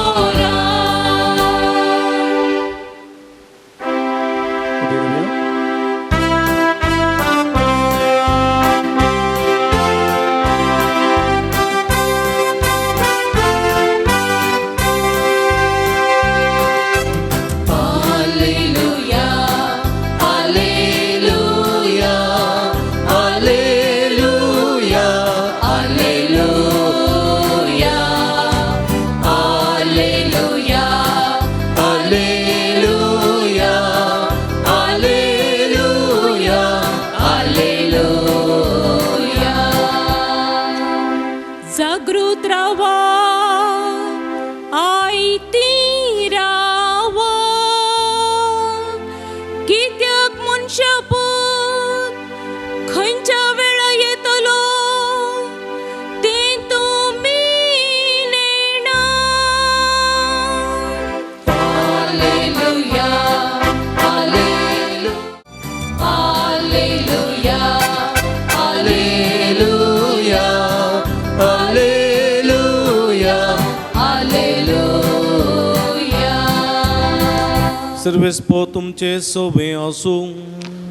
सर्वेस्पो तुमचे सोबे आसूं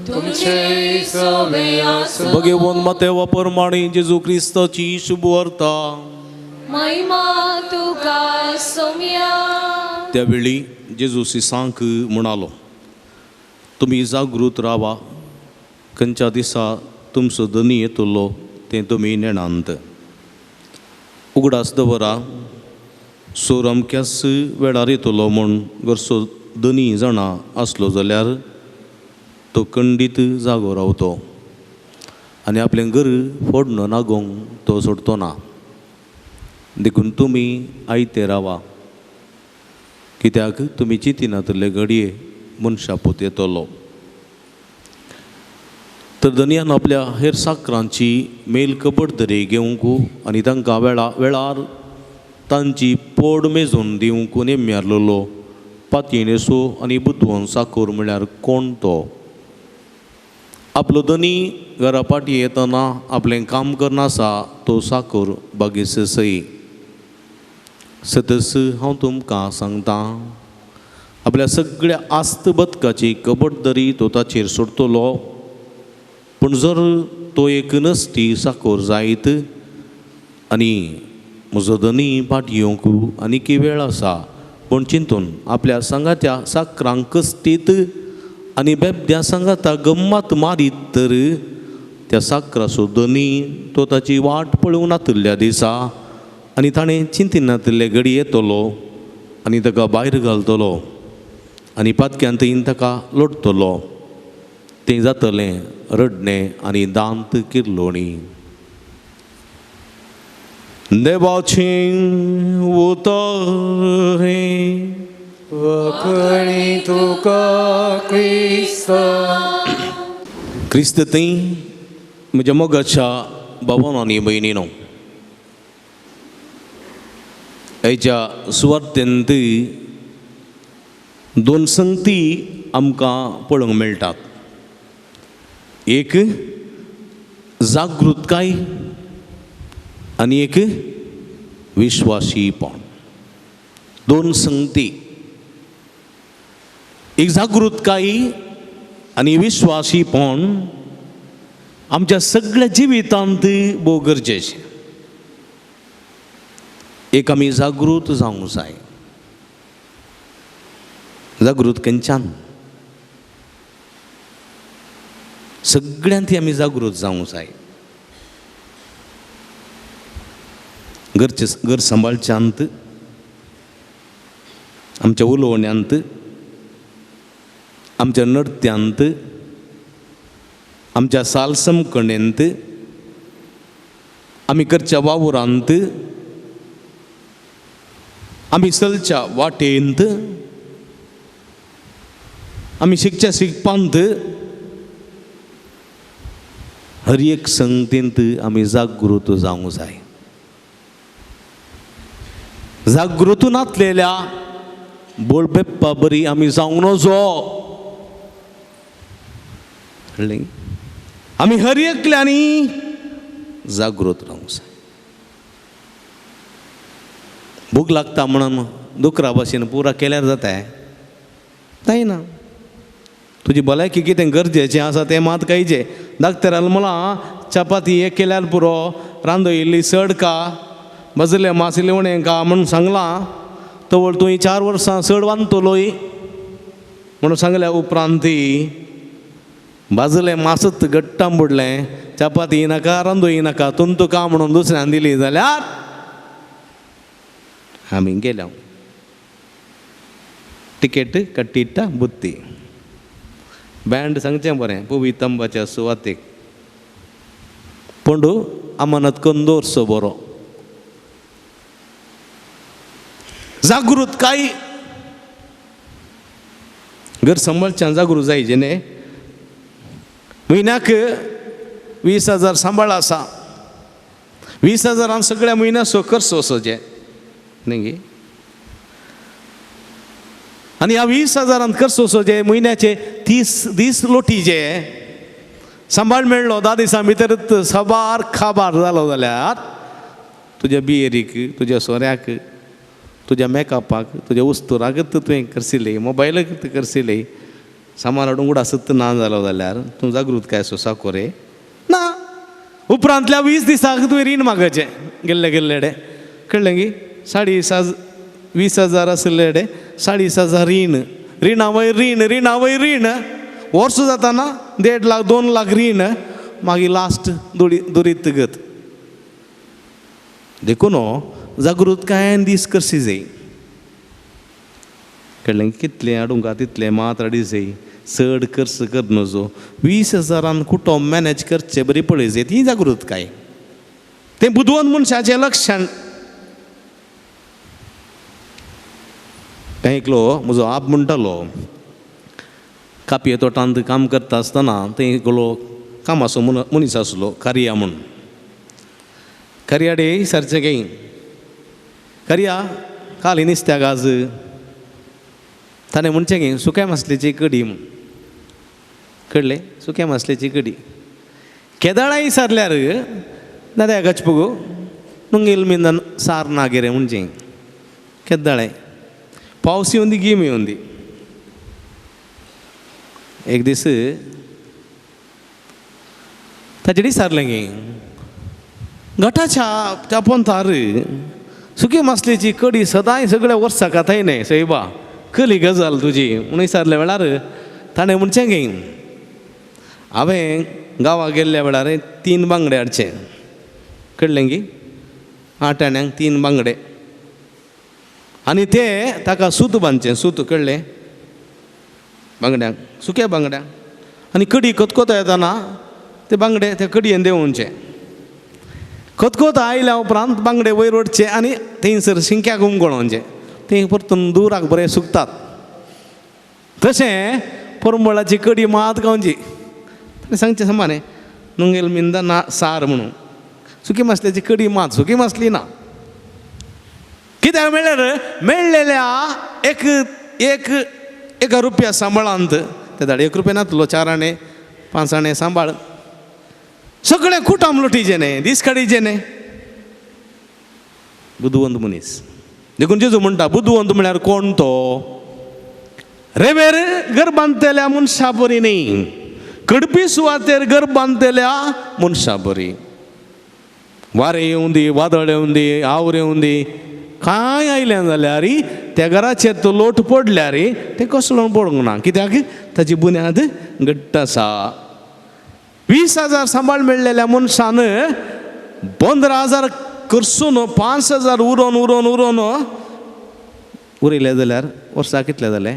तुमचे सोबे आसूं भगवान मातेवा परमाणे जेजू क्रिस्ताची शुभ वार्ता. महिमा तुका सोम्या. त्यावेळी जेजू सिसांक म्हणालो, तुम्ही जागृत रावा, खंयच्या दिसा तुमचो धनी येतलो तें तुमी नेणांत. उगडास दवरा, सोर अमक्याच वेळार येतलो म्हूण घरचो धनी जाणा आसलो जाल्यार तो खंडीत जागो रावतो आनी आपलें घर फोडणो नागोंक तो सोडतो ना. देखून तुमी आयते रावा, कित्याक तुमी चिंतिनातले घडये मनशा पूत येतलो. तर धनयान आपल्या हेर साकरांची मेल कबडदरी घेवंक आनी तांकां वेळार तांची पोड मेजून दिवंक नेम्यारलो पातयेनेसो आनी बुदवंत साकोर म्हळ्यार कोण तो. आपलो धनी घरा पाटी येतना आपलें काम करनासा तो साकोर बागेस सई. सतस हांव तुमकां सांगतां, आपल्या सगळ्या आस्त बदकाची कबडदरी तो ताचेर सोडटलो. पूण जर तो एक नसती साकोर जायत आनी म्हजो धनी पाटी येवंक आनीक वेळ आसा पूण चिंतून आपल्या सांगात्या साकरांक कस्तीत आनी बेबद्या सांगाता गम्मत मारीत तर त्या साकराचो धनी तो ताची वाट पळोवन नातल्या दिसा आनी ताणें चिंतिनातले घडी येतलो आनी ताका भायर घालतलो आनी पातक्यांत येवन ताका लोटतलो. तें जातलें रडणें आनी दांत किर्लोणी. देवाचें उतर हें वखणी तुका क्रिस्त. क्रिस्त ती म्हज्या मोगाच्या भावांनो आनी भयणीनो, हेच्या सुवातेंत दोन संगती आमकां पळोवंक मेळटात. एक जागृतकाय आनी एक विश्वासीपण. दोन संगती, एक जागृतकाय आनी विश्वासीपण आमच्या सगळ्या जिवितांत भोव गरजेचें. एक आमी जागृत जावंक जाय. जागृत खंयच्यान? सगळ्यांत आमी जागृत जावंक जाय. घर सांबाळच्यांत, आमच्या उलोवण्यांत, आमच्या नडत्यांत, आमच्या सालसमकणेंत, आमी करच्या वावरांत, आमी चलच्या वाटेंत, आमी शिकच्या शिकपांत, हर एक संगतींत आमी जागृत जावंक जाय. जागृत नासलेल्या बोळबेप्पा बरी आमी जावंक नजो. कळ्ळें? आमी हर एकल्यांनी जागृत रावंक जाय. भूक लागता म्हणून दुकरा भाशेन पुरा केल्यार जाता? जायना. तुजी भलायकी कितें गरजेचें आसा तें मात कांयचें. दाक्तरान म्हणलां चपाती एक केल्यार पुरो, रांदयल्ली चड का, भाजलें मास इल्लें का म्हणून सांगलां. तवळ तुवें 4 वर्सां चड बांदतलोय म्हणून सांगल्या उपरांत भाजलें मासत घट्टां बुडलें, चपाती नाका, रांदूय नाका, तुमकां का म्हणून दुसऱ्यान दिली जाल्यार आमी गेल्या. टिकेट कट्टिट्टा बुत्ती. बँड सांगचें बरें पुवितंबाच्या सुवातेक. पंडू अमानत करून दवरचो बरो. जागृत काय घर सांबाळच्यान जागृत जायचें न्ही. म्हयन्याक 20,000 सांबाळ आसा. 20,000 सगळ्या म्हयन्याक खर्च वचोचें न्ही. आनी ह्या 20,000 खर्च वचोचें म्हयन्याचे 30 दीस लोटीचे. सांबाळ मेळ्ळो 10 दिसां भितर साबार खाबार जालो जाल्यार तुज्या बियेरीक, तुज्या सोऱ्याक तुज्या मेकअपाक तुज्या वस्तुराक तुवें करशिल्ली मोबायलाक करशिल्ली सामान हाडूंक उडासत ना जालो जाल्यार तूं जागृताय सोंसा कोरे ना. उपरांतल्या 20 दिसाक तुवें रीण मागचें गेल्ले गेल्ले कळ्ळें की 20,000 आसले 40,000 रिणा वयर रीण वर्स जाताना 1.5 लाख 2 लाख रीण मागीर लास्ट दुरीत गत देखून जागृतायेन दीस करची जाय. कळ्ळें कितलें हाडूंक तितलें मात हाडी जाय चड खर्च कर नजो 20,000 कुटुंब मॅनेज करचें बरी पळय जाय ती जागृताय. तें बुदवंत मनशाचें लक्षण. एकलो म्हजो आप म्हणटालो कापये तोटांत काम करता आसतना थंय एकलो कामाचो मनीस आसलो कारिया म्हूण. कारिया डे सारचें गे कारिया काली नुस्त्याक आज ताणें म्हणचें गे सुक्या मासलेची कडी म्हूण. कळ्ळें सुक्या मासलेची कडी केदाळा विचारल्यार दादा गचपगो नुंगेल मींद सार नागेरे म्हणचें केदाळे पावस येवंदी गीम येवंदी. एक दीस ताचे सारलें गे गटाच्या पोंतार सुकी मासलेची कडी सदांय सगळ्या वर्सां खाताय न्ही सैबा खली गजाल तुजी म्हणून विचारल्या वेळार ताणें म्हणचें गे हांवें गांवां गेल्ल्या वेळार 3 बांगडे हाडचे. कळ्ळें की 8 आण्यांक 3 बांगडे आनी ते ताका सूत बांदचें सूत कळ्ळें बांगड्यांक सुक्या बांगड्यांक आनी कडी खतखतो येताना ते बांगडे ते कडयेन देंवोवचे. खतखतो आयल्या उपरांत बांगडे वयर ओडचे आनी थंयसर शिंक्याक उमगळोवचे. ते परतून दुराक बरें सुकतात. तशें परमळाची कडी मात गावची सांगचें समाने नुंगेल मिंदा ना सार म्हणून सुकी मासल्याची कडी मात सुकी मासली ना. कित्याक म्हणल्यार मेळ्ळेल्या एक रुपया सांबाळांत ते धाड 1 रुपया नातलो 4 आणे 5 आणे सांबाळ सगळें कुटाम लुटीचें न्ही दीस काडीचें न्ही. बुदवंत मनीस देखून जेजू म्हणटा बुदवंत म्हळ्यार कोण तो रेवेर घर बांदतेल्या मनशा बरी न्ही कडपी सुवातेर घर बांदतेल्या मनशा बरी. वारें येवं दी वादळ येवं दी आवरे येवं दी कांय आयलें जाल्यार त्या घराचेर तो लोट पडल्यार तें कसलो पडूंक ना कित्याक ताची बुन्याद घट्ट आसा. 20,000 सांबाळ मेळ्ळेल्या मनशान 15,000 करसून 5,000 उरोन उरयले जाल्यार वर्सा कितले जाले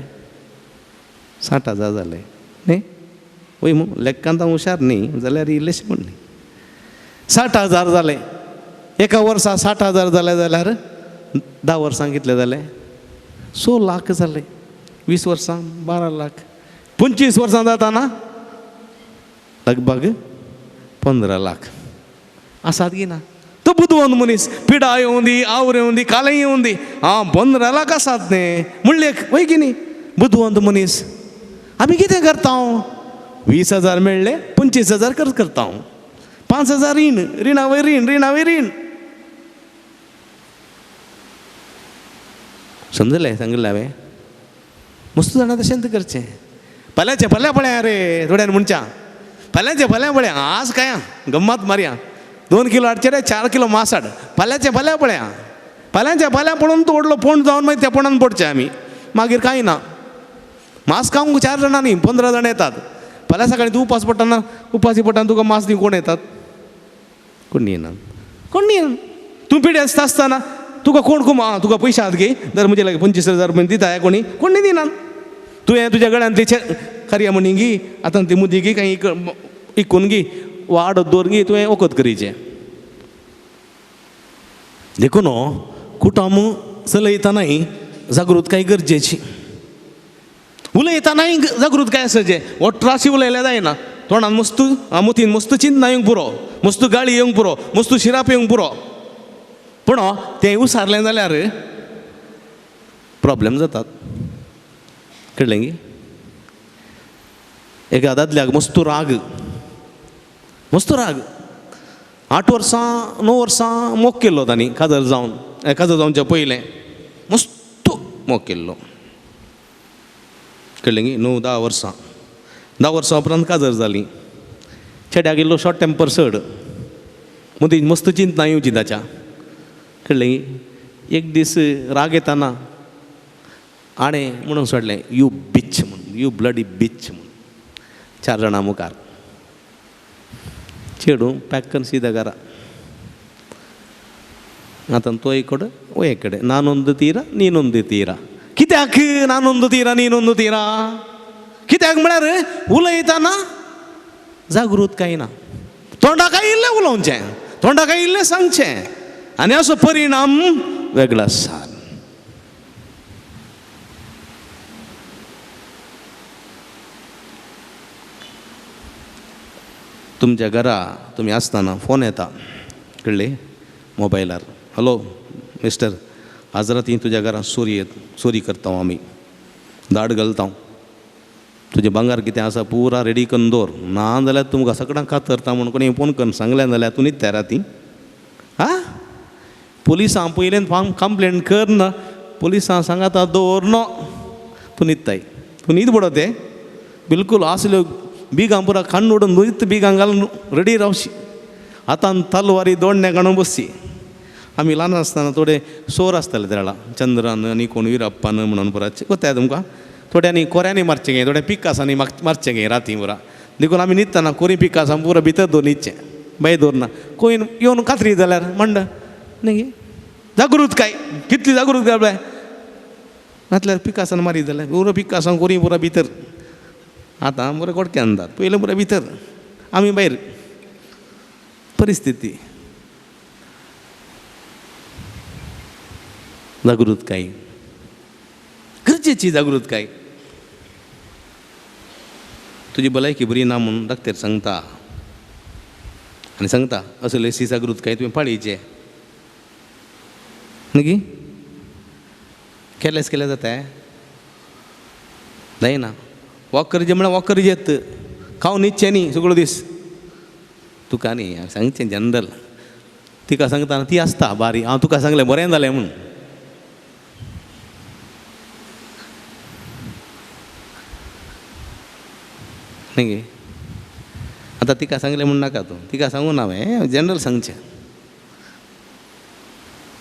60,000 जाले न्ही. वय लेक्कांत हांव हुशार न्ही जाल्यार इल्लेशें म्हण न्ही 60,000 जाले. एका वर्सा 60,000 जाले जाल्यार 10 वर्सां कितले जाले 100 लाख जाले. 20 वर्सां 12 लाख 25 वर्सां जाताना लगभग 15 लाख आसात की ना. तो बुदवंत मनीस पिडा येवं दी आवरे येवं दी कालें येवं दी 15 लाख आसात न्ही म्हणले वय की न्ही. बुदवंत मनीस आमी कितें करता 20,000 मेळ्ळे 25,000 खर्च करता 5,000 रिणा वयर रीण समजलें सांगलें हांवें. मस्त जाणां तशेंच करचें. फाल्यांचें फाल्यां पळया रे थोड्यान म्हणच्या फाल्यांचें फाल्यां पळया आज काय गम्मात मारया 2 किलो हाडचे रे 4 किलो मास हाड फाल्यांचें फाल्यां पळया. फाल्यांचें फाल्यां पळोवन तो व्हडलो पोंड जावन मागीर त्या पोंडान पडचें आमी मागीर कांय ना. मास खावंक 4 जाणां न्ही 15 जाण येतात. फाल्यां सकाळीं तूं उपास पडटना उपासी पडटना तुका मास दिवंक कोण येतात कोण येना तूं पिड्या आसतना तुका कोण तुका पयशे आहात गे दर म्हजे लागी 25,000 रुपया दिता कोणी दिनात. तुवें तुज्या गळ्यांतली खऱ्या म्हणी गी आतां ती मुदी गी काही इकून गी वाड दोर गी तुवें वखद करीचें. देखून कुटुंब चलयतानाय जागृताय गरजेची. उलयतानाय जागृताय आसचें. वट्राशी उलयलें जायना. तोंडान मस्त मुतीन मस्त चिंतना येवंक पुरो मस्त गाळी येवंक पुरो मस्त शिराप येवंक पुरो पूण तें उसारलें जाल्यार प्रॉब्लेम जातात. कळ्ळें गी. एका दादल्याक मस्त राग 8 वर्सां 9 वर्सां मोग केल्लो तांणी काजर जावनच्या पयलें मस्त मोग केल्लो कळ्ळें गी 9-10 वर्सां 10 वर्सां उपरांत काजर जाली चेड्याक इल्लो शॉर्ट टेम्पर चड मदीं मस्त चिंतना येवची ताच्या कळ्ळें गी एक दीस राग येताना आणे म्हणून सोडलें यू बिच म्हणून यू ब्लडी बिच म्हणून 4 जाणां मुखार चेडू पॅक करून सीदा घरा आतां तो एक कडेन वो एक कडेन नानोंद तीरा नीनोंद तीरा कित्याक नानोंद तीरा नीनोंद तीरा कित्याक म्हळ्यार उलयताना जागृतकाय ना तोंडाकाय इल्लें उलोवचें तोंडाकाय इल्लें सांगचें आनी असो परिणाम वेगळो आसा तुमच्या घरा तुम्ही आसतना फोन येता कळ्ळें मोबायलार हॅलो मिस्टर आज राती तुज्या घरांत चोरी करता आमी दाड घालता तुजें भांगार कितें आसा पुरा रेडी करून दवर ना जाल्यार तुमकां सगळ्यांक कातरता म्हूण कोणी फोन करून सांगलें जाल्यार तूं न्हिदता राती पुलिसां पयलें कंप्लेंट कर ना पुलिसां सांगाता दवरनो तूं न्हिदताय तूं न्हीद पडो तें बिलकूल आसल्यो बिगां पुरा कण्ण उडोवन नुयत बिगां घालून रेडी रावशी आतां तलवारी दोडणे काडून बसची आमी ल्हान आसतना थोडे सोर आसताले त्या वेळा चंद्रान आनी कोण विरप्पान म्हणून पुरा कोत्ताय तुमकां थोड्यांनी कोऱ्यांनी मारचें गे थोड्या पिकासांनी मारचें गे राती पुरा देखून आमी न्हिदतना कोरी पिकासां पुरा भितर दवर न्हिदचें भायर दवरना कोण येवन कातरी जाल्यार मंड न्ही जागृतकाय कितली जागृतकाय बाय घातल्यार पिकासान मारी जाल्यार पुरो पिकासां कोरी पुरा भितर आतां बरें कोडक्यान जाता पयलें पुरा भितर आमी भायर परिस्थिती जागृतकाय गरजेची जागृतकाय तुजी भलायकी बरी ना म्हणून डॉक्टर सांगता आनी सांगता असले सी जागृतकाय तुवें पाळीचे न्ही केलें जाता जायना वॉक करचें म्हळ्यार वॉक करचें खावन न्हिदचें न्ही सगळो दीस तुका न्ही सांगचें जनरल तिका सांगता ती आसता बारी हांव तुका सांगलें बरें जालें म्हूण न्ही आतां तिका सांगलें म्हूण नाका तूं तिका सांगून हांवें जनरल सांगचें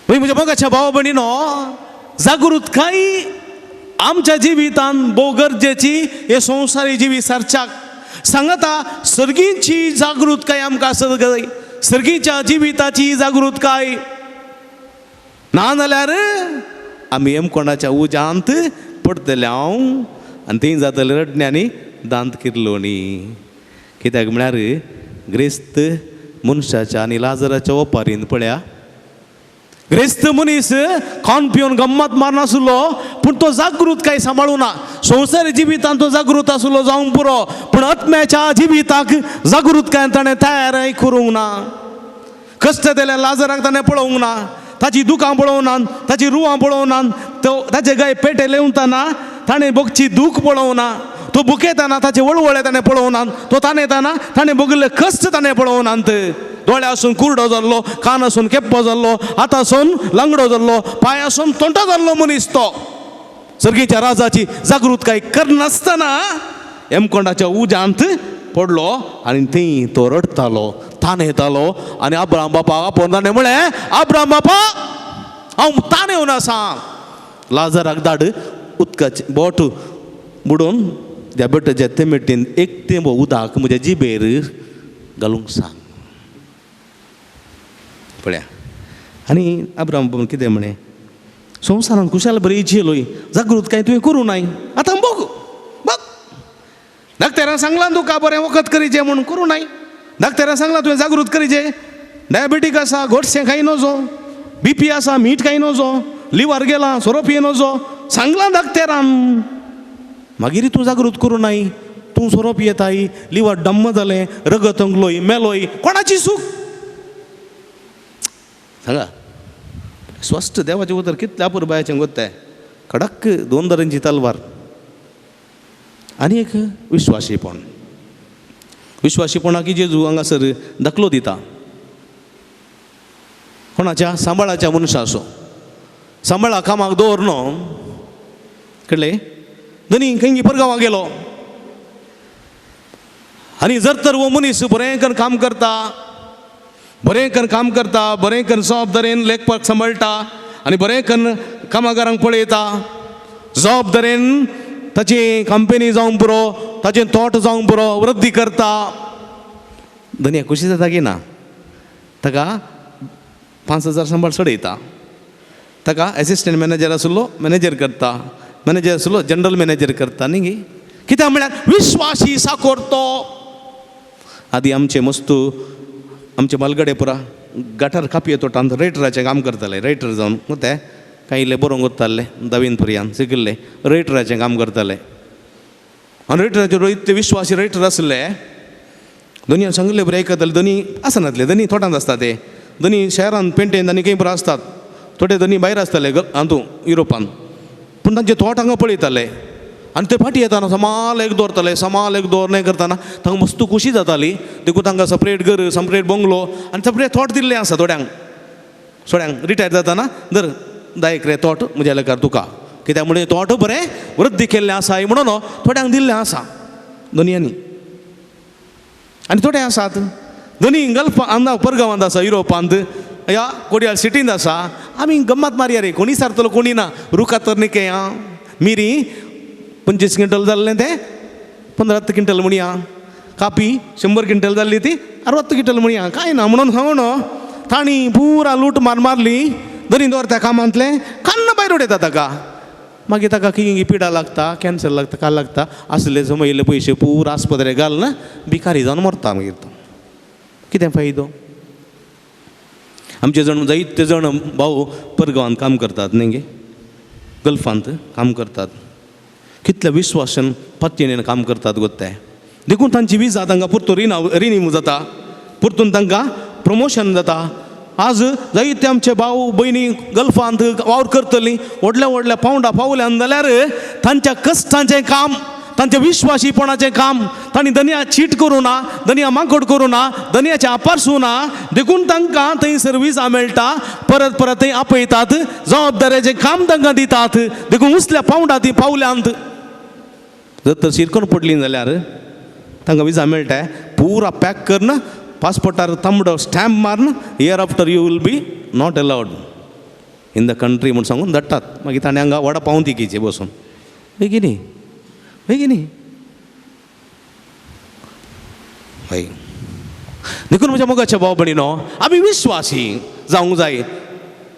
म्हज्या मोगाच्या भावा भयणीनो जागृतकाय आमच्या जिवितान भोव गरजेची हे संवसारी जिवीत सारच्याक सांगता सर्गीची जागृतकाय आमकां आसत जाय सर्गीच्या जिविताची जागृतकाय ना जाल्यार आमी कोणाच्या उजांत पडटले हांव आनी थंय जातले रडण्यानी दांत किरलोणी कित्याक म्हळ्यार ग्रेस्त मनशाच्या आनी लाजराच्या ओपारीन पळया ग्रेस्त मनीस खावन पिवन गम्मत मारनासलो पूण तो जागृतकाय सांबाळूना संवसारी जिवितांत तो जागृत आसलो जावंक पुरो पूण आत्म्याच्या जिविताक जागृतकाय ताणें तयार करूंक ना कश्ट जाल्यार लाजराक ताणें पळोवंक ना ताची दुखां पळोवंक ना ताची रुवां पळोवंक ना तो ताचे गाय पेटे लेवताना ताणें भोगची दूख पळोवंक ना तो बुकेताना ताचे वळवळे ताणें पळोवंक ना तो ताणेताना ताणें भोगिल्ले कश्ट ताणें पळोवंक नात दोळे आसून कुरडो जाल्लो कान आसून केप्पो जाल्लो हात आसून लंगडो जाल्लो पांय आसून तोंडो जाल्लो मनीस तो सर्गीच्या राजाची जागृतकाय करनासतना हेमकोंडाच्या उजांत पडलो आनी थंय तो रडतालो ताणेतालो आनी अब्राम बापाक आपोवन ताणें म्हळें अब्राम बापा हांव ताणेवन आसा लाजराक धाड उदकाचे बोट बुडोवन त्या बेटाच्या तेमेटीन एक तेंबो उदक म्हज्या जिबेर घालूंक सांग पळया आनी अब्राम बाबा कितें म्हणें संवसारांत खुशाल बरी जेलोय जागृतकाय तुवें करूं नाय आतां बघ धाकटेरां सांगलां तुका बरें वखद करीचें म्हणून करूं नाय धाकटेरां सांगलां तुवें जागृत करीचें डायबेटीक आसा गोडशें खाय नजो BP आसा मीठ खाय नजो लिवर गेला सोरो पिये नजो सांगलां धाकटेरान मागीर तूं जागृत करूं नाय तूं सोरो पियेताय लिवर डम्म जालें रगत अंगलोय मेलोय कोणाची सूख सांगा स्वस्थ देवाचें उतर कितलें अपुरबायाचें गोत्ताय कडक 2 दरांची तलवार आनी एक विश्वासीपणाक जेजू हांगासर दाखलो दिता कोणाच्या सांबाळाच्या मनशा असो सांबाळा कामाक दवर न्हू कळले दोनी खंय परगांवां गेलो आनी जर तर वो मनीस बरें करून काम करता बरें करून काम करता बरें करून जबाबदारेन लेखपाक सांबाळटा आनी बरें करून कामगारांक पळयता जबाबदारेन ताची कंपनी जावंक पुरो ताचें तोट जावंक पुरो वृद्धी करता धनिया खुशी जाता की ना ताका 5,000 सांबाळ चडयता ताका एसिस्टंट मॅनेजर आसलो मॅनेजर करता मॅनेजर आसलो जनरल मॅनेजर करता न्ही कित्याक म्हळ्यार विश्वासी साकोर तो आदी आमचे मस्तू आमचे बालगडे पुरा गटार कापये तोटांत रेटराचें काम करताले रेटर जावन ते कांय इल्ले बरोवंक वताले 10वी पर्यंत शिकिल्ले रेटराचें काम करताले आनी रेटराचे इतले विश्वासी रेटर आसले दोनी सांगले बरें आयकताले दोनी आसनातले दोनी तोटांत आसता ते दोनी शहरांत पेंटेन आनी खंय बरो आसतात थोडे दोनी भायर आसताले हातूं युरोपांत पूण तांचे तोट हांगा पळयताले आनी ते फाटी येताना समाल एक दवरताले समाल एक दवरणे करताना तांकां मस्त खुशी जाताली देखून तांकां सपरेट घर सपरेट बंगलो आनी सपरेट तोट दिल्ले आसा थोड्यांक रिटायर जाताना दर 10 एकरे तोट म्हज्या लेकार तुका कित्याक म्हणजे तोट बरें वृद्धी केल्लें आसा म्हणून थोड्यांक दिल्लें आसा दोनयांनी आनी थोडे आसात दोनी गल्फ परगांवांत आसा युरोपांत या कोडयाळ सिटींत आसा आमी गम्मत मारया रे कोणी सारतलो कोणी ना रुखां तर निके आं मिरी 25 क्विंटल जाल्लें तें 15 क्विंटल म्हणया कापी 100 क्विंटल जाल्ली ती 60 क्विंटल म्हणया कांय ना म्हणून सांगून तांणी पुरा लूट मारली दोनी दवरता कामांतलें कान्न भायर उडयता ताका मागीर ताका किंग पिडा लागता कॅन्सर लागता काय लागता असले जमयले पयशे पुरा आस्पत्रे घाल ना भिकारी जावन मरता मागीर तो कितें फायदो आमचे जण जायते जण भाऊ परगांवांत काम करतात न्ही गल्फांत काम करतात कितल्या विश्वासान पत्तीन काम करतात गोत्ताय देखून तांची विजा तांकां पुरतो रिन्यू जाता पुरतून तांकां प्रमोशन जाता आज जायते आमचे भाऊ भयणी गल्फांत वावर करतलीं व्हडल्या व्हडल्या पावंडा पावल्यान जाल्यार तांच्या कश्टांचें काम तांच्या विश्वासीपणाचें काम तांणी दनिया चीट करूं ना दनिया मागोड करूं ना दनियाचें आपारसूं ना देखून तांकां थंयसर विजा मेळटा परत परत थंय आपयतात जबाबदारेचें काम तांकां दितात देखून उसल्या पावंडा ती पावल्यांत जर तर शिरकोन पडली जाल्यार तांकां विजा मेळटा पुरा पॅक करन पासपोर्टार तांबडो स्टॅम्प मारन hereafter you will be not allowed in the country म्हूण सांगून धाडटात मागीर ताणें हांगा वडा पावून तिकीचे बसून बेगिनी बेगिनी हय देखून म्हज्या मोगाच्या भाव भयणीनो आमी विश्वासी जावंक जाय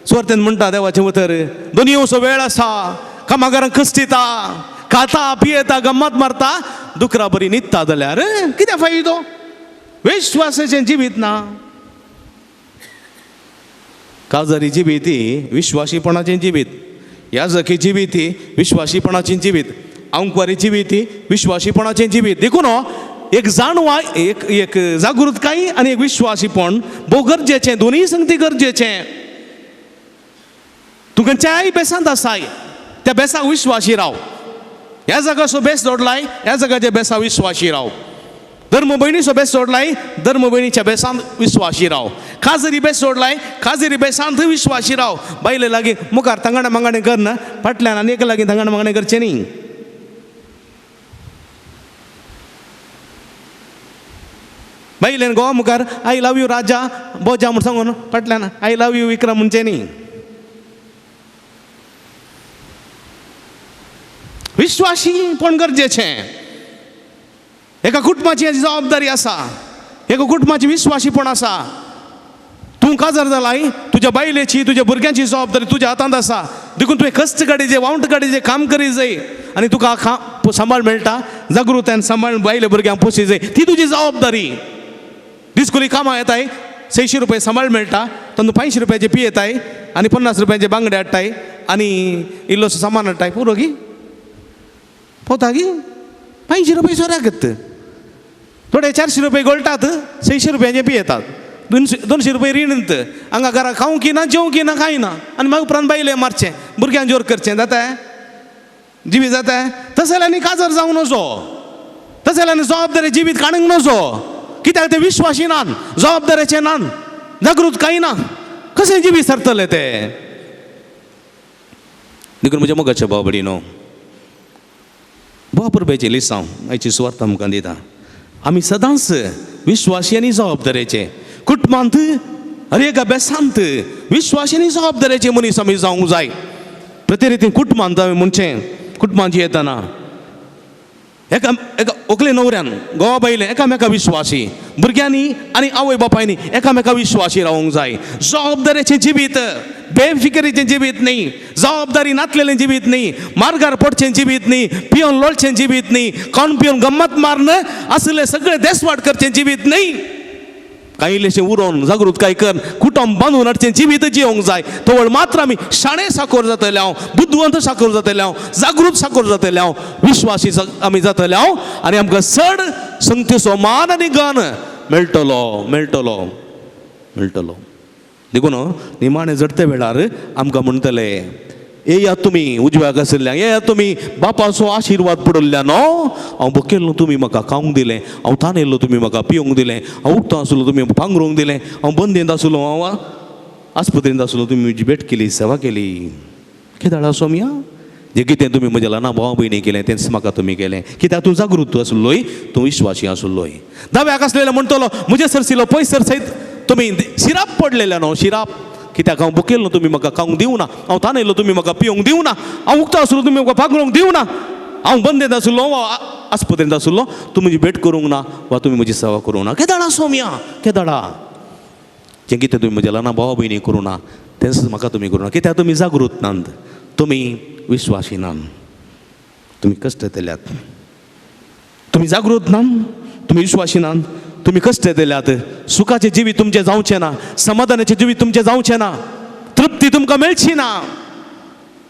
सुवातेन म्हणटा देवाचें उतर दोनी असो वेळ आसा कामागारांक कश्टिता खाता पियेता गम्मत मारता दुकरा बरी न्हिदता जाल्यार कितें फायदो विश्वासाचें जिवीत ना काजारी जिवीत ही विश्वासीपणाचें जिवीत याजकी जिवीत ही विश्वासीपणाचें जिवीत आंकवारी जिवीत ही विश्वासीपणाचें जिवीत देखून एक जाणवा एक जागृतकाय आनी एक विश्वासीपण भोव गरजेचें दोनूय संगती गरजेचें तूं खंयच्याय बेसांत आसाय त्या बेसाक विश्वासी राव ह्या जागाचो बेस जोडलाय ह्या जागाच्या बेसा विश्वासी राव धर्म भयणीचो बेस सोडलाय धर्म भयणीच्या बेसांत विश्वासी राव काजरी बेस सोडलाय काजरी बेसांत विश्वासी राव बायले लागीं मुखार तांगडा मांगणें करना फाटल्यान आनी एका लागीं तांगडा मांगणें करचें न्ही बायलेन गोवा मुखार आय लव यू राजा बोजा म्हूण सांगून फाटल्यान आय लव यू विक्रम म्हणचें न्ही विश्वासीपण गरजेचें एका कुटुंबाची जबाबदारी आसा एका कुटुंबाची विश्वासीपण आसा तूं काजार जालाय तुज्या बायलेची तुज्या भुरग्यांची जबाबदारी तुज्या हातांत आसा देखून तुवें कश्ट काडीचें वावंट काडीचें काम करी जाय आनी तुका सांबाळ मेळटा जागृतायेन सांबाळ बायले भुरग्यांक पोसी जाय ती तुजी जबाबदारी दिसकुली कामां येताय 600 रुपये सांबाळ मेळटा तातूंत 500 रुपयाचे पी येताय आनी 50 रुपयाचे बांगडे हाडटाय आनी इल्लोसो सामान हाडटाय पुरो गी पोता गी 500 रुपये सोऱ्याक थोडे 400 रुपये गोळटात 600 रुपयाचे पी येतात 200 रुपये रिणंत हांगा घरा खावंक ना जेवंक ना कांय ना आनी मागीर उपरांत बायलें मारचें भुरग्यांक जोर करचें जाता जिवीत जाता तशें जाल्यार न्ही काजार जावंक नजो तशें जाल्यार जबाबदारी जिवीत काडूंक नजो कित्याक ते विश्वासी नात जबाबदारेचे नात जागृत कांय ना कशें जिवीत सरतले ते देखून म्हज्या मोगाच्या भाव भयणीनो, बापुरबायचे लिसांव आयची सुवार्थ आमकां दिता. आमी सदांच विश्वासी आनी जबाबदारेचे कुटुंबांत आनी एका बेसांत विश्वासी आनी जबाबदारेचे मनीस आमी जावंक जाय. प्रते रितीन कुटुंबांत आमी म्हणचे कुटुंबांची येताना एका व्हंकले न्हवऱ्यान घोवा बायले एकामेका विश्वासी, भुरग्यांनी आनी आवय बापायनी एकामेका विश्वासी रावंक जाय. जबाबदारेचें जिवीत, बेफिकिरीचें जिवीत न्ही, जबाबदारी नातलेलें जिवीत न्ही, मार्गार पडचें जिवीत न्ही, पिवन लोळचें जिवीत न्ही, खावन पिवन गम्मत मारन असले सगळे देसवाट करचें जिवीत न्ही. काही इल्लेशें उरोवन जागृताय कर कुटुंब बांदून हाडचें जिवीत जियोंक जाय. तवळ मात्र आमी शाणे साकोर जातले हांव, बुद्धवंत साकोर जातले हांव, जागृत साकोर जातले हांव, विश्वासी आमी जातले हांव, आनी आमकां चड संख्येचो मान आनी गण मेळटलो मेळटलो मेळटलो. देखून निमाणे जडते वेळार आमकां म्हणटले, येया तुमी उजव्याक आशिल्ल्या, येया तुमी बापाचो आशिर्वाद पडल्ल्यान, हांव भुकेल्लो तुमी म्हाका खावंक दिलें, हांव थानेल्लो तुमी म्हाका पिवंक दिलें, हांव उठतो आसलो तुमी पांगरूंक दिलें, हांव बंदेंत आसलो, हांव आस्पत्रेंत आसलो तुमी म्हजी भेट केली, सेवा केली. कित्याक सोम्या जें कितें तुमी म्हज्या ल्हान भावा भयणी केलें तेंच म्हाका तुमी केलें. कित्याक तूं जागृत आसलोय, तूं विश्वासी आसलोय. दाव्याक आसलेलो म्हणटलो म्हजे सरसिलो पयसर सयत तुमी शिराप पडलेले न्हू, शिराप. कित्याक हांव भुकेल्लो तुमी म्हाका खावंक दिवना, हांव थानेल्लो तुमी म्हाका पिवंक दिवना, हांव उक्तो आसलो तुमी म्हाका पांगरूंक दिवना, हांव बंदेंत आसलो वा आस्पत्रेंत आसलो, तूं म्हजी भेट करूंक ना वा तुमी म्हजी सेवा करूंक ना. केदाडा सोम्या केदाडा. जें कितें तुमी म्हज्या ल्हान भावा भयणी करूं ना तेंच म्हाका तुमी करूं ना. कित्याक तुमी जागृत नात, तुमी विश्वासी नात, तुमी कश्ट केल्यात. तुमी जागृत नात, तुमी विश्वासी नात, तुमी कश्ट दिल्यात. सुखाचें जिवीत तुमचें जावचें ना, समाधानाचें जिवीत तुमचें जावचें ना, तृप्ती तुमकां मेळची ना.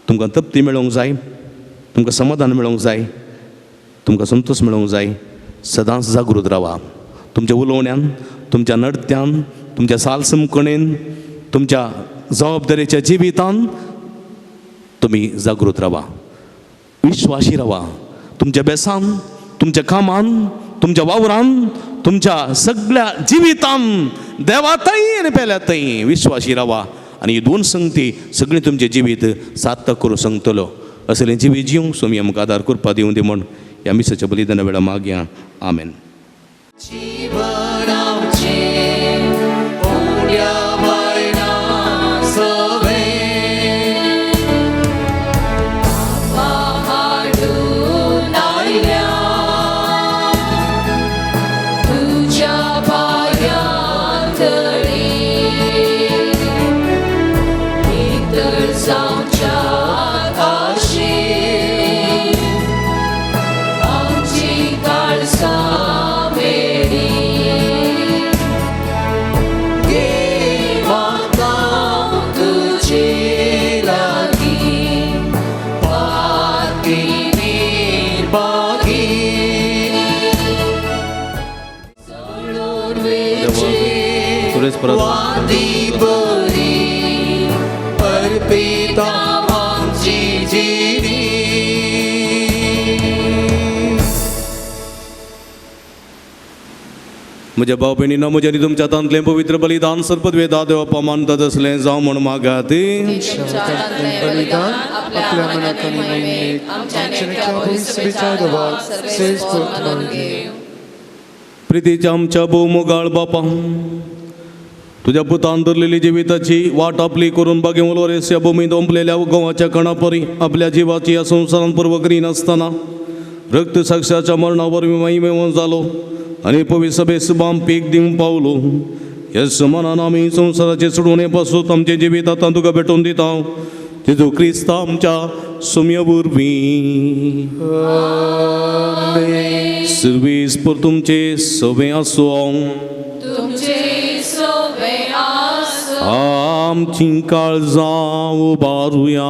तुमकां तृप्ती मेळोंक जाय, तुमकां समाधान मेळोंक जाय, तुमकां संतोश मेळोंक जाय. सदांच जागृत रावा. तुमच्या उलोवण्यान, तुमच्या नडत्यान, तुमच्या सालसमकणेन, तुमच्या जबाबदारेच्या जिवितान तुमी जागृत रावा, विश्वासी रावा. तुमच्या बेसान, तुमच्या कामान, तुमच्या वावरान, तुमच्या सगळ्या जिवितान देवातय आनी पेल्यातय विश्वासी रावा. आनी ही दोन संगती सगळें तुमचें जिवीत सार्थक करूं सांगतलो. असलें जिवीत जिवंक सोमी आमकां आदार करपा दिवं दी म्हण ह्या मिसाच्या बलिदाना वेळा मागया. आमेन. म्हज्या भाव भयणींनो, म्हज्या आनी तुमच्या हातांतलें पवित्र बलिदान सर्पद्वेदा देवा पमानतात असलें जावं म्हण मागात. प्रितीच्या आमच्या भोवमोगाळ बापा, तुझ्या पुतान धरलेली जिविताची वाट आपली करून बागें उलोरेस ह्या भुमीत ओंपलेल्या गोवाच्या कणापरी आपल्या जिवाची ह्या संवसारान पर्व करिनासतना रक्त साक्षाच्या मरणावर महिमेवन जालो आनी पवित्र सभेस बाम पीक दिवंक पावलो. ह्या समानान आमी संवसाराचे सोडून पासून आमचे जिवीत आतां तुका भेटोवन दिता. जेजू क्रिस्त आमच्या सोम्या वरवीं सर्वेस्पर तुमचे सवे आसूं. आमची काळजां उबारुया.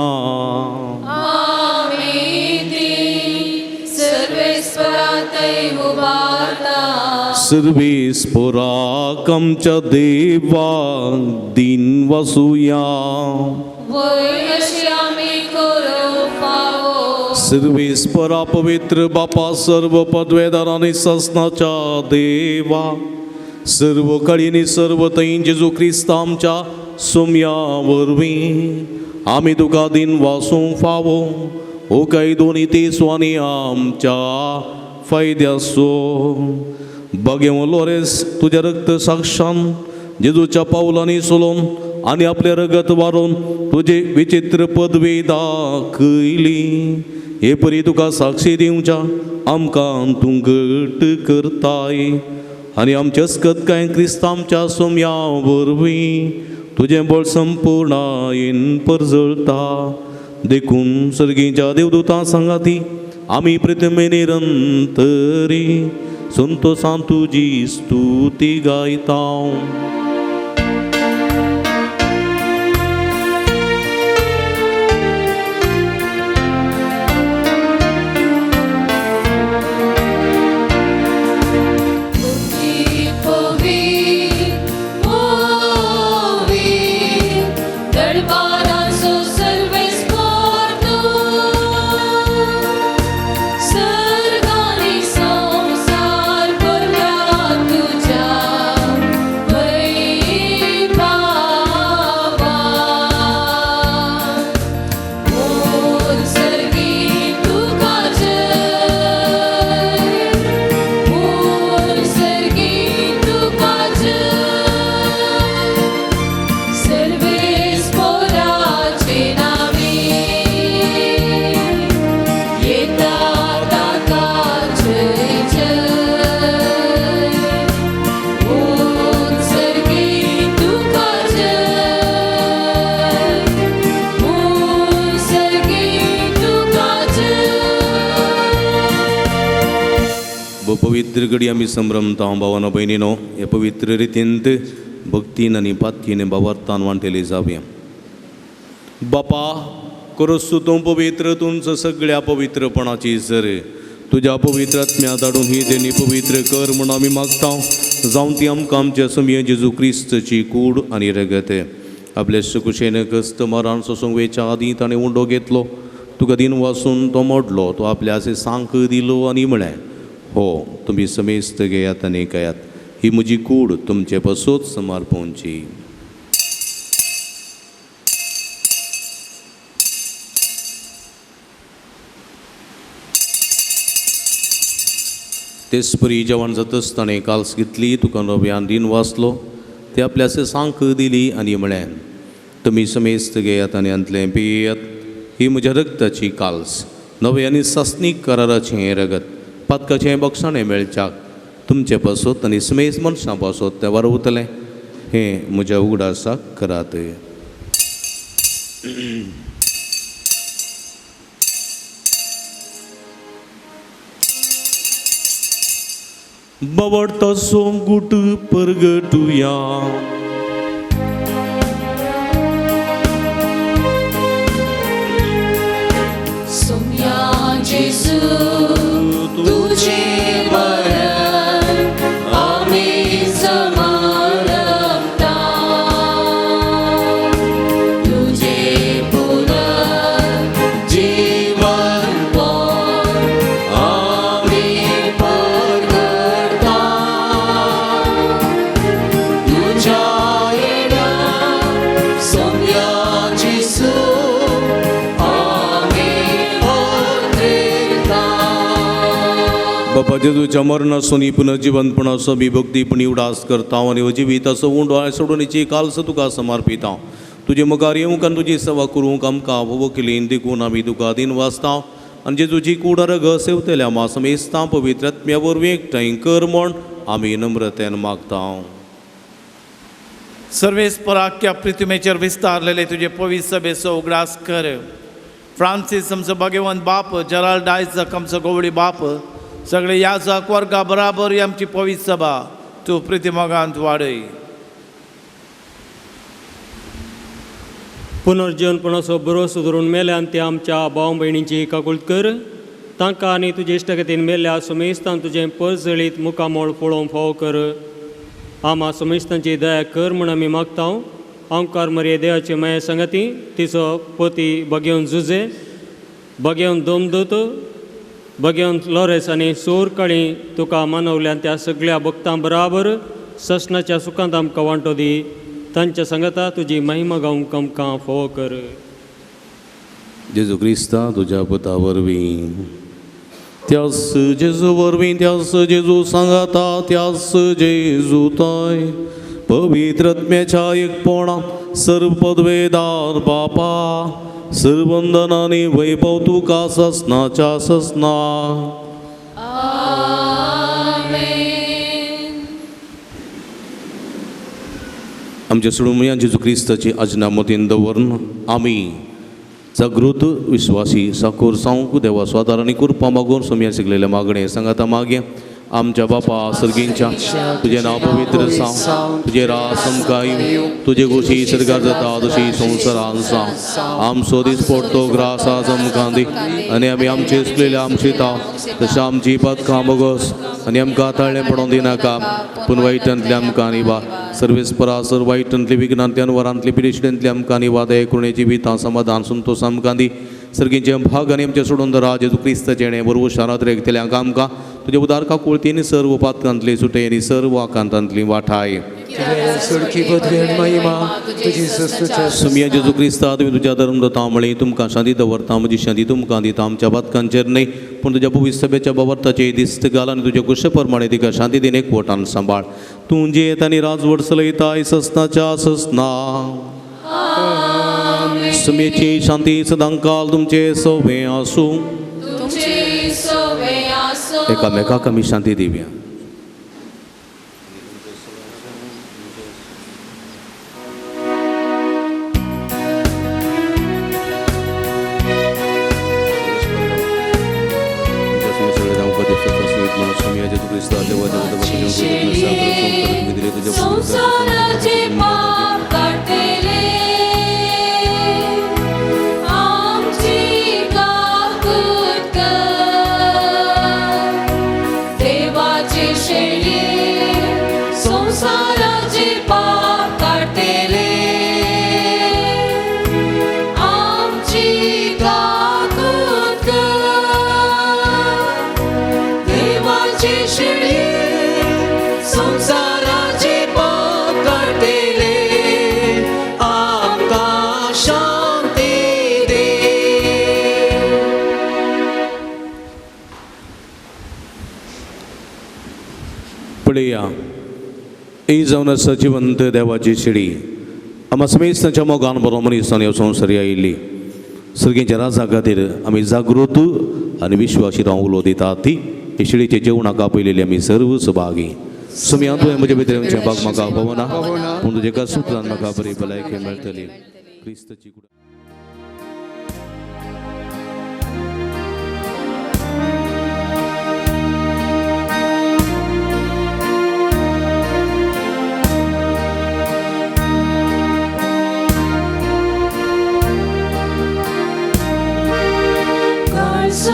सर्वेस्पराक आमच्या देवाक दिन वासुया. सर्वेस्परा पवित्र बापा, सर्व पदवेदार आनी ससनाच्या देवा, सर्व काळीनी सर्व तैन जेजू क्रिस्त आमच्या सोम्या वरवीं आमी तुका दिन वासूंक फावो हो काय दोनी ते स्वानी आमच्या फायद्यासो बगे लोरेस तुझ्या रक्त साक्षान जेजूच्या पावलांनी सोलोन आनी आपले रगत वारून तुझे विचित्र पदवी दाखयली हे परी तुका साक्षी दिवच्या आमकां तूं घट करताय आनी आमच्या अस्कतकाय क्रिस्तांच्या सोम्या वरवीं तुझें बळ संपूर्णायेन परजळटा देखून सर्गीच्या देवदूतां सांगाती आमी प्रतिमे निरंतरी संतोषान तुजी स्तुती गायता पवित्र घडी आमी संभ्रमता भावानो भयणीनो हे पवित्र रितींत भक्तीन आनी पातयेन भावार्थान वांटेली जावया बापा करसू तूं पवित्र तुमचो सगळ्या पवित्रपणाची सर तुज्या पवित्र आत्म्या धाडून ही देणी पवित्र कर म्हूण आमी मागता जावं ती आमकां आमच्या समये जेजू क्रिस्तची कूड आनी रगत आपल्या सुकुशेन कस्त मरण सोसूंक वेच्या आदीं ताणें उंडो घेतलो तुका दिन वाचून तो मोडलो तो आपल्या असे सांक दिलो आनी म्हळें हो तुम्ही समेस्त घेयात आनी कयात ही म्हजी कूड तुमचे पसोत समर्पोवची तेच परी जेवण जातच ताणें काल्स घेतली तुका नव्यान दिन वाचलो ते आपल्या असे सांक दिली आनी म्हळें तुमी समेस्त घेयात आनी अंतलें पियेयात ही म्हज्या रगताची काल्स नवे आनी सस्नीक कराराचें रगत पातकाचें बक्षाणें मेळच्याक तुमचे पासत आनी समेस्त मनशां पासत तें वारवतलें हें म्हज्या उगडासाक करात बवडतासो गुट परगटुया बापा जेजूच्या मरणासून पुनर्जीवनपणाचो मी भक्तीपणी उडास करता आनी जिविताचो उंडो सोडूनीची काल्स तुका समर्पिता तुजे मुखार येवंक आनी तुजी सेवा करूंक आमकां वकिलीन देखून आमी तुका दिन वाचता आनी जेजूची कूड रग सेवतल्या मा समेस्तां पवित्र आत्म्या वरवीं एकठांय कर म्हूण आमी नम्रतेन मागता सर्वेस्पराख्या पृथ्वीचेर विस्तारलेले तुझे पवित्र सभेचो उगडास कर फ्रांसीस आमचो भगवंत बाप जराल्ड आयझक आमचो गवळी बाप सगळे याजक वर्गा बराबर ही आमची पवित्र सभा तूं प्रितीमोगांत वाडय पुनर्जीवनपणाचो भरोसो धरून मेल्यान ते आमच्या भाव भयणींची काकुळट कर तांकां आनी तुजे इश्टगतीन मेल्ल्या समेस्तान तुजें परजळीत मुखामोळ पळोवंक फाव कर आमा समेस्तांची दया कर म्हूण आमी मागता ओंकार मरे देवाचे माये संगती तिचो पती भगेवन जुजे भगेवन दोमदूत भगेवन लोरेस आनी सोर काळी तुका मानवल्यान त्या सगळ्या भक्तां बराबर ससनाच्या सुखांत आमकां वांटो दी तांच्या संगता तुजी महिमा गावंक आमकां फोव कर जेजू क्रिस्ता तुझ्या पुता वरवीं त्यास जेजू वरवीं त्यास जेजू सांगाता त्यास जेजू तय पवित्रत्म्याच्या एकपणा सर्व पदवेदार बापा सर्व वंदनाने वैभव तुका ससनाच्या ससना आमच्या सोडून जेजू क्रिस्ताची अजनामतीन दवरून आमी जागृत विश्वासी साकोर सांगू देवा स्वादारांनी कृपा मागून सोम्या शिकलेल्या मागणे सांगाता मागे आमच्या बापा सर्गींच्या तुझे नाव पवित्र सांग तुझे राज समकाय तुझे गोशी सर्गार जाता तशी संवसारान सांग आमचो दीस पडतो ग्रासा चमकांदी आनी आमी आमचे शिकलेले आमची ताव तशें आमची पदकां बगस आनी आमकां ताळ्ळें पडोवन दिनाका पूण वायटांतली आमकां निभा सर्वेस परासर वायटांतली विघ्नांतल्यान वरांतली पिरिशडेंतली आमकां निभा दया करुणेची वितां समाधान संतोष आमकां दी सर्गींचे भाग आनी आमचे सोडून दरा जेजू क्रिस्त जेणे बरोबर शारांत रेखतल्यांक आमकां तुजे उदारका कुळतीनी सर्व पातकांतली सुटयनी सर्व आकांतांतली वाठाय सुरखी पदवी महिमा तुझी सस्तुता सुमिया जेजू क्रिस्ता तुमी तुज्या धर्मदता मळी तुमकां शांती दवरता म्हजी शांती तुमकां दिता आमच्या पातकांचेर न्हय पूण तुज्या पवित्र सभेच्या बाबर्ताचे दिस्त घाल आनी तुज्या कुशे प्रमाणे तिका शांती दिन एकवटान सांबाळ तूं जे येतानी राजवट चलयताय ससनाच्या ससना सुमेची शांती सदांकाल तुमचे सोबे आसूं तुमचे सोबे आसूं एकामेकाक आमी शांती दिवया संसाराचे पाप काढलेले आमची काकूत कर देवाचे शेळये संसाराचे पाप काढलेले आमची काकूत कर देवाचे शेळये संसाराचे पाप काढलेले आमकां शांती दे पळया ही जावन आसा जिवंत देवाची शिडी आमी समेस्तांच्या मोगान बरो मनीसान ह्या संवसारी आयिल्ली सर्गींच्या राजा खातीर आमी जागृत आनी विश्वासी रावलो दिता ती हे शिडीचे जेवणाक आपयलेली आमी सर्व सहभागी सुमिया तुवें म्हजे भितर भाग म्हाका भोवना पूण तुजे एका सुत्रान म्हाका बरी भलायकी मेळटली क्रिस्ताची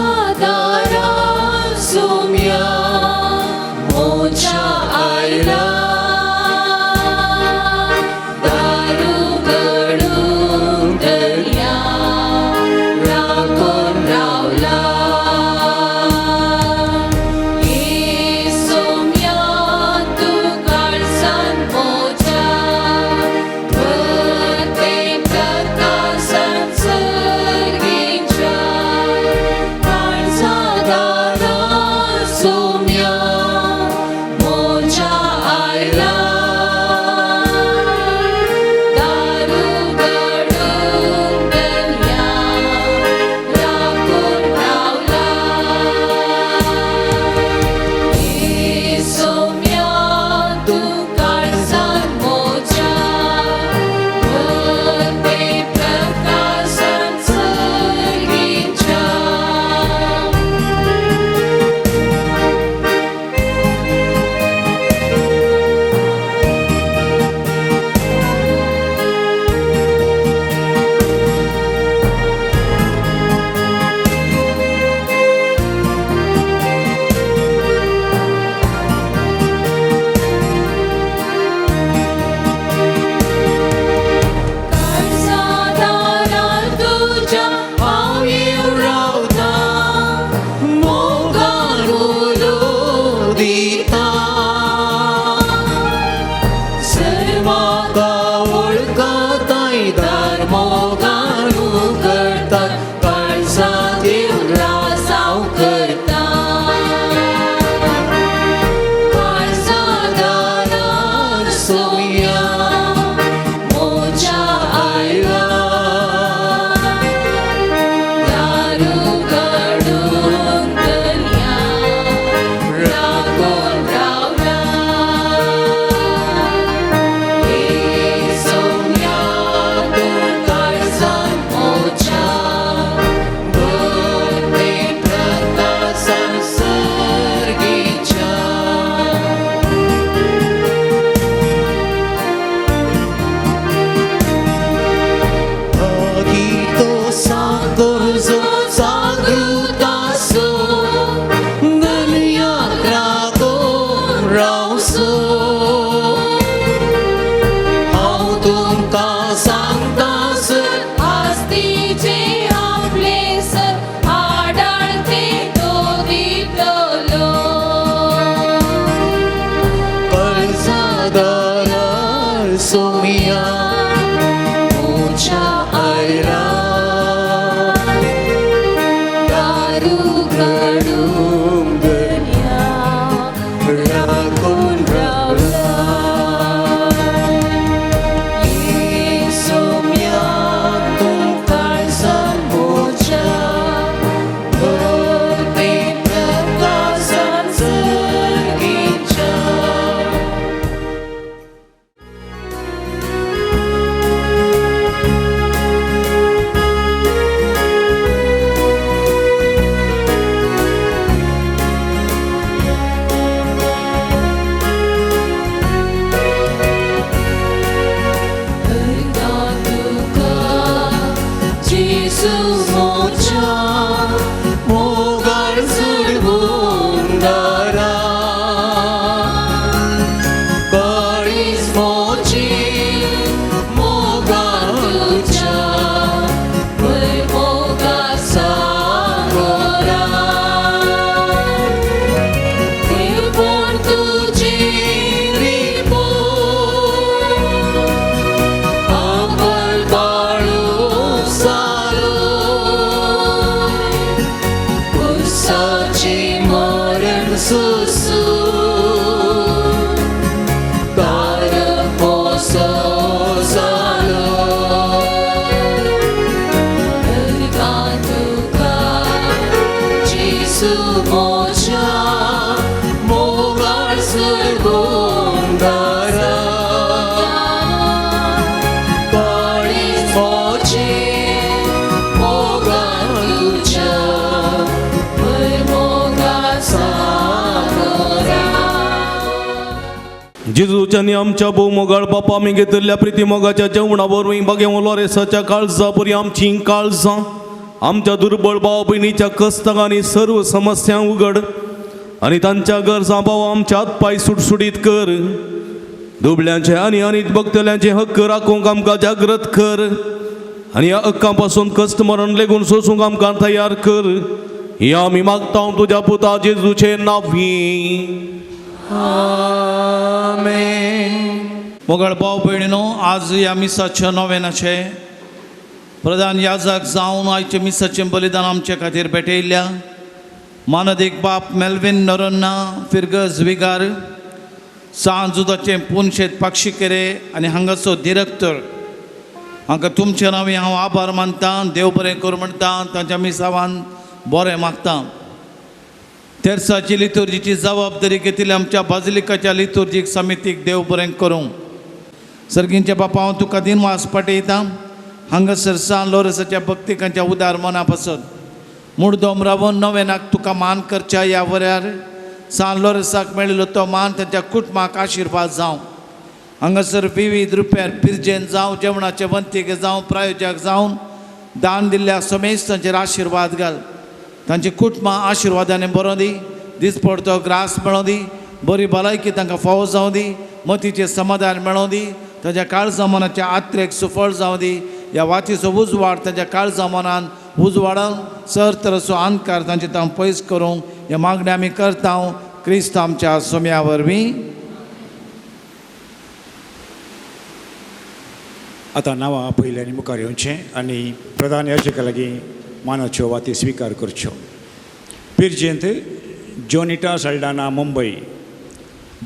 काळजादारा सोम्या मोच्या आयला दारू गडून दर्या राखून रावला हे सोम्या तू काळजान मोच्या प्रत्येक काळजान सर्गींच्या काळजादारा सोम्या मोच्या आयला दारू गडून दर्या राखून रावला साची मरण सुसू दार पोसो जालो तुका जिसू मोच्या मोगाळ सुरगुंदारा जेजूच्यानी आमच्या भोवमोगाळ बापा आमी घेतिल्ल्या प्रिती मोगाच्या जेवणावरवीं बागें लोरेसाच्या काळजा बरी आमची काळजां आमच्या दुर्बळ भाव भयणीच्या कश्टाक आनी सर्व समस्या उगड आनी तांच्या गरजां भाव आमच्या हात पाय सुटसुटीत कर दुबळ्यांचे आनी अनीत भक्तल्यांचे हक्क राखूंक आमकां जागृत कर आनी ह्या हक्कां पासून कश्ट मरण लेगून सोसूंक आमकां तयार कर हे आमी मागता तुज्या पुता जेजूचे नांवी मोगळ भाव भयणीनो आज ह्या मिसाच्या नोवेनाचे प्रधान याजक जावन आयच्या मिसाचें बलिदान आमचे खातीर भेटयल्ल्या मानदिक बाप मेल्विन नोरोन्ना फिर्गस विगार सांजुदाचे पुनशेत पाक्षिकेरे आनी हांगाचो डिरेक्टर हांकां तुमच्या नांवी हांव आभार मानतां देव बरें कर म्हणटा तांच्या मिसावान बरें मागतां तेर्साची लितुर्जीची जबाबदारी घेतिल्ली आमच्या बाजिलिकाच्या लितुर्जीक समितीक देव बरें करूं सर्गींचे बापा हांव तुका दिनवास पाठयतां हांगासर सान लोरेसाच्या भक्तिकांच्या उदार मना पासत मुर्दोम रावून नोवेनाक तुका मान करच्या ह्या वऱ्यार सान लोरेसाक मेळिल्लो तो मान तांच्या कुटुंबाक आशिर्वाद जावं हांगासर विविध रुप्यार पिरजेन जावं जेवणाचे वंतीके जावं प्रायोजक जावन दान दिल्ल्या समेस्त तांचेर आशिर्वाद घाल तांची कुटुंबां आशिर्वादाने बरो दी दिसपडतो ग्रास मेळो दी बरी भलायकी तांकां फावो जावं दी मतीचें समाधान मेळो दी तांच्या काळजा मनाच्या आत्रेक सुफळ जावं दी ह्या वातीचो उजवाड तांच्या काळजा मनान उजवाडून सर तरेचो अंधकार तांचे तां पयस करूंक ह्या मागणी आमी करता क्रिस्त आमच्या सोम्या वरवीं आतां नांवां पयल्यानी मुखार येवचें आनी प्रधान याजका लागीं मानाच्यो वाती स्विकार करच्यो पिरजेंत जॉनिटा सल्डाना मुंबय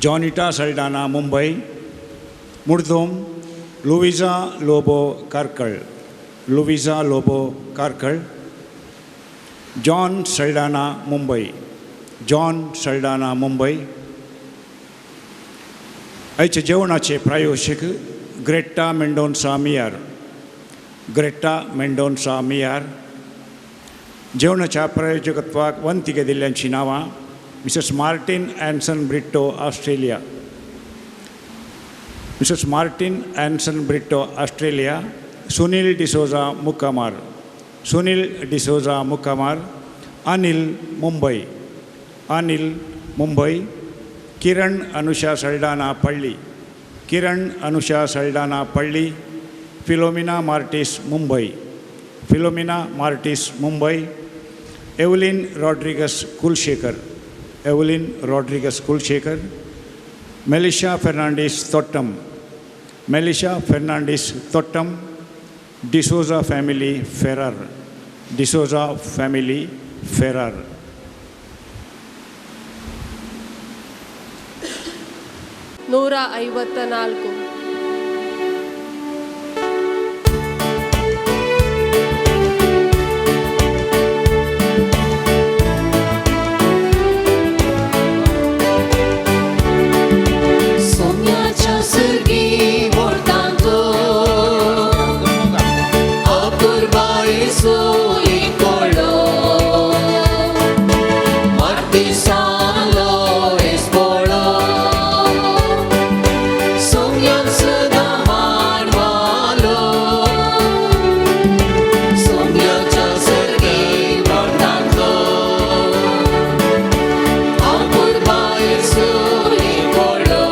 जॉनिटा सल्डाना मुंबय मुर्दोम लुविजा लोबो कारकळ लुविजा लोबो कारकळ जॉन सल्डाना मुंबय जॉन सल्डाना मुंबय आयचे जेवणाचे प्रायोजक ग्रेटा मेंडोन्सा मियार ग्रेटा मेंडोन्सा मियार जेवणाच्या प्रायोजकत्वाक वंतिके दिल्ल्यांची नांवां Mrs Martin Enson Britto Australia Mrs Martin Enson Britto Australia Sunil D'Souza Mukkamar Sunil D'Souza Mukkamar Anil Mumbai Anil Mumbai Kiran Anusha Saldanha Palli Kiran Anusha Saldanha Palli Philomena Martis Mumbai Philomena Martis Mumbai Evelyn Rodrigues Kulshekar Evelyn Rodrigues Kulshekar Melisha Fernandes Tottam Melisha Fernandes Tottam D'Souza family Ferar D'Souza family Ferar ನೂರ 54 सोम्याच्या सर्गी व्हरतांतो अपुर्बाई सोई कोळो मार्तिसालो एस्पोळो सोम्याक सदा मानवालो सोम्याच्या सर्गी व्हरतांतो अपुर्बाई सोई कोळो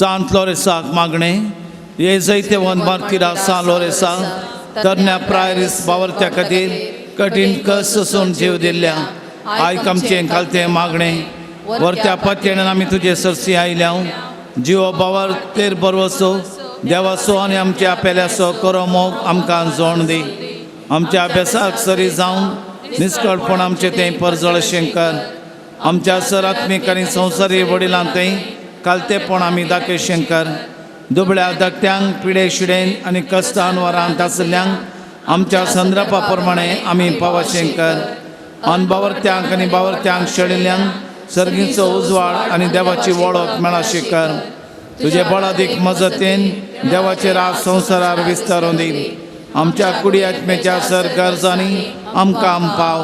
सांत लोरेसाक मागणे हे जैते वन बारकिरा सान लोरेसा तरण्या प्रायरीस बावरत्या खातीर कठीण कस सोसून जीव दिल्ल्या आयक आमचें घालतें मागणें वरत्या पत्यान आमी तुजे सरसी आयल्या जिवो बावर तेर बरवसो देवासो आनी आमच्या आपेल्यासो करो मोग आमकां जोण दी आमच्या अभ्यासाक सरी जावन निश्कळपण आमचें तें परजळ शेंकर आमच्या सरात्मीक आनी संवसारी वडिलां तें कालतेपण आमी दाखय शेंकर दुबळ्या धाकट्यांक पिडे शिडेन आनी कश्टान वरांत आसल्यांक आमच्या संद्रपा प्रमाणे आमी पावा शेंकर आनी बावरत्यांक आनी बावरत्यांक शेळिल्ल्यांक सर्गीचो उजवाड आनी देवाची वळख मेळा शेंकर तुजे बळादीक मजतीन देवाचे राज संवसारार विस्तारून दी आमच्या कुडी आत्मेच्या सर गरजांनी आमकां पाव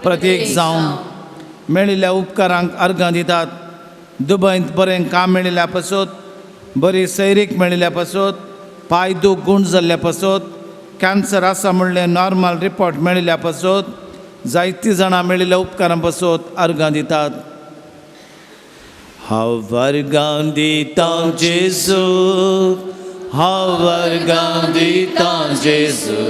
प्रत्येक जावन मेळिल्ल्या उपकारांक अर्गां दितात दुबयंत बरें काम मेळिल्ल्या पासत बरी सैरीक मेळिल्ल्या पासत पांय दूख गूण जाल्ल्या पासत कॅन्सर आसा म्हणलें नॉर्मल रिपोर्ट मेळिल्ल्या पासत जायतीं जाणां मेळिल्ल्या उपकारां पासत अर्गां दितात हांव वर्गां दितां जेजू हांव वर्गां दितां जेजू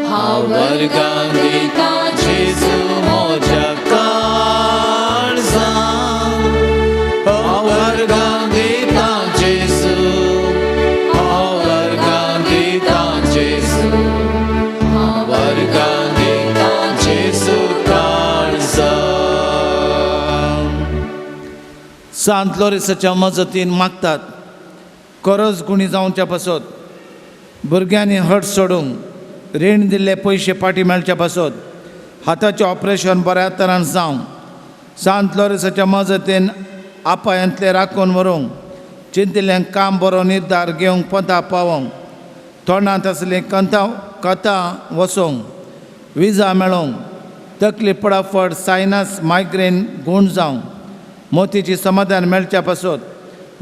हांव वर्गां दितां जेजू म्हज्या काळजां हांव वर्गां दितां जेजू हांव वर्गां दितां जेजू हांव वर्गां दितां जेजू काळजां सांत लोरेसाच्या मजतीन मागतात करज गुणी जावच्या पासत भुरग्यांनी हट सोडूंक रीण दिल्ले पयशे पाटी मेळच्या पासत हाताचें ऑपरेशन बऱ्या तरान जावं सांत लोरेसाच्या मजतीन आपायांतले राखून व्हरूंक चिंतिल्लें काम बरो निर्धार घेवंक पंथा पावोंक तोंडांत आसली कथा वसोंक विजा मेळोवंक तकली पडाफट सायनस मायग्रेन गूण जावं मोतीची समाधान मेळच्या पासत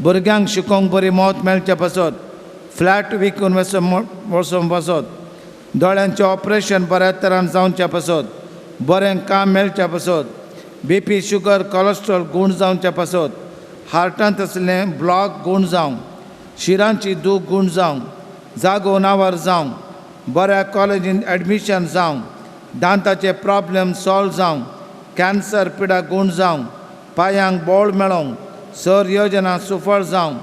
भुरग्यांक शिकोवंक बरी मोत मेळच्या पासत फ्लॅट विकून वचोंक पासत दोळ्यांचें ऑपरेशन बऱ्या तरान जावच्या पासत बरें काम मेळच्या पासत BP शुगर कोलेस्ट्रॉल गूण जावच्या पासत हार्टांत आसलें ब्लॉक गूण जावं शिरांची दूख गूण जावं जागो नावार जावं बऱ्या कॉलेजींत एडमिशन जावं दांताचे प्रॉब्लेम सॉल्व जावं कॅन्सर पिडा गूण जावं पांयांक बोळ मेळोवंक सर योजना सुफळ जावं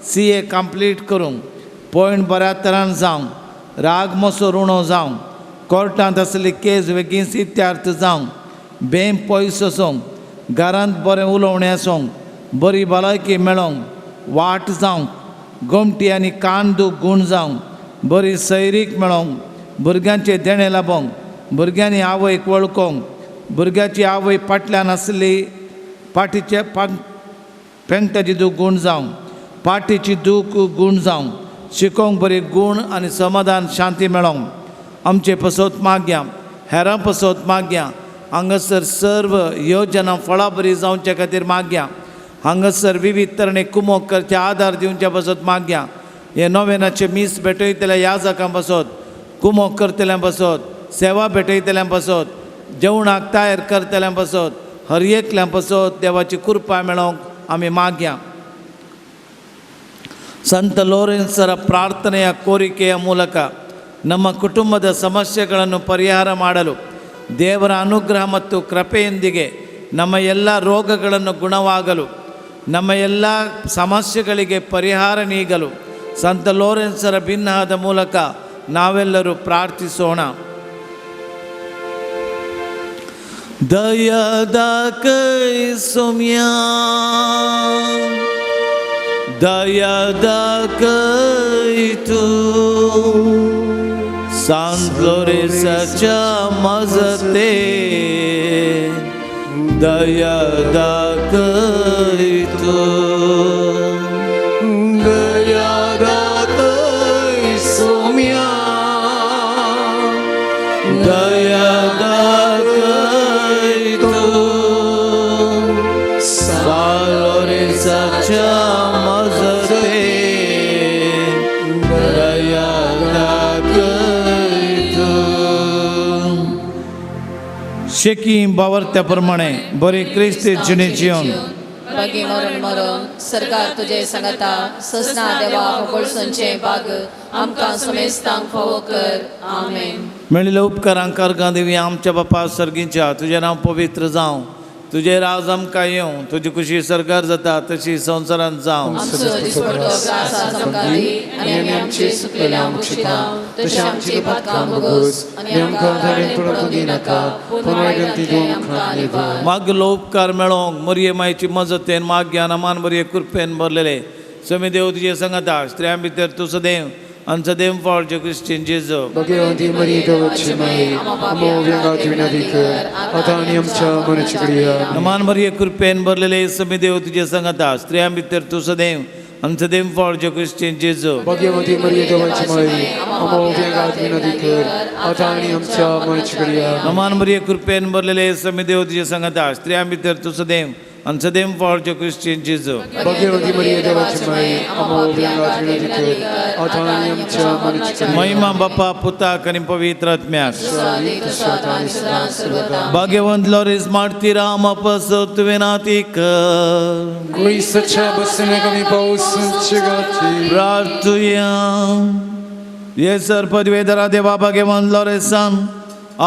CA कंप्लीट करूंक पॉयंट बऱ्या तरान जावं राग मोसो रुणो जावं कोर्टांत आसली केस बेगीन इत्यार्थ जावं बेम पयस आसूंक घरांत बरें उलोवणें आसूंक बरी भलायकी मेळोवंक वाट जावंक गोमटी आनी कान दूख गूण जावंक बरी सैरीक मेळोवंक भुरग्यांचे देणे लाबोंक भुरग्यांनी आवयक वळखोवंक भुरग्याची आवय फाटल्यान आसली पाटीचे पेंगटाची दूख गूण जावं पाटीची दूख गूण जावं शिकोवंक बरी गूण आनी समाधान शांती मेळोवंक आमचे पसत मागया हेरां पसत मागया हांगासर सर्व योजना फळां बरी जावचे खातीर मागया हांगासर विविध तरेने कुमोग करचे आदार दिवचे पसत मागया हे नोवेनाचे मीस भेटयतल्या याजकां पसत कुमोग करतल्यां पसत सेवा भेटयतल्यां पसत जेवणाक तयार करतल्यां पसत हर एकल्यां पसत देवाची कृपा मेळोवंक आमी मागया ಸಂತ ಲೋರೆನ್ಸರ ಪ್ರಾರ್ಥನೆಯ ಕೋರಿಕೆಯ ಮೂಲಕ ನಮ್ಮ ಕುಟುಂಬದ ಸಮಸ್ಯೆಗಳನ್ನು ಪರಿಹಾರ ಮಾಡಲು ದೇವರ ಅನುಗ್ರಹ ಮತ್ತು ಕೃಪೆಯೊಂದಿಗೆ ನಮ್ಮ ಎಲ್ಲ ರೋಗಗಳನ್ನು ಗುಣವಾಗಲು ನಮ್ಮ ಎಲ್ಲ ಸಮಸ್ಯೆಗಳಿಗೆ ಪರಿಹಾರ ನೀಗಲು ಸಂತ ಲೋರೆನ್ಸರ ಭಿನ್ನದ ಮೂಲಕ ನಾವೆಲ್ಲರೂ ಪ್ರಾರ್ಥಿಸೋಣ. ದಯದ ಕೈ ಸೌಮ್ಯ दयाद कैतू सांत लोरेसाच्या मजते दयाद कैतू दयाद कै सौम्या दयाद कैतू सांत लोरेसाच्या शेकी बावरत्या प्रमाणे बरी क्रिस्ती जिणे जिवन बगी मरण मरण सरकार तुझे सांगता ससना देवा पळसोंचे बाग आमकां समेस्तांक फावो कर आमेन. मेळिल्ल्या उपकारांक अर्गां दिवया आमच्या बापा सर्गीच्या तुजें नांव पवित्र जावं तुझे राज आमकां येवं तुजी खुशी सरकार जाता तशी संवसारांत जावं आमचो दिसपडटो ग्रास आज आमकां दी आनी आमी आमची सुकलेल्या मुक्षिता तशी आमची पातकां भोगोस आनी आमकां धाडीन पडोवंक दिनाका पूण वायटांतली दूं आमकां निभय मागलो उपकार मेळोंक मरिये मायेची मजतेन माग्यान अमान मरिये कृपेन भरलेले समी देव तुजे सांगाता स्त्रियां भितर तूं सदैव आनी सदैव फळ जे क्रिस्टीन जेजू भगवंती मरी देवाची माई आमो व्यंगात विनंती कर आता आणि आमच्या मनाची क्रिया अमान मरिये कृपेन भरलेले समी देव तुजे सांगाता स्त्रियां भितर तूं सदैव आनी सदैव फळ जे क्रिस्टीन जेजू भगवंती मरी देवाची माई आमो व्यंगात विनंती कर आता आणि आमच्या मनाची क्रिया अमान मरिये कृपेन भरलेले समी देव तुजे सांगाता स्त्रियां भितर तूं सदैव आनी सदैव फळ जे क्रिस्टीन जेजू भगवंती मरी देवाची माई आमो व्यंगात विनंती कर आता आणि आमच्या मनाची क्रिया महिमा बापा पुताक आनी पवित्र आत्म्याक आदी तशा आनी सदां सर्वदा भाग्यवंत लॉरेन्स मार्तीराम अपसो तुवें नाती कर गोईसच्या बसने कमी पाऊस चिगाची प्रार्थुया येसर पदवेधरा देवा भाग्यवंत लॉरेन्सान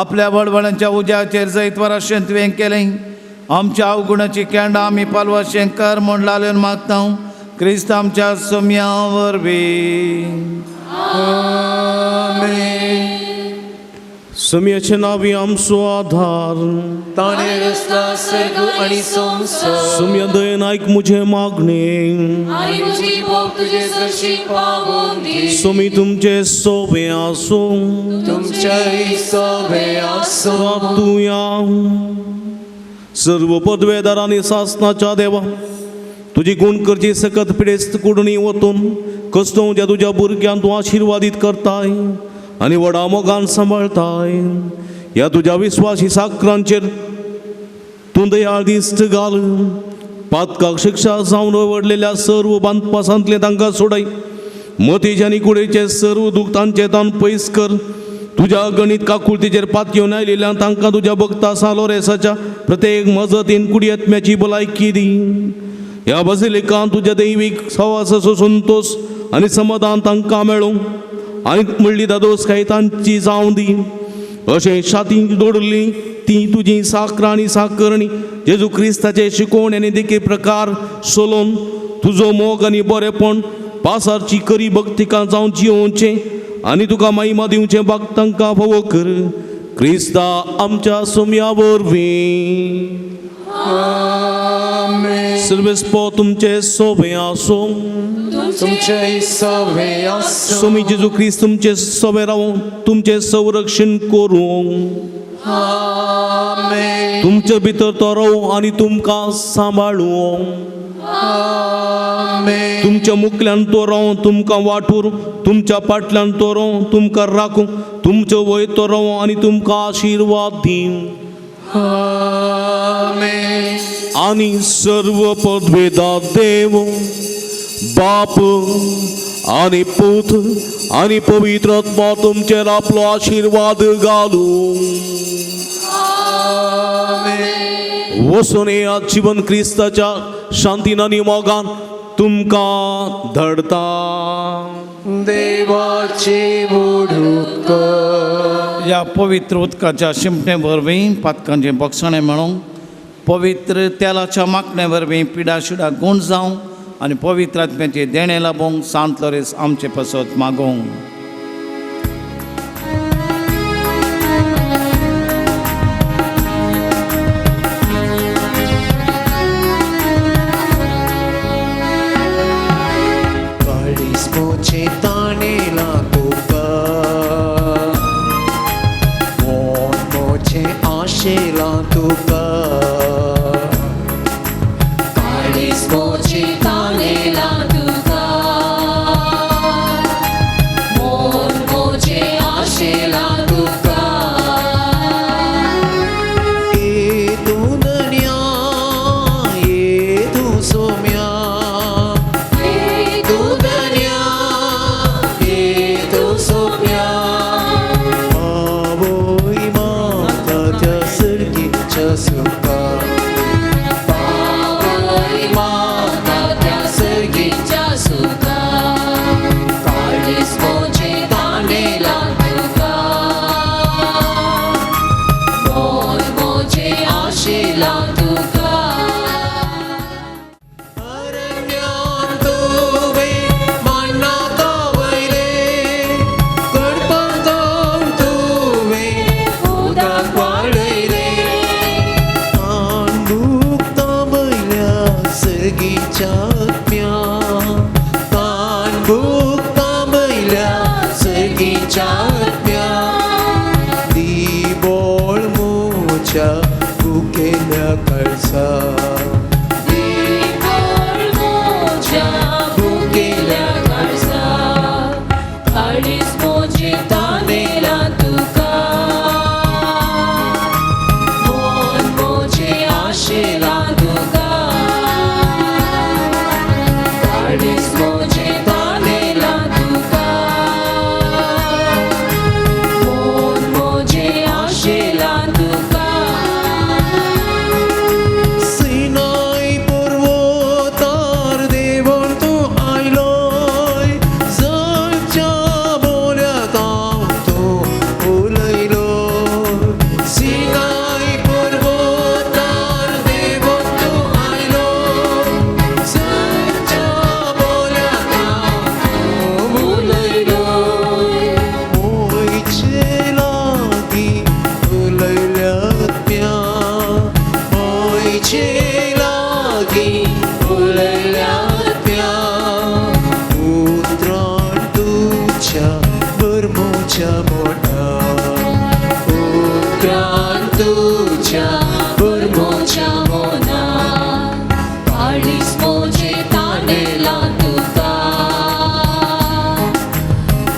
आपल्या वडवडांच्या उज्याचेर जैत वराशें तुवें केलें आमच्या अवगुणाची केंडां आमी पालवाशें कर म्हूण लालन मागता क्रिस्त आमच्या सोम्या वरवीं समियाचे नावी आमचो आधार ताणे रस्ता सर्ग आणि संसार समिया दयेन आयक मुझे मागणे आनी तुजी भोग तुजे जशीक पावोन दी समी तुमचे सोबे आसो तुमच्या सोबे आसो तुया सर्व पदवेदारांनी सासनाच्या देवा तुझी गुण करची सकत पिडेस्त कुडणी वतून कस्तोवच्या तुझ्या भुरग्यांक तूं आशिर्वादीत करताय आनी व्हडा मोगान सांबाळताय ह्या तुज्या विस्वासी साकरांचेर तूं दयाळ दिश्ट घाल पातकाक शिक्षा जावन वडलेल्या सर्व बांदपासांतले तांकां सोडय मतीचे आनी कुडेचे सर्व दूख तांचे तान पयस कर तुझ्या गणित काकुळतीचेर पातयेवन आयलेल्या तांकां तुज्या भक्ता सालोरेसाच्या प्रत्येक मजतीन कुडी आत्म्याची भलायकी दी ह्या बसिलिकांत तुज्या दैवीक सहवासाचो संतोष आनी समाधान तांकां मेळूं आनी म्हणली दादोस काय तांची जावं दी अशें शाती दवरली ती तुजी साकरां आनी साकरणी जेजू क्रिस्ताचे शिकोवण आनी देखीक प्रकार सोलोवन तुजो मोग आनी बरेपण पासारची करी भक्तिकां जावन जियोवचें आनी तुका महिमा दिवचे भक्तांकां फोव कर क्रिस्ता आमच्या सोम्या वरवीं सर्वेस्पो तुमचे सोबे आसो तुमचे सोबे आसो सोमी जेजू क्रिस्त तुमचे सोबे रावूं तुमचे संरक्षण करूं तुमचे भितर तो रावूं आनी तुमकां सांबाळूं तुमच्या मुखल्यान तो रावूं तुमकां वाटूर तुमच्या फाटल्यान तो रावूं तुमकां राखूं तुमचो वयर तो रावूं आनी तुमकां आशिर्वाद दिवं आनी सर्व पदवेदार देव बाप आनी पूत आनी पवित्र आत्मा तुमचेर आपलो आशिर्वाद घालूं वचून या जीवन क्रिस्ताच्या शांतीन आनी मोगान तुमकां धडता देवाचे बुडूक या पवित्र उदकाच्या शिंपणे वरवीं पातकांचें बक्षणें मेळोंक पवित्र तेलाच्या माखणे वरवीं पिडा शिडा गूण जावं आनी पवित्र आत्म्याचें देणें लाबोंक सांत लोरेस आमचे पसत मागोवंक मोचे ताणेला तुका मोन मोचे आशेला तुका काळीस मोची तानेला तुका मोन मोचे आशेला तुका ये तू दुनिया ये तू सोम्या हे तू दर्या हे तू सोम्या आवोई माताच्या सर्गीच्या सुका पावई माता सर्गीच्या आत्म्या तान भुक्ता मैल्या सर्गीच्या आत्म्या ती बोळ मोच्या भुकेल्या कळसा भुकेल्या काळसा काळीस मोजे तानेला तुका मोन मोजे आशेला तुका काळीस मोजे तानेला तुका मोन मोजे आशेला तुका सिनाई पर्वतार देवण तूं आयलोय जळच्या बोल्यात हांव तूं उलयलो सिनाई पर्वतार देवण तूं आयलो जळच्या बोल्यात हांव तूं उलयलो मोयचे लागीं उलयल्यात म्या मोयचे लागीं उलयल्यात म्या उतराण तुज्या बरमोच्या मोठा उतराण तुज्या बरमोच्या मोना काळीस मोजे तानेला तुका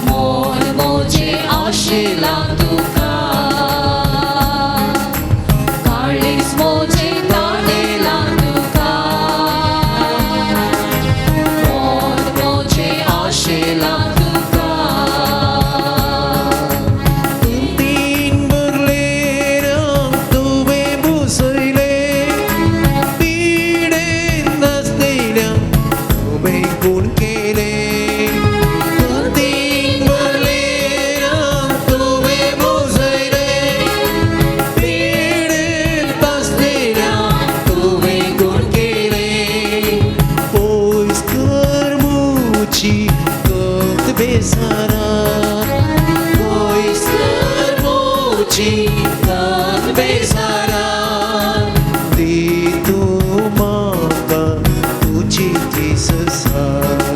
मोन मोजे आशेला तुका काळीस मोजे तानेला तुका मोन मोजे आशेला तुका तीन बरलेरांक तुवें बुसयले पिडेन नासलेल्यांक तुवें खूण केले तीन बरलेरांक तुवें बुसयले पिडेन नासलेल्यांक तुवें खूण केले पयस कर मुची कत बेसारा पयस कर मुची कत बेसारा दी तूं म्हाका तुजी ती ससार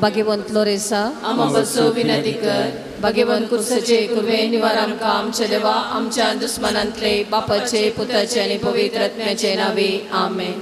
भाग्यवंत लोरेसा आमा बसो विनंती कर भाग्यवंत कुर्सचे कुर्वे निवार आमकां आमचे देवा आमच्या दुस्मनांतले बापाचे पुताचे आनी पवित्र आत्म्याचे नावे आमेन.